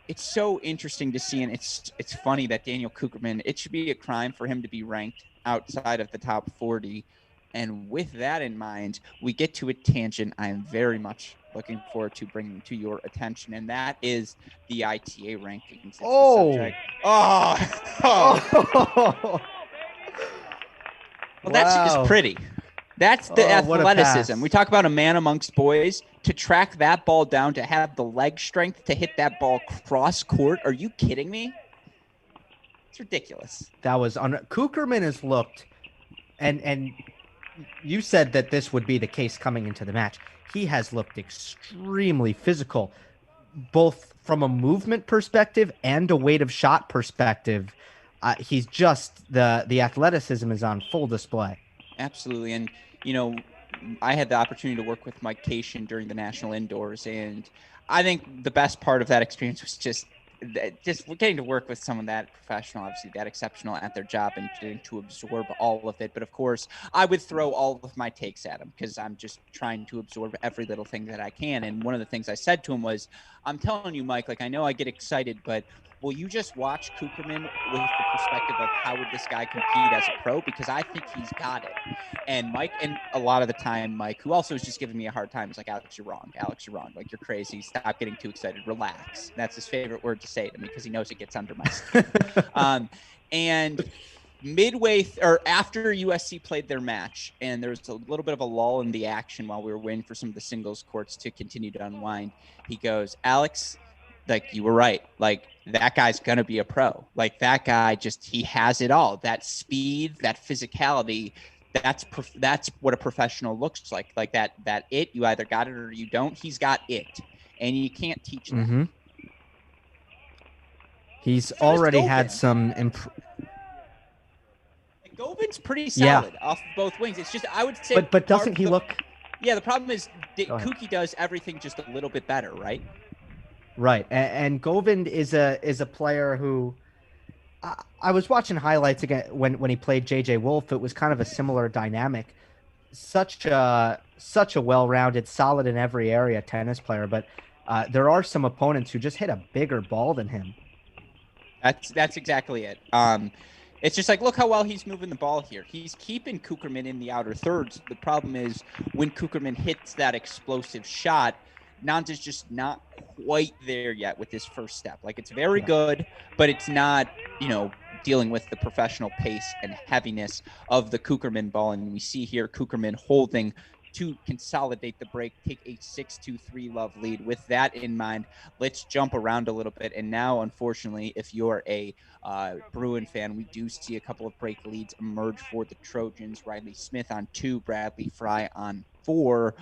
it's so interesting to see, and it's funny that Daniel Cookerman, it should be a crime for him to be ranked outside of the top 40. And with that in mind, we get to a tangent I am very much looking forward to bringing to your attention, and that is the ITA rankings. It's oh. The subject. Oh. Well, that's just pretty. That's the athleticism. We talk about a man amongst boys. To track that ball down, to have the leg strength to hit that ball cross court. Are you kidding me? It's ridiculous. That was Cookerman has looked, and you said that this would be the case coming into the match. He has looked extremely physical, both from a movement perspective and a weight of shot perspective. He's just the athleticism is on full display. Absolutely. And, I had the opportunity to work with Mike Cation during the National Indoors, and I think the best part of that experience was just getting to work with someone that professional, obviously that exceptional at their job, and getting to absorb all of it. But of course, I would throw all of my takes at him because I'm just trying to absorb every little thing that I can. And one of the things I said to him was, I'm telling you, Mike, I know I get excited, but will you just watch Cookerman with the perspective of how would this guy compete as a pro? Because I think he's got it. And Mike, and a lot of the time, Mike, who also is just giving me a hard time, is like, Alex, you're wrong. Alex, you're wrong. You're crazy. Stop getting too excited. Relax. That's his favorite word to say to me because he knows it gets under my skin. And midway or after USC played their match, and there was a little bit of a lull in the action while we were waiting for some of the singles courts to continue to unwind, he goes, Alex, you were right. That guy's going to be a pro. That guy he has it all. That speed, that physicality, that's what a professional looks like. That you either got it or you don't. He's got it. And you can't teach that. He's already had some Govin's pretty solid off both wings. It's just, I would say, but doesn't he look? Yeah, the problem is Kookie does everything just a little bit better, right? Right, and Govind is a player who I was watching highlights again when he played JJ Wolf. It was kind of a similar dynamic. Such a well-rounded, solid in every area tennis player, but there are some opponents who just hit a bigger ball than him. That's exactly it. It's just look how well he's moving the ball here. He's keeping Cookerman in the outer thirds. The problem is when Cookerman hits that explosive shot, Nanda's just not quite there yet with his first step. It's very good, but it's not, dealing with the professional pace and heaviness of the Cookerman ball. And we see here Cookerman holding to consolidate the break, take a 6-2-3 love lead. With that in mind, let's jump around a little bit. And now, unfortunately, if you're a Bruin fan, we do see a couple of break leads emerge for the Trojans. Riley Smith on 2, Bradley Fry on 4.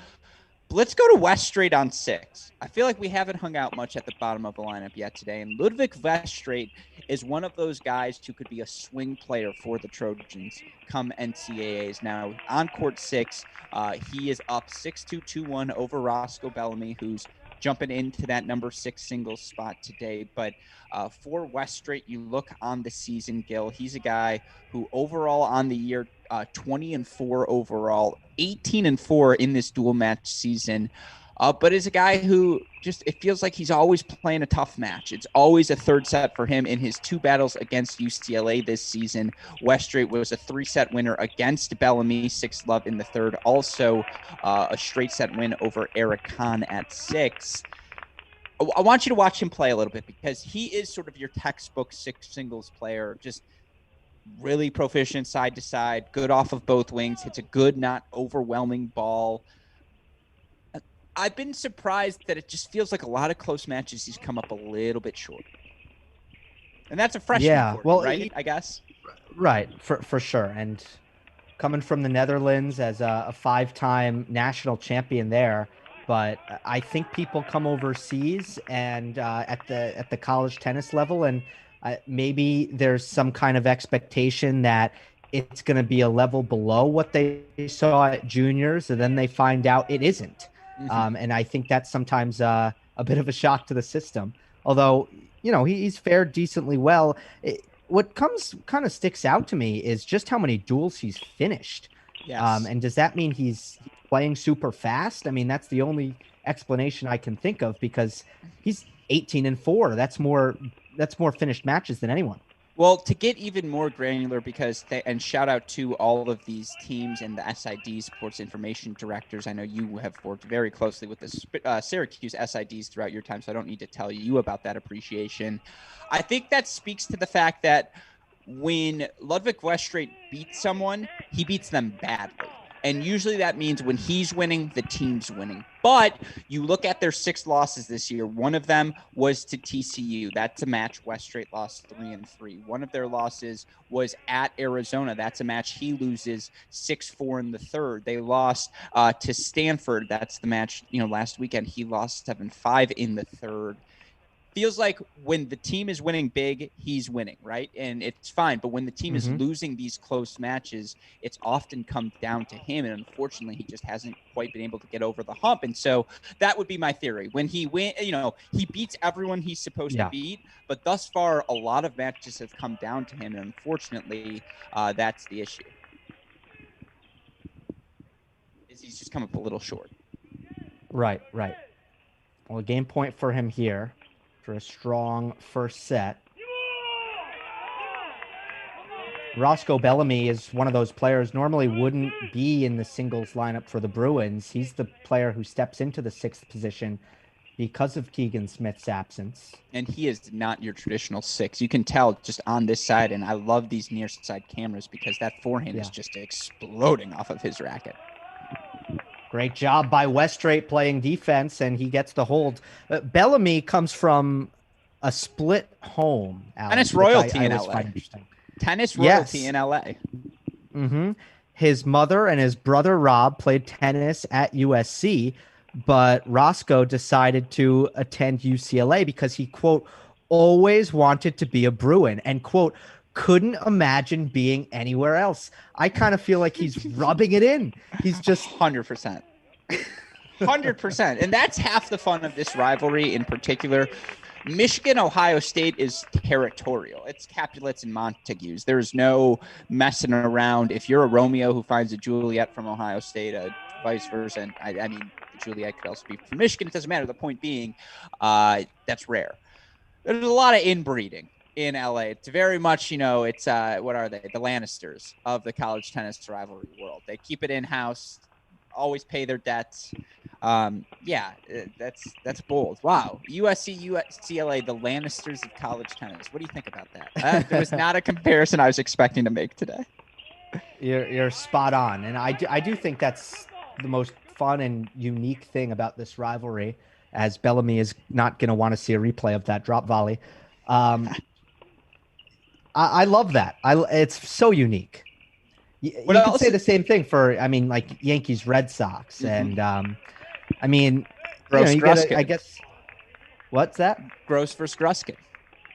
Let's go to Westrate on 6. I feel like we haven't hung out much at the bottom of the lineup yet today. And Ludwig Westrate is one of those guys who could be a swing player for the Trojans come NCAAs. Now, on court 6, he is up 6-2-2-1 over Roscoe Bellamy, who's jumping into that number 6 singles spot today. But for Westrate, you look on the season, Gil, he's a guy who overall on the year, 20-4 overall, 18-4 in this dual match season. but is a guy who it feels like he's always playing a tough match. It's always a third set for him in his 2 battles against UCLA this season. Weststrait was a 3-set winner against Bellamy, 6-love in the third. Also a straight set win over Eric Kahn at 6. I want you to watch him play a little bit because he is sort of your textbook 6 singles player, just really proficient side to side, good off of both wings, hits a good, not overwhelming ball. I've been surprised that it just feels like a lot of close matches he's come up a little bit short. And that's a freshman right? I guess. Right, for sure. And coming from the Netherlands as a 5-time national champion there, but I think people come overseas and at the college tennis level, and maybe there's some kind of expectation that it's going to be a level below what they saw at juniors, and then they find out it isn't. And I think that's sometimes a bit of a shock to the system. Although, he's fared decently well. What kind of sticks out to me is just how many duels he's finished. Yes. And does that mean he's playing super fast? I mean, that's the only explanation I can think of, because he's 18-4. That's more finished matches than anyone. Well, to get even more granular, and shout out to all of these teams and the SID sports information directors. I know you have worked very closely with the Syracuse SIDs throughout your time, so I don't need to tell you about that appreciation. I think that speaks to the fact that when Ludwig Weststrait beats someone, he beats them badly. And usually that means when he's winning, the team's winning. But you look at their 6 losses this year. One of them was to TCU. That's a match Weststrait lost 3-3. One of their losses was at Arizona. That's a match he loses 6-4 in the third. They lost to Stanford. That's the match, last weekend. He lost 7-5 in the third. Feels like when the team is winning big, he's winning, right? And it's fine. But when the team is losing these close matches, it's often come down to him. And unfortunately, he just hasn't quite been able to get over the hump. And so that would be my theory. When he he beats everyone he's supposed to beat. But thus far, a lot of matches have come down to him. And unfortunately, that's the issue. He's just come up a little short. Right. Well, a game point for him here for a strong first set. Roscoe Bellamy is one of those players normally wouldn't be in the singles lineup for the Bruins. He's the player who steps into the 6th position because of Keegan Smith's absence. And he is not your traditional 6. You can tell just on this side, and I love these near side cameras because that forehand is just exploding off of his racket. Great job by Weststrait playing defense, and he gets the hold. Bellamy comes from a split home, Alex, tennis royalty in LA. Tennis royalty in LA. His mother and his brother Rob played tennis at USC, but Roscoe decided to attend UCLA because he, quote, always wanted to be a Bruin, and, quote, couldn't imagine being anywhere else. I kind of feel like he's rubbing it in. He's just 100%. 100%. And that's half the fun of this rivalry in particular. Michigan, Ohio State is territorial. It's Capulets and Montagues. There's no messing around. If you're a Romeo who finds a Juliet from Ohio State, vice versa, and I mean, Juliet could also be from Michigan. It doesn't matter. The point being, that's rare. There's a lot of inbreeding in LA. It's very much, it's what are they? The Lannisters of the college tennis rivalry world. They keep it in-house, always pay their debts. That's bold. Wow. USC, UCLA, the Lannisters of college tennis. What do you think about that? It was not a comparison I was expecting to make today. You're spot on. And I do think that's the most fun and unique thing about this rivalry, as Bellamy is not going to want to see a replay of that drop volley. I love that. It's so unique. You could say the same thing for, like Yankees, Red Sox, and Gross Gruskin. I guess. What's that? Gross versus Gruskin.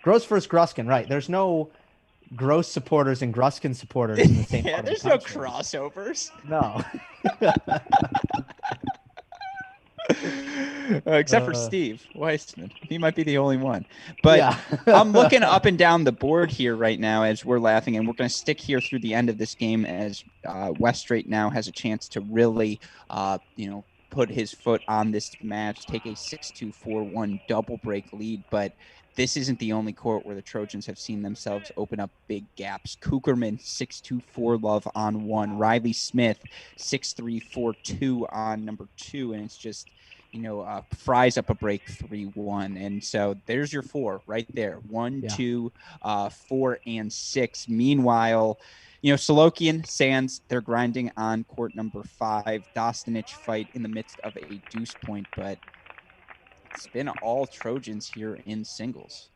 Gross versus Gruskin, right? There's no Gross supporters and Gruskin supporters in the same. Yeah, there's no crossovers. No. Except for Steve Weissman. He might be the only one. But I'm looking up and down the board here right now as we're laughing, and we're going to stick here through the end of this game as Weststrait now has a chance to really, put his foot on this match, take a 6-2, 4-1 double break lead. But this isn't the only court where the Trojans have seen themselves open up big gaps. Cookerman 6-2, 4-love on 1. Riley Smith 6-3, 4-2 on number 2. And it's just, fries up a break 3-1. And so there's your 4 right there. 1, 2, 4, and 6. Meanwhile, Solokian, Sands, they're grinding on court number 5. Destanich fight in the midst of a deuce point, but it's been all Trojans here in singles.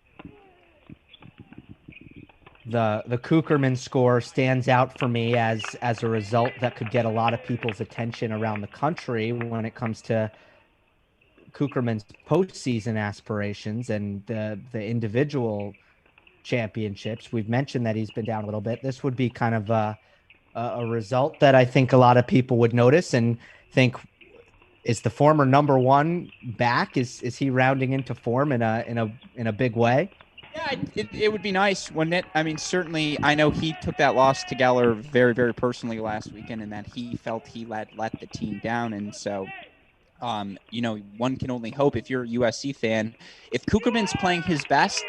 The Cookerman score stands out for me as a result that could get a lot of people's attention around the country when it comes to Cookerman's postseason aspirations and the individual championships. We've mentioned that he's been down a little bit. This would be kind of a result that I think a lot of people would notice and think, is the former number 1 back? Is he rounding into form in a big way? Yeah, it would be nice, wouldn't it? I mean, certainly, I know he took that loss to Geller very, very personally last weekend, and that he felt he let the team down. And so, one can only hope, if you're a USC fan, if Cookerman's playing his best,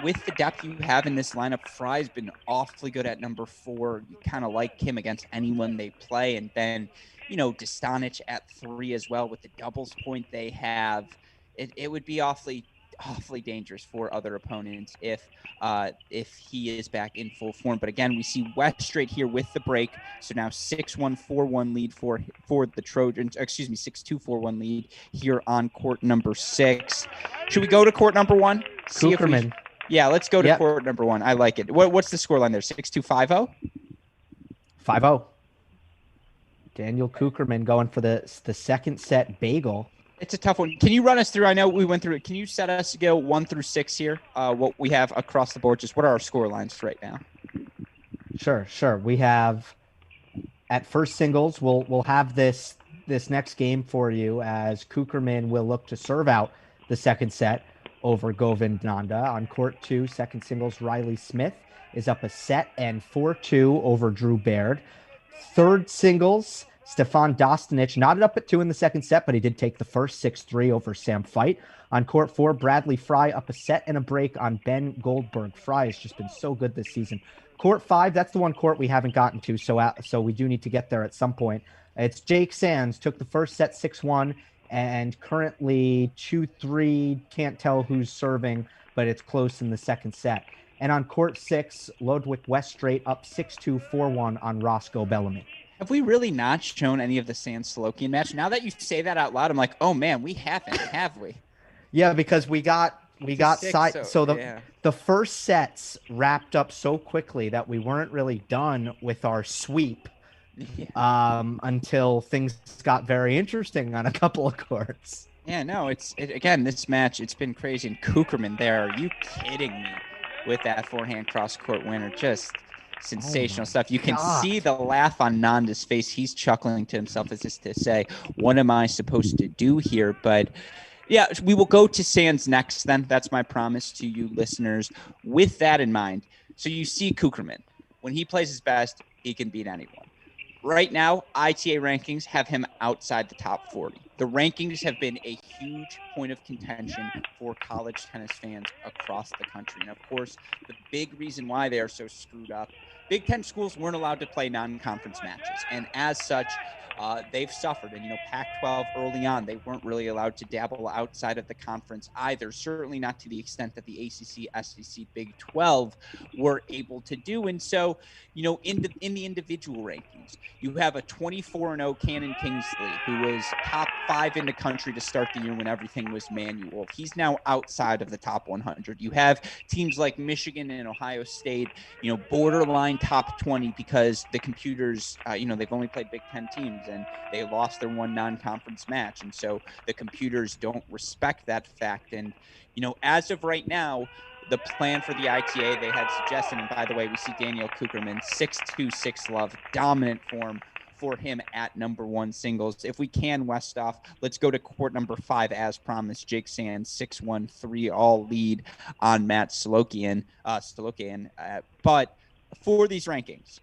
with the depth you have in this lineup, Fry's been awfully good at number 4. You kind of like him against anyone they play. And then, Destanich at 3 as well with the doubles point they have. It would be awfully dangerous for other opponents if he is back in full form. But again, we see West straight here with the break. So now 6-1, 4-1 lead for the Trojans. 6-2, 4-1 lead here on court number 6. Should we go to court number 1? Cookerman. Yeah, let's go to court number 1. I like it. What's the scoreline there? 6-2, 5-0? 5-0. Daniel Cookerman going for the second set bagel. It's a tough one. Can you run us through? I know we went through it. Can you set us to go 1 through 6 here? What we have across the board? Just what are our score lines right now? Sure. We have at first singles. We'll have this next game for you as Cookerman will look to serve out the second set over Govind Nanda. On court 2, second singles, Riley Smith is up a set and 4-2 over Drew Baird. Third singles, Stefan Destanich knotted up at 2 in the second set, but he did take the first 6-3 over Sam Fight. On court 4, Bradley Fry up a set and a break on Ben Goldberg. Fry has just been so good this season. Court 5, that's the one court we haven't gotten to, so we do need to get there at some point. It's Jake Sands, took the first set 6-1, and currently 2-3, can't tell who's serving, but it's close in the second set. And on court 6, Ludwig Weststraight up 6-2, 4-1 on Roscoe Bellamy. Have we really not shown any of the Sands Solokian match? Now that you say that out loud, I'm like, oh man, we haven't, have we? Yeah, because we got the first sets wrapped up so quickly that we weren't really done with our sweep until things got very interesting on a couple of courts. Yeah, no, again, this match, it's been crazy. And Cookerman there, are you kidding me? With that forehand cross-court winner, just sensational stuff. You can see the laugh on Nanda's face. He's chuckling to himself as if to say, what am I supposed to do here? But yeah, we will go to Sands next then. That's my promise to you listeners. With that in mind, so you see Cookerman. When he plays his best, he can beat anyone. Right now, ITA rankings have him outside the top 40. The rankings have been a huge point of contention for college tennis fans across the country. And of course, the big reason why they are so screwed up, Big Ten schools weren't allowed to play non-conference matches. And as such, they've suffered. And, Pac-12 early on, they weren't really allowed to dabble outside of the conference either, certainly not to the extent that the ACC, SEC, Big 12 were able to do. And so, in the individual rankings, you have a 24-0 Cannon Kingsley, who was top 5 in the country to start the year when everything was manual. He's now outside of the top 100. You have teams like Michigan and Ohio State, borderline top 20 because the computers, they've only played Big Ten teams and they lost their one non-conference match. And so the computers don't respect that fact. And, as of right now, the plan for the ITA they had suggested, and by the way, we see Daniel Cookerman 6-2, 6-love, dominant form for him at number 1 singles. If we can, Westoff, let's go to court number 5 as promised. Jake Sands 6-1, 3-all lead on Matt Solokian. But for these rankings,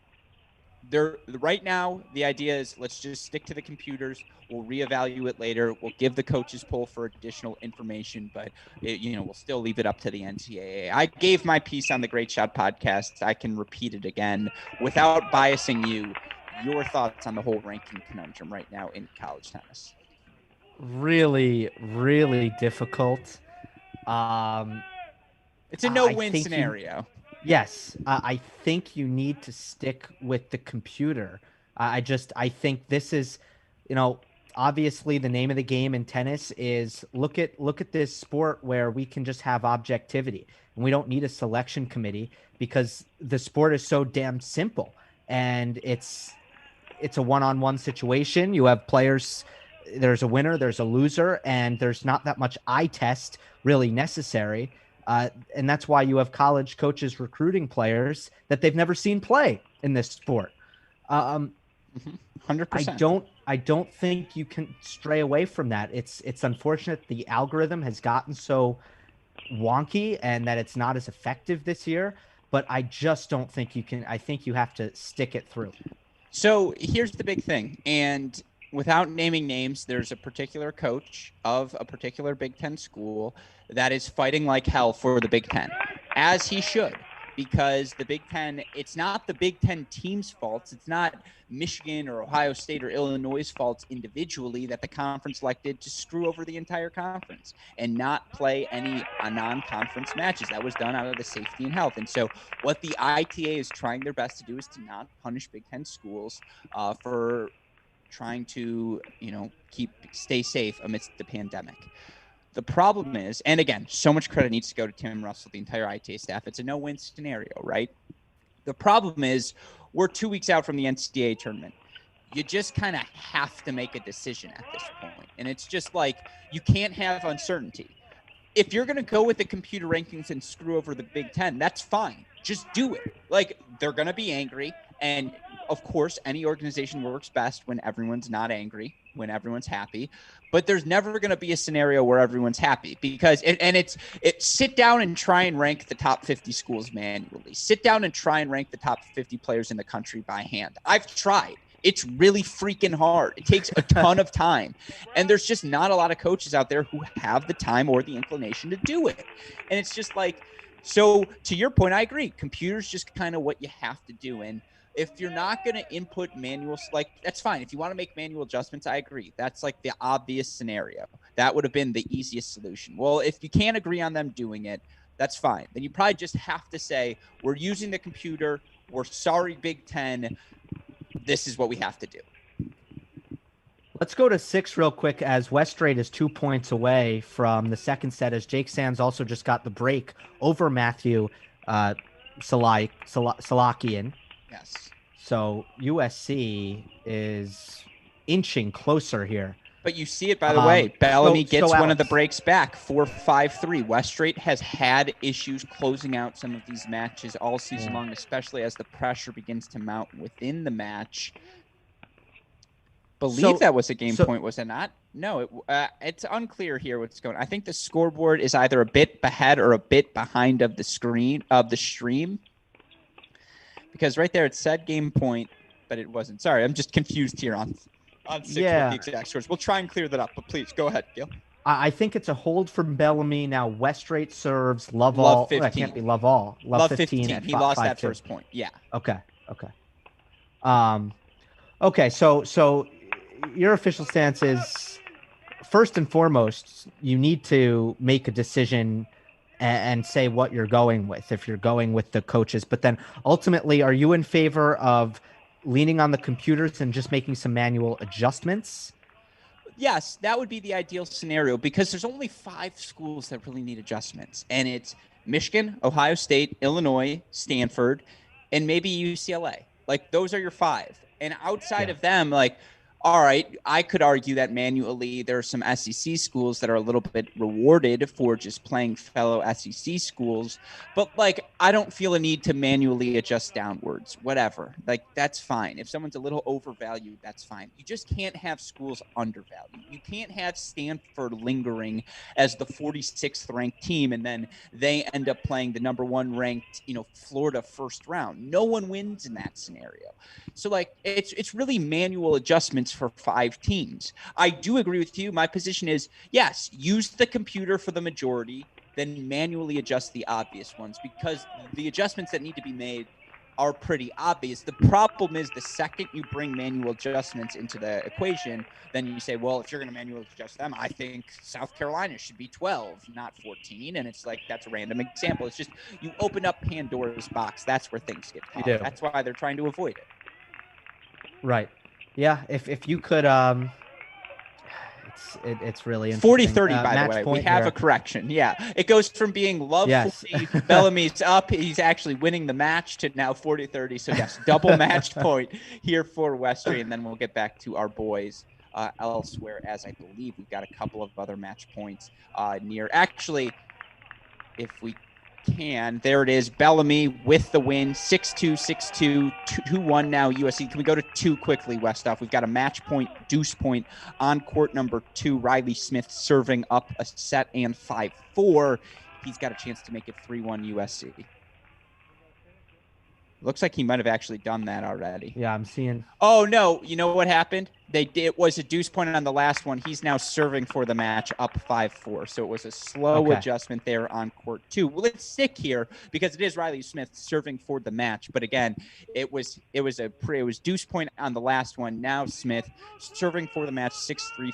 right now, the idea is let's just stick to the computers. We'll reevaluate later. We'll give the coaches poll for additional information, but we'll still leave it up to the NCAA. I gave my piece on the Great Shot podcast. I can repeat it again without biasing you. Your thoughts on the whole ranking conundrum right now in college tennis? Really, really difficult. It's a no-win scenario. Yes, I think you need to stick with the computer. I think this is, obviously the name of the game in tennis is look at this sport where we can just have objectivity and we don't need a selection committee because the sport is so damn simple and it's a one-on-one situation. You have players, there's a winner, there's a loser, and there's not that much eye test really necessary. And that's why you have college coaches recruiting players that they've never seen play in this sport. 100%. I don't think you can stray away from that. It's unfortunate the algorithm has gotten so wonky and that it's not as effective this year, but I just don't think you can. I think you have to stick it through. So here's the big thing, and without naming names, there's a particular coach of a particular Big Ten school that is fighting like hell for the Big Ten, as he should, because the Big Ten, it's not the Big Ten team's faults. It's not Michigan or Ohio State or Illinois' faults individually that the conference elected to screw over the entire conference and not play any non-conference matches. That was done out of the safety and health. And so what the ITA is trying their best to do is to not punish Big Ten schools for trying to, stay safe amidst the pandemic. The problem is, and again, so much credit needs to go to Tim Russell, the entire ITA staff. It's a no-win scenario, right? The problem is we're 2 weeks out from the NCAA tournament. You just kind of have to make a decision at this point. And it's just like you can't have uncertainty. If you're going to go with the computer rankings and screw over the Big Ten, that's fine. Just do it. Like, they're going to be angry. And, of course, any organization works best when everyone's not angry, when everyone's happy. But there's never going to be a scenario where everyone's happy because it's sit down and try and rank the top 50 schools manually. Sit down and try and rank the top 50 players in the country by hand. I've tried. It's really freaking hard. It takes a ton of time. And there's just not a lot of coaches out there who have the time or the inclination to do it. And it's just like, so to your point, I agree. Computers just kind of what you have to do. And if you're not going to input manuals, like that's fine. If you want to make manual adjustments, I agree. That's like the obvious scenario. That would have been the easiest solution. Well, if you can't agree on them doing it, that's fine. Then you probably just have to say, we're using the computer. We're sorry, Big Ten. This is what we have to do. Let's go to 6 real quick as Westrate is 2 points away from the second set as Jake Sands also just got the break over Matthew Salakian. Yes. So USC is inching closer here. But you see it, by the way. Bellamy gets one of the Alex, breaks back, 4-5-3. Westrate has had issues closing out some of these matches all season long, especially as the pressure begins to mount within the match. Believe that was a game point, was it not? No, it's unclear here what's going on. I think the scoreboard is either a bit ahead or a bit behind of the stream. Because right there it said game point, but it wasn't. Sorry, I'm just confused here on 6 with the exact scores. We'll try and clear that up, but please go ahead, Gil. I think it's a hold from Bellamy. Now Westrate serves Love 15. That can't be Love 15. He lost that first point. Yeah. Okay. Okay. So your official stance is, first and foremost, you need to make a decision and say what you're going with if you're going with the coaches. But then ultimately, are you in favor of leaning on the computers and just making some manual adjustments? Yes, that would be the ideal scenario because there's only 5 schools that really need adjustments. And it's Michigan, Ohio State, Illinois, Stanford, and maybe UCLA. Like, those are your 5. And outside of them, like, all right, I could argue that manually there are some SEC schools that are a little bit rewarded for just playing fellow SEC schools, but like I don't feel a need to manually adjust downwards, whatever. Like that's fine. If someone's a little overvalued, that's fine. You just can't have schools undervalued. You can't have Stanford lingering as the 46th ranked team and then they end up playing the number 1 ranked, Florida first round. No one wins in that scenario. So like it's really manual adjustments for 5 teams. I do agree with you. My position is yes, use the computer for the majority, then manually adjust the obvious ones because the adjustments that need to be made are pretty obvious. The problem is the second you bring manual adjustments into the equation, then you say, well, if you're going to manually adjust them, I think South Carolina should be 12, not 14. And it's like, that's a random example. It's just you open up Pandora's box. That's where things get tough. That's why they're trying to avoid it. Right. Yeah. If you could, it's really interesting. 40-30, by the way. We have a correction. Yeah. It goes from being love 40, Bellamy's up. He's actually winning the match to now 40-30. So yes, double match point here for Westry. And then we'll get back to our boys elsewhere, as I believe we've got a couple of other match points near. Actually, if we can, there it is. Bellamy with the win, 6-2, 6-2, 2-1 now USC. Can we go to 2 quickly, Westhoff? We've got a match point, deuce point on court number 2. Riley Smith serving up a set and 5-4. He's got a chance to make it 3-1 USC. Looks like he might have actually done that already. Yeah, I'm seeing. Oh, no. You know what happened? It was a deuce point on the last one. He's now serving for the match up 5-4. So it was a slow adjustment there on court 2. Well, let's stick here because it is Riley Smith serving for the match. But again, it was deuce point on the last one. Now Smith serving for the match 6-3,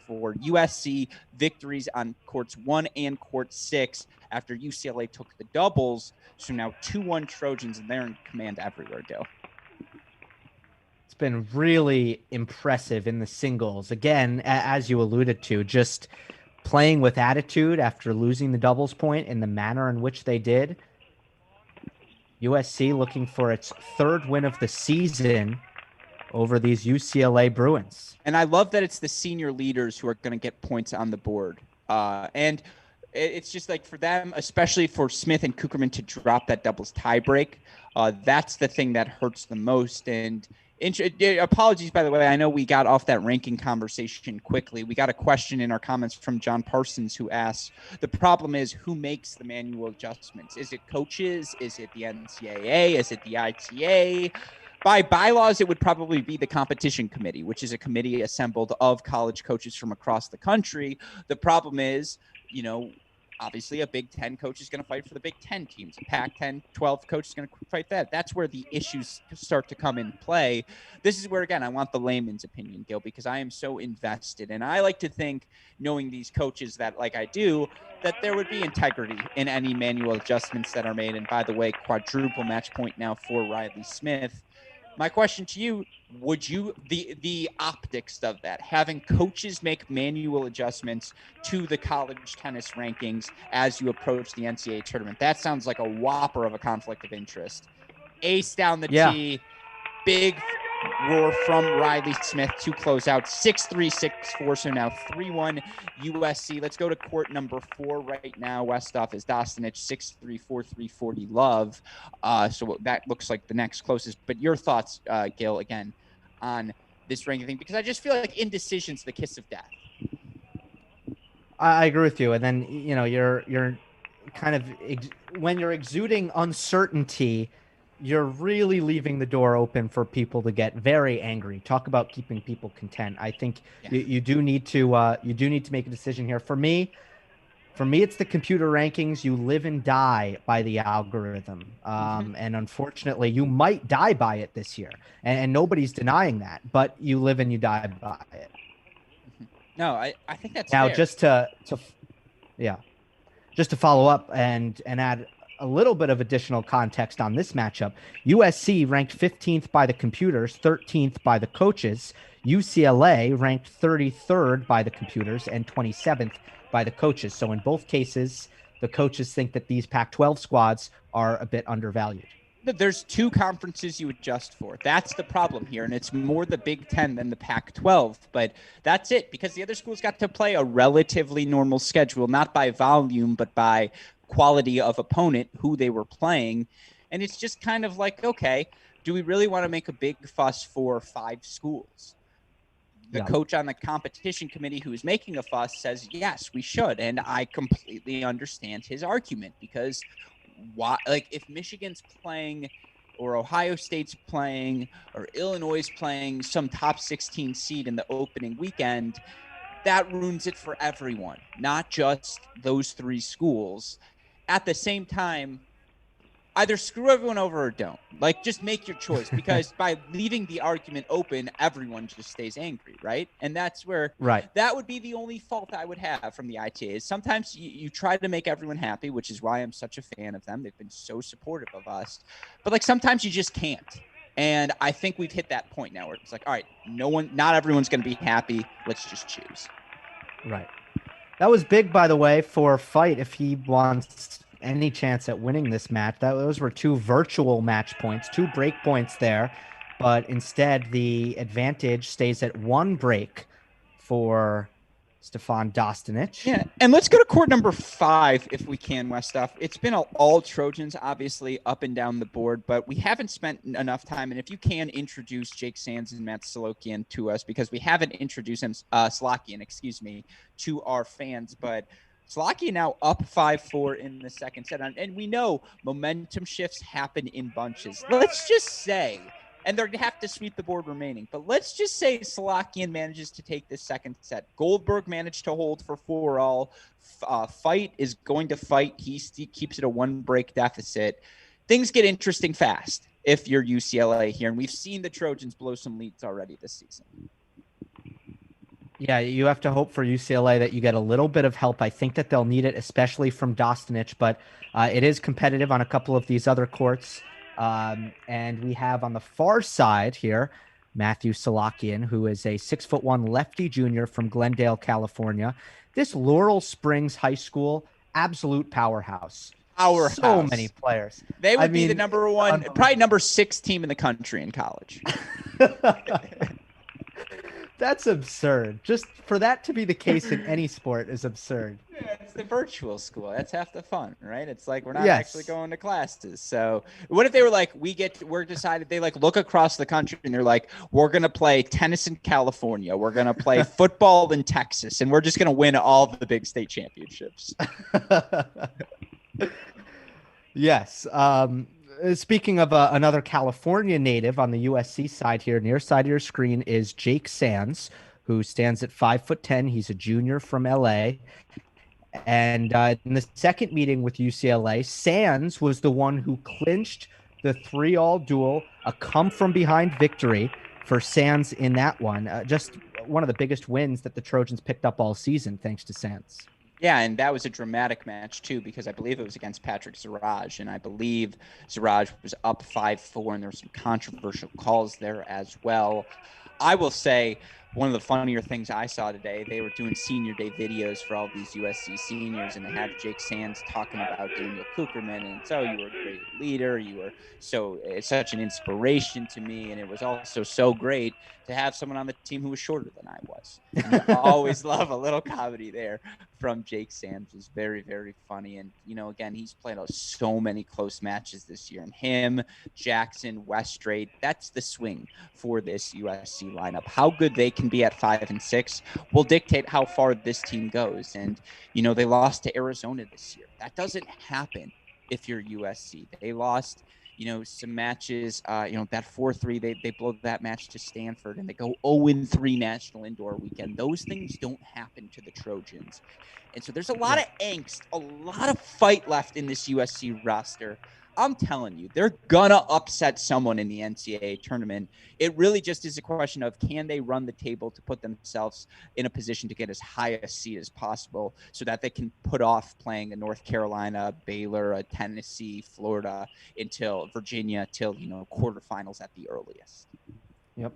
5-4. USC victories on courts 1 and court 6 after UCLA took the doubles. So now 2-1 Trojans, and they're in command everywhere, Gil. It's been really impressive in the singles. Again, as you alluded to, just playing with attitude after losing the doubles point in the manner in which they did. USC looking for its 3rd win of the season over these UCLA Bruins. And I love that it's the senior leaders who are going to get points on the board. And it's just like for them, especially for Smith and Cookerman to drop that doubles tiebreak, that's the thing that hurts the most. And apologies, by the way, I know we got off that ranking conversation quickly. We got a question in our comments from John Parsons who asks, the problem is who makes the manual adjustments? Is it coaches? Is it the NCAA? Is it the ITA? By bylaws, it would probably be the competition committee, which is a committee assembled of college coaches from across the country. The problem is, obviously a Big Ten coach is going to fight for the Big Ten teams. A Pac-10, 12 coach is going to fight that. That's where the issues start to come in play. This is where, again, I want the layman's opinion, Gil, because I am so invested. And I like to think, knowing these coaches that, like I do, that there would be integrity in any manual adjustments that are made. And by the way, quadruple match point now for Riley Smith. My question to you, would you, the optics of that, having coaches make manual adjustments to the college tennis rankings as you approach the NCAA tournament, that sounds like a whopper of a conflict of interest. Ace down the tee, big roar from Riley Smith to close out 6-3, 6-4. So now 3-1 USC. Let's go to court number 4 right now. Westhoff is Destanich 6-3, 4-3, 40 love. So that looks like the next closest. But your thoughts, Gil, again, on this ranking thing, because I just feel like indecision's the kiss of death. I agree with you. And then, you're kind of when you're exuding uncertainty, you're really leaving the door open for people to get very angry. Talk about keeping people content. I think you do need to make a decision here. For me, it's the computer rankings. You live and die by the algorithm. And unfortunately, you might die by it this year. And nobody's denying that, but you live and you die by it. No, I think that's now fair. just to follow up and add a little bit of additional context on this matchup. USC ranked 15th by the computers, 13th by the coaches. UCLA ranked 33rd by the computers and 27th by the coaches. So in both cases, the coaches think that these Pac-12 squads are a bit undervalued. There's two conferences you adjust for. That's the problem here, and it's more the Big Ten than the Pac-12. But that's it, because the other schools got to play a relatively normal schedule, not by volume, but by quality of opponent, who they were playing. And it's just kind of like, okay, do we really want to make a big fuss for 5 schools? The coach on the competition committee who's making a fuss says, yes, we should. And I completely understand his argument, because why, like, if Michigan's playing or Ohio State's playing or Illinois is playing some top 16 seed in the opening weekend, that ruins it for everyone, not just those 3 schools. At the same time, either screw everyone over or don't. Like, just make your choice, because by leaving the argument open, everyone just stays angry, right? And that's where that would be the only fault I would have from the ITA. Is sometimes you try to make everyone happy, which is why I'm such a fan of them. They've been so supportive of us. But, like, sometimes you just can't. And I think we've hit that point now where it's like, all right, not everyone's going to be happy. Let's just choose. Right. That was big, by the way, for Fight if he wants any chance at winning this match. Those were 2 virtual match points, 2 break points there, but instead the advantage stays at 1 break for Stefan Destanich. Yeah, and let's go to court number 5 if we can, Westoff. It's been all Trojans, obviously, up and down the board, but we haven't spent enough time. And if you can introduce Jake Sands and Matt Solokian to us, because we haven't introduced him, Solokian, to our fans, but Slovakia now up 5-4 in the second set. And we know momentum shifts happen in bunches. Let's just say, and they're going to have to sweep the board remaining, but let's just say Slovakian manages to take this second set. Goldberg managed to hold for 4-all. Fight is going to fight. He keeps it a 1-break deficit. Things get interesting fast if you're UCLA here, and we've seen the Trojans blow some leads already this season. Yeah, you have to hope for UCLA that you get a little bit of help. I think that they'll need it, especially from Destanich, but it is competitive on a couple of these other courts. And we have on the far side here, Matthew Solokian, who is a 6'1" lefty junior from Glendale, California. This Laurel Springs High School, absolute powerhouse. So many players. They would be the number 1, probably number 6 team in the country in college. That's absurd. Just for that to be the case in any sport is absurd. Yeah, it's the virtual school. That's half the fun, right? It's like we're not actually going to classes. So what if they were like, we're decided, they like look across the country and they're like, we're going to play tennis in California. We're going to play football in Texas, and we're just going to win all the big state championships. Yes. Speaking of another California native on the USC side here, near side of your screen is Jake Sands, who stands at 5'10". He's a junior from LA. And in the second meeting with UCLA, Sands was the one who clinched the 3-all duel, a come-from-behind victory for Sands in that one. Just one of the biggest wins that the Trojans picked up all season, thanks to Sands. Yeah, and that was a dramatic match, too, because I believe it was against Patrick Zarage, and I believe Zarage was up 5-4, and there were some controversial calls there as well. I will say one of the funnier things I saw today, they were doing senior day videos for all these USC seniors, and they had Jake Sands talking about Daniel Cookerman, and so you were a great leader. You were such an inspiration to me, and it was also so great to have someone on the team who was shorter than I was. And I always love a little comedy there from Jake Sands. It's very, very funny. And, again, he's played so many close matches this year. And him, Jackson, Westrate, that's the swing for this USC lineup. How good they can be at 5 and 6 will dictate how far this team goes. And, they lost to Arizona this year. That doesn't happen if you're USC. They lost some matches, that 4-3, they blow that match to Stanford, and they go 0-3 National Indoor Weekend. Those things don't happen to the Trojans. And so there's a lot of angst, a lot of fight left in this USC roster. I'm telling you, they're gonna upset someone in the NCAA tournament. It really just is a question of, can they run the table to put themselves in a position to get as high a seed as possible so that they can put off playing a North Carolina, Baylor, a Tennessee, Florida, until Virginia, till quarterfinals at the earliest. Yep.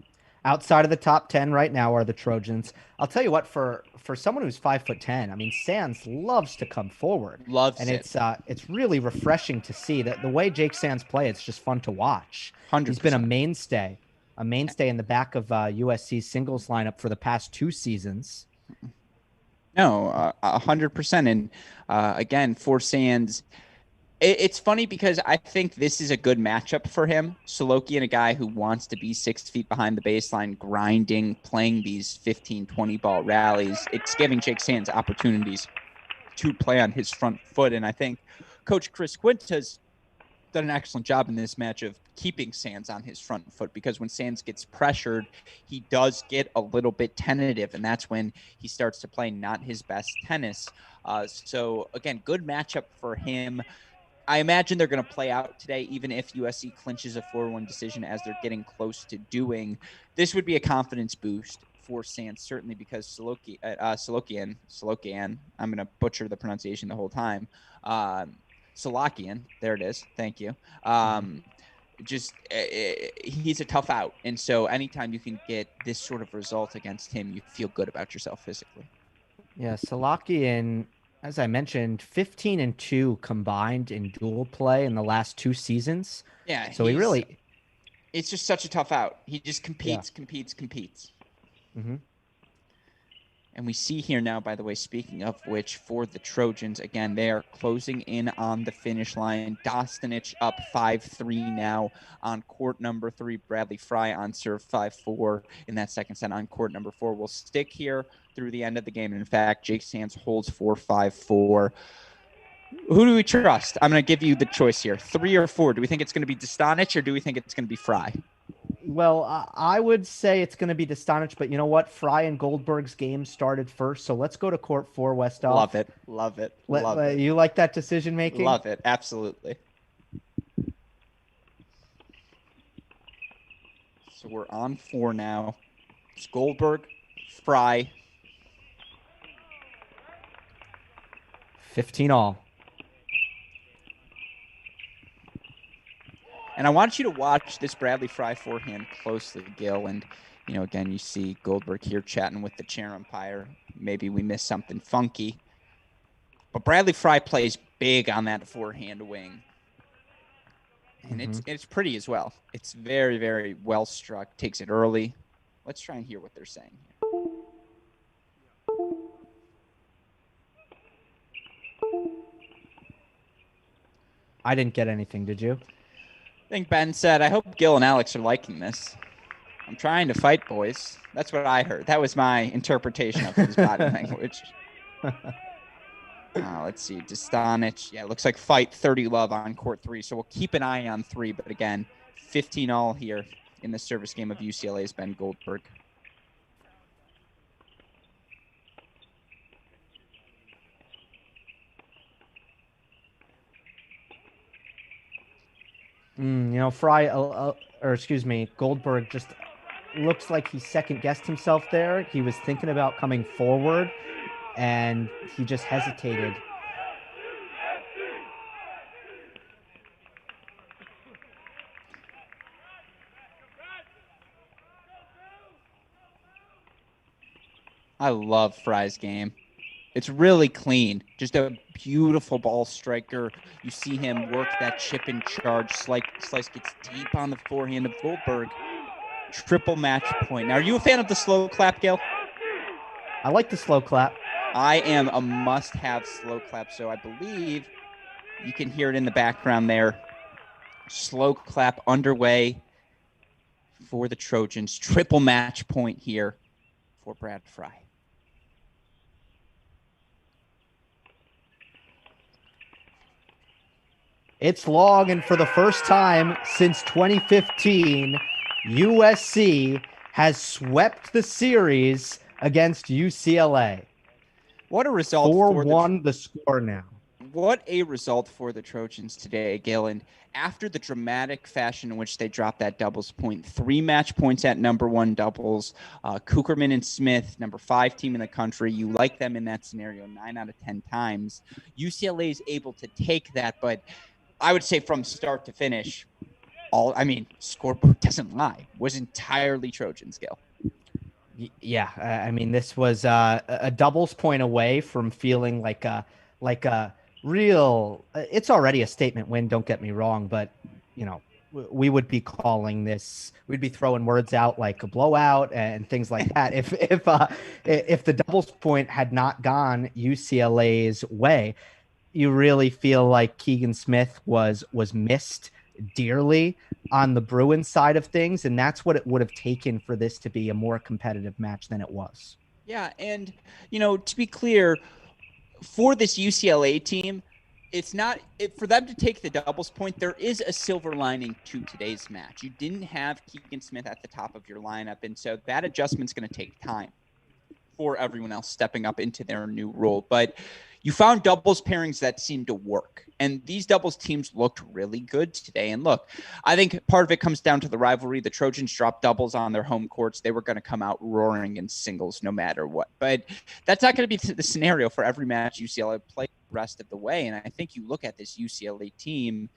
outside of the top 10 right now are the Trojans. I'll tell you what, for someone who's 5'10", I mean, Sands loves to come forward. Loves And it. It's really refreshing to see that the way Jake Sands play, it's just fun to watch. 100%. He's been a mainstay in the back of USC's singles lineup for the past 2 seasons. No, 100%. And again, for Sands, it's funny because I think this is a good matchup for him. Solokian, a guy who wants to be 6 feet behind the baseline, grinding, playing these 15, 20 ball rallies. It's giving Jake Sands opportunities to play on his front foot. And I think Coach Chris Quinta's done an excellent job in this match of keeping Sands on his front foot, because when Sands gets pressured, he does get a little bit tentative, and that's when he starts to play not his best tennis. So again, good matchup for him. I imagine they're going to play out today, even if USC clinches a 4-1 decision, as they're getting close to doing. This would be a confidence boost for Sands, certainly because Solokian, I'm going to butcher the pronunciation the whole time. Solokian, there it is. Thank you. He's a tough out. And so anytime you can get this sort of result against him, you feel good about yourself physically. Yeah, Solokian, as I mentioned, 15-2 combined in dual play in the last 2 seasons. Yeah. So it's just such a tough out. He just competes. Mm-hmm. And we see here now, by the way, speaking of which, for the Trojans, again, they are closing in on the finish line. Destanich up 5-3 now on court number 3. Bradley Fry on serve 5-4 in that second set on court number 4. Will stick here through the end of the game. And in fact, Jake Sands holds 4-5-4. Who do we trust? I'm going to give you the choice here. 3 or 4. Do we think it's going to be Destanich, or do we think it's going to be Fry? Well, I would say it's going to be Destanich, but you know what? Fry and Goldberg's game started first, so let's go to court 4, Westhoff. Love it. You like that decision making? Love it. Absolutely. So we're on 4 now. It's Goldberg, Fry. 15 all. And I want you to watch this Bradley Fry forehand closely, Gil. And, again, you see Goldberg here chatting with the chair umpire. Maybe we missed something funky. But Bradley Fry plays big on that forehand wing. And it's pretty as well. It's very, very well struck. Takes it early. Let's try and hear what they're saying here. I didn't get anything, did you? I think Ben said, I hope Gil and Alex are liking this. I'm trying to fight, boys. That's what I heard. That was my interpretation of his body language. Let's see. Destanich. Yeah, it looks like fight 30 love on court 3. So we'll keep an eye on 3. But again, 15 all here in the service game of UCLA's Ben Goldberg. Fry, Goldberg just looks like he second-guessed himself there. He was thinking about coming forward, and he just hesitated. I love Fry's game. It's really clean. Just a beautiful ball striker. You see him work that chip and charge. Slice gets deep on the forehand of Goldberg. Triple match point. Now, are you a fan of the slow clap, Gil? I like the slow clap. I am a must-have slow clap, so I believe you can hear it in the background there. Slow clap underway for the Trojans. Triple match point here for Brad Fry. It's long, and for the first time since 2015, USC has swept the series against UCLA. What a result. 4-1 the score now. What a result for the Trojans today, Gil. And after the dramatic fashion in which they dropped that doubles point, 3 match points at number 1 doubles, Cookerman and Smith, number 5 team in the country. You like them in that scenario 9 out of 10 times. UCLA is able to take that, but I would say from start to finish, scoreboard doesn't lie, was entirely Trojans, Gil. Yeah, I mean, this was a doubles point away from feeling like a real. It's already a statement win. Don't get me wrong, but we would be calling this. We'd be throwing words out like a blowout and things like that if the doubles point had not gone UCLA's way. You really feel like Keegan Smith was missed dearly on the Bruins side of things, and that's what it would have taken for this to be a more competitive match than it was. Yeah, and to be clear, for this UCLA team, it's not for them to take the doubles point. There is a silver lining to today's match. You didn't have Keegan Smith at the top of your lineup, and so that adjustment's going to take time for everyone else stepping up into their new role. But you found doubles pairings that seemed to work. And these doubles teams looked really good today. And look, I think part of it comes down to the rivalry. The Trojans dropped doubles on their home courts. They were going to come out roaring in singles no matter what. But that's not going to be the scenario for every match UCLA plays the rest of the way. And I think you look at this UCLA team,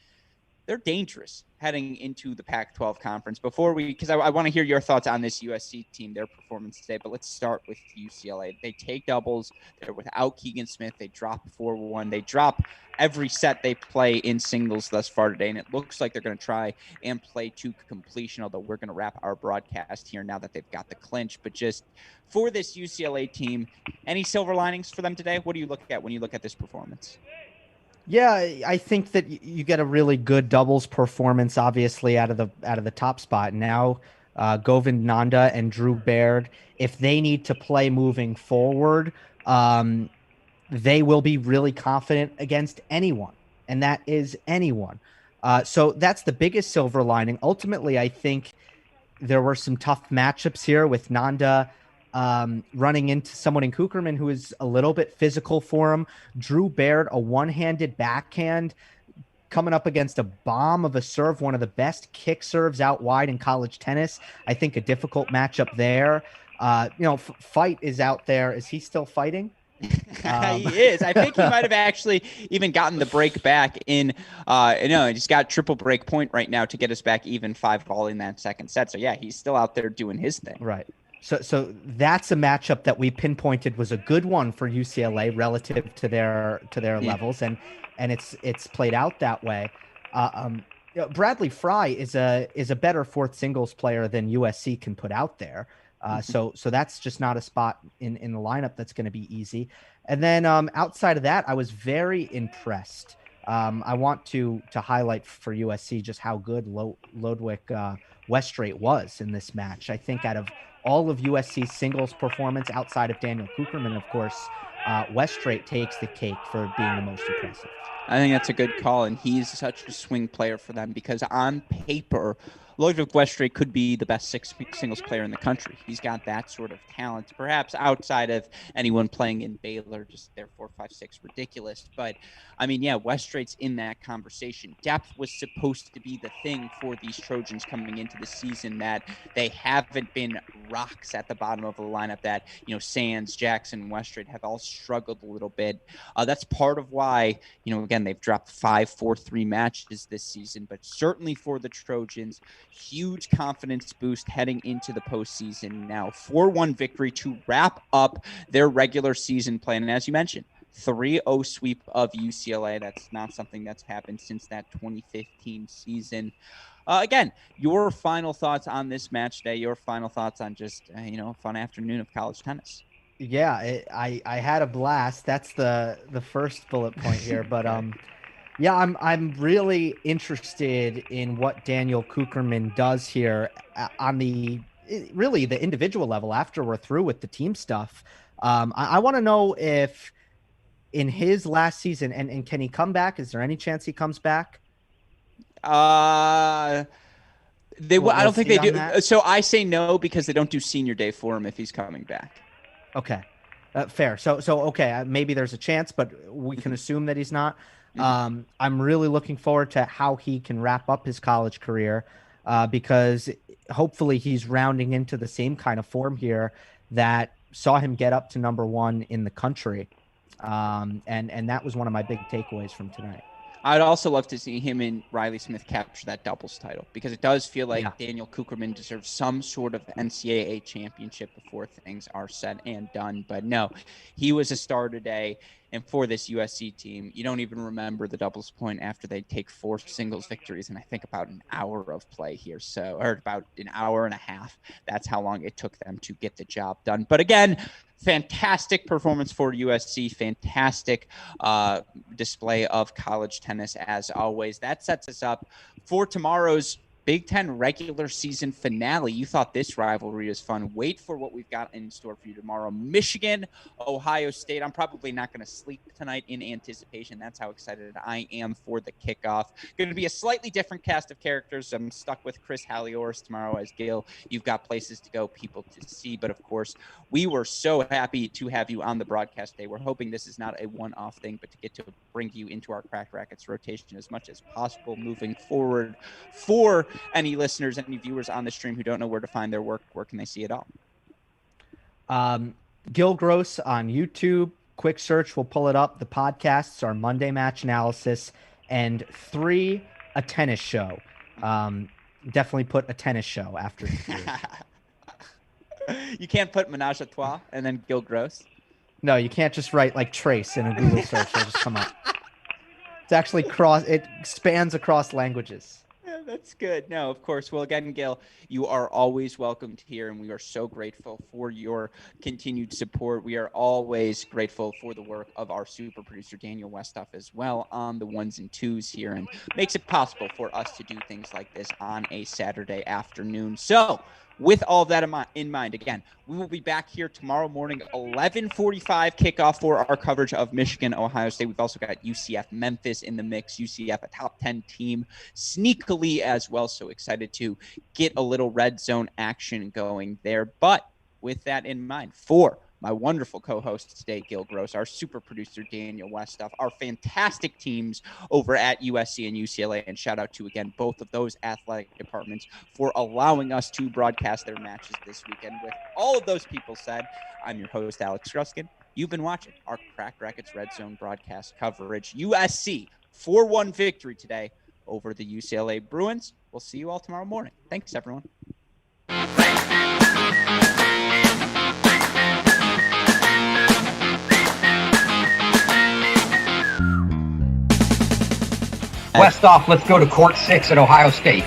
they're dangerous heading into the Pac-12 conference. Because I want to hear your thoughts on this USC team, their performance today, but let's start with UCLA. They take doubles. They're without Keegan Smith. They drop 4-1. They drop every set they play in singles thus far today, and it looks like they're going to try and play to completion, although we're going to wrap our broadcast here now that they've got the clinch. But just for this UCLA team, any silver linings for them today? What do you look at when you look at this performance? Yeah, I think that you get a really good doubles performance, obviously, out of the top spot. Now, Govind Nanda and Drew Baird, if they need to play moving forward, they will be really confident against anyone, and that is anyone. So that's the biggest silver lining. Ultimately, I think there were some tough matchups here with Nanda running into someone in Cookerman who is a little bit physical for him. Drew Baird, a one-handed backhand coming up against a bomb of a serve, one of the best kick serves out wide in college tennis. I think a difficult matchup there. Fight is out there. Is he still fighting? He is. I think he might have actually even gotten the break back in. He's got triple break point right now to get us back even 5-all in that second set. So yeah, he's still out there doing his thing. Right. So that's a matchup that we pinpointed was a good one for UCLA relative to their levels, and it's played out that way. Bradley Fry is a better fourth singles player than USC can put out there. So that's just not a spot in the lineup that's going to be easy. And then outside of that, I was very impressed. I want to highlight for USC just how good Ludwig Westrate was in this match. I think out of all of USC's singles performance outside of Daniel Cookerman, of course, Westrate takes the cake for being the most impressive. I think that's a good call, and he's such a swing player for them because on paper, Ludwig Westrate could be the best singles player in the country. He's got that sort of talent, perhaps outside of anyone playing in Baylor, just their 4-5-6 ridiculous. But, I mean, yeah, Westrate's in that conversation. Depth was supposed to be the thing for these Trojans coming into the season, that they haven't been rocks at the bottom of the lineup, that, Sands, Jackson, Westrate have all struggled a little bit. That's part of why, again, they've dropped 5-4-3 matches this season, but certainly for the Trojans, huge confidence boost heading into the postseason now. 4-1 victory to wrap up their regular season play. And as you mentioned, 3-0 sweep of UCLA. That's not something that's happened since that 2015 season. Again, your final thoughts on this match day, your final thoughts on just, a fun afternoon of college tennis. Yeah, I had a blast. That's the first bullet point here. But yeah, I'm really interested in what Daniel Cookerman does here on the individual level after we're through with the team stuff. I want to know if in his last season, and can he come back? Is there any chance he comes back? I don't think they do. That? So I say no because they don't do senior day for him if he's coming back. Okay. Fair. So okay, maybe there's a chance, but we can assume that he's not. I'm really looking forward to how he can wrap up his college career because hopefully he's rounding into the same kind of form here that saw him get up to number one in the country. And that was one of my big takeaways from tonight. I'd also love to see him and Riley Smith capture that doubles title, because it does feel like Daniel Cookerman deserves some sort of NCAA championship before things are said and done. But no, he was a star today. And for this USC team, you don't even remember the doubles point after they take 4 singles victories. And I think about an hour of play here. Or about an hour and a half. That's how long it took them to get the job done. But again, fantastic performance for USC. Fantastic display of college tennis as always. That sets us up for tomorrow's Big Ten regular season finale. You thought this rivalry was fun. Wait for what we've got in store for you tomorrow. Michigan, Ohio State. I'm probably not going to sleep tonight in anticipation. That's how excited I am for the kickoff. Going to be a slightly different cast of characters. I'm stuck with Chris Hallioris tomorrow as Gil. You've got places to go, people to see. But of course, we were so happy to have you on the broadcast today. We're hoping this is not a one-off thing, but to get to bring you into our Cracked Rackets rotation as much as possible moving forward. For any listeners, any viewers on the stream who don't know where to find their work, where can they see it all? Gil Gross on YouTube. Quick search will pull it up. The podcasts are Monday Match Analysis and 3 A Tennis Show. Definitely put A Tennis Show after 3. You can't put Menage a Trois and then Gil Gross? No, you can't just write like Trace in a Google search. It'll just come up. It's actually it spans across languages. That's good. No, of course. Well, again, Gil, you are always welcomed here, and we are so grateful for your continued support. We are always grateful for the work of our super producer, Daniel Westoff, as well on the 1s and 2s here, and makes it possible for us to do things like this on a Saturday afternoon. So, with all of that in mind, again, we will be back here tomorrow morning, 11:45 kickoff for our coverage of Michigan, Ohio State. We've also got UCF Memphis in the mix. UCF, a top 10 team, sneakily as well. So excited to get a little red zone action going there. But with that in mind, for my wonderful co-host today, Gil Gross, our super producer, Daniel Westoff, our fantastic teams over at USC and UCLA, and shout out to, again, both of those athletic departments for allowing us to broadcast their matches this weekend. With all of those people said, I'm your host, Alex Gruskin. You've been watching our Cracked Rackets Red Zone broadcast coverage. USC 4-1 victory today over the UCLA Bruins. We'll see you all tomorrow morning. Thanks, everyone. Westoff, let's go to court 6 at Ohio State.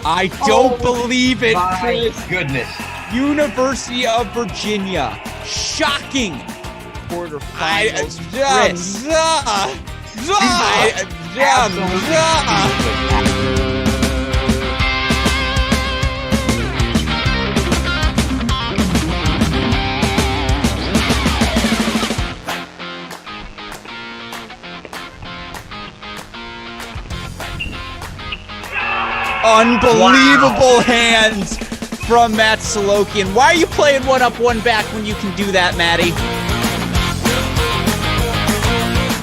I don't believe it, My Chris. goodness. University of Virginia. Shocking quarterfinals. Unbelievable hands from Matt Solokian. Why are you playing one up, one back when you can do that, Matty?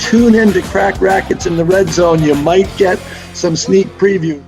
Tune in to Crack Rackets in the Red Zone. You might get some sneak preview.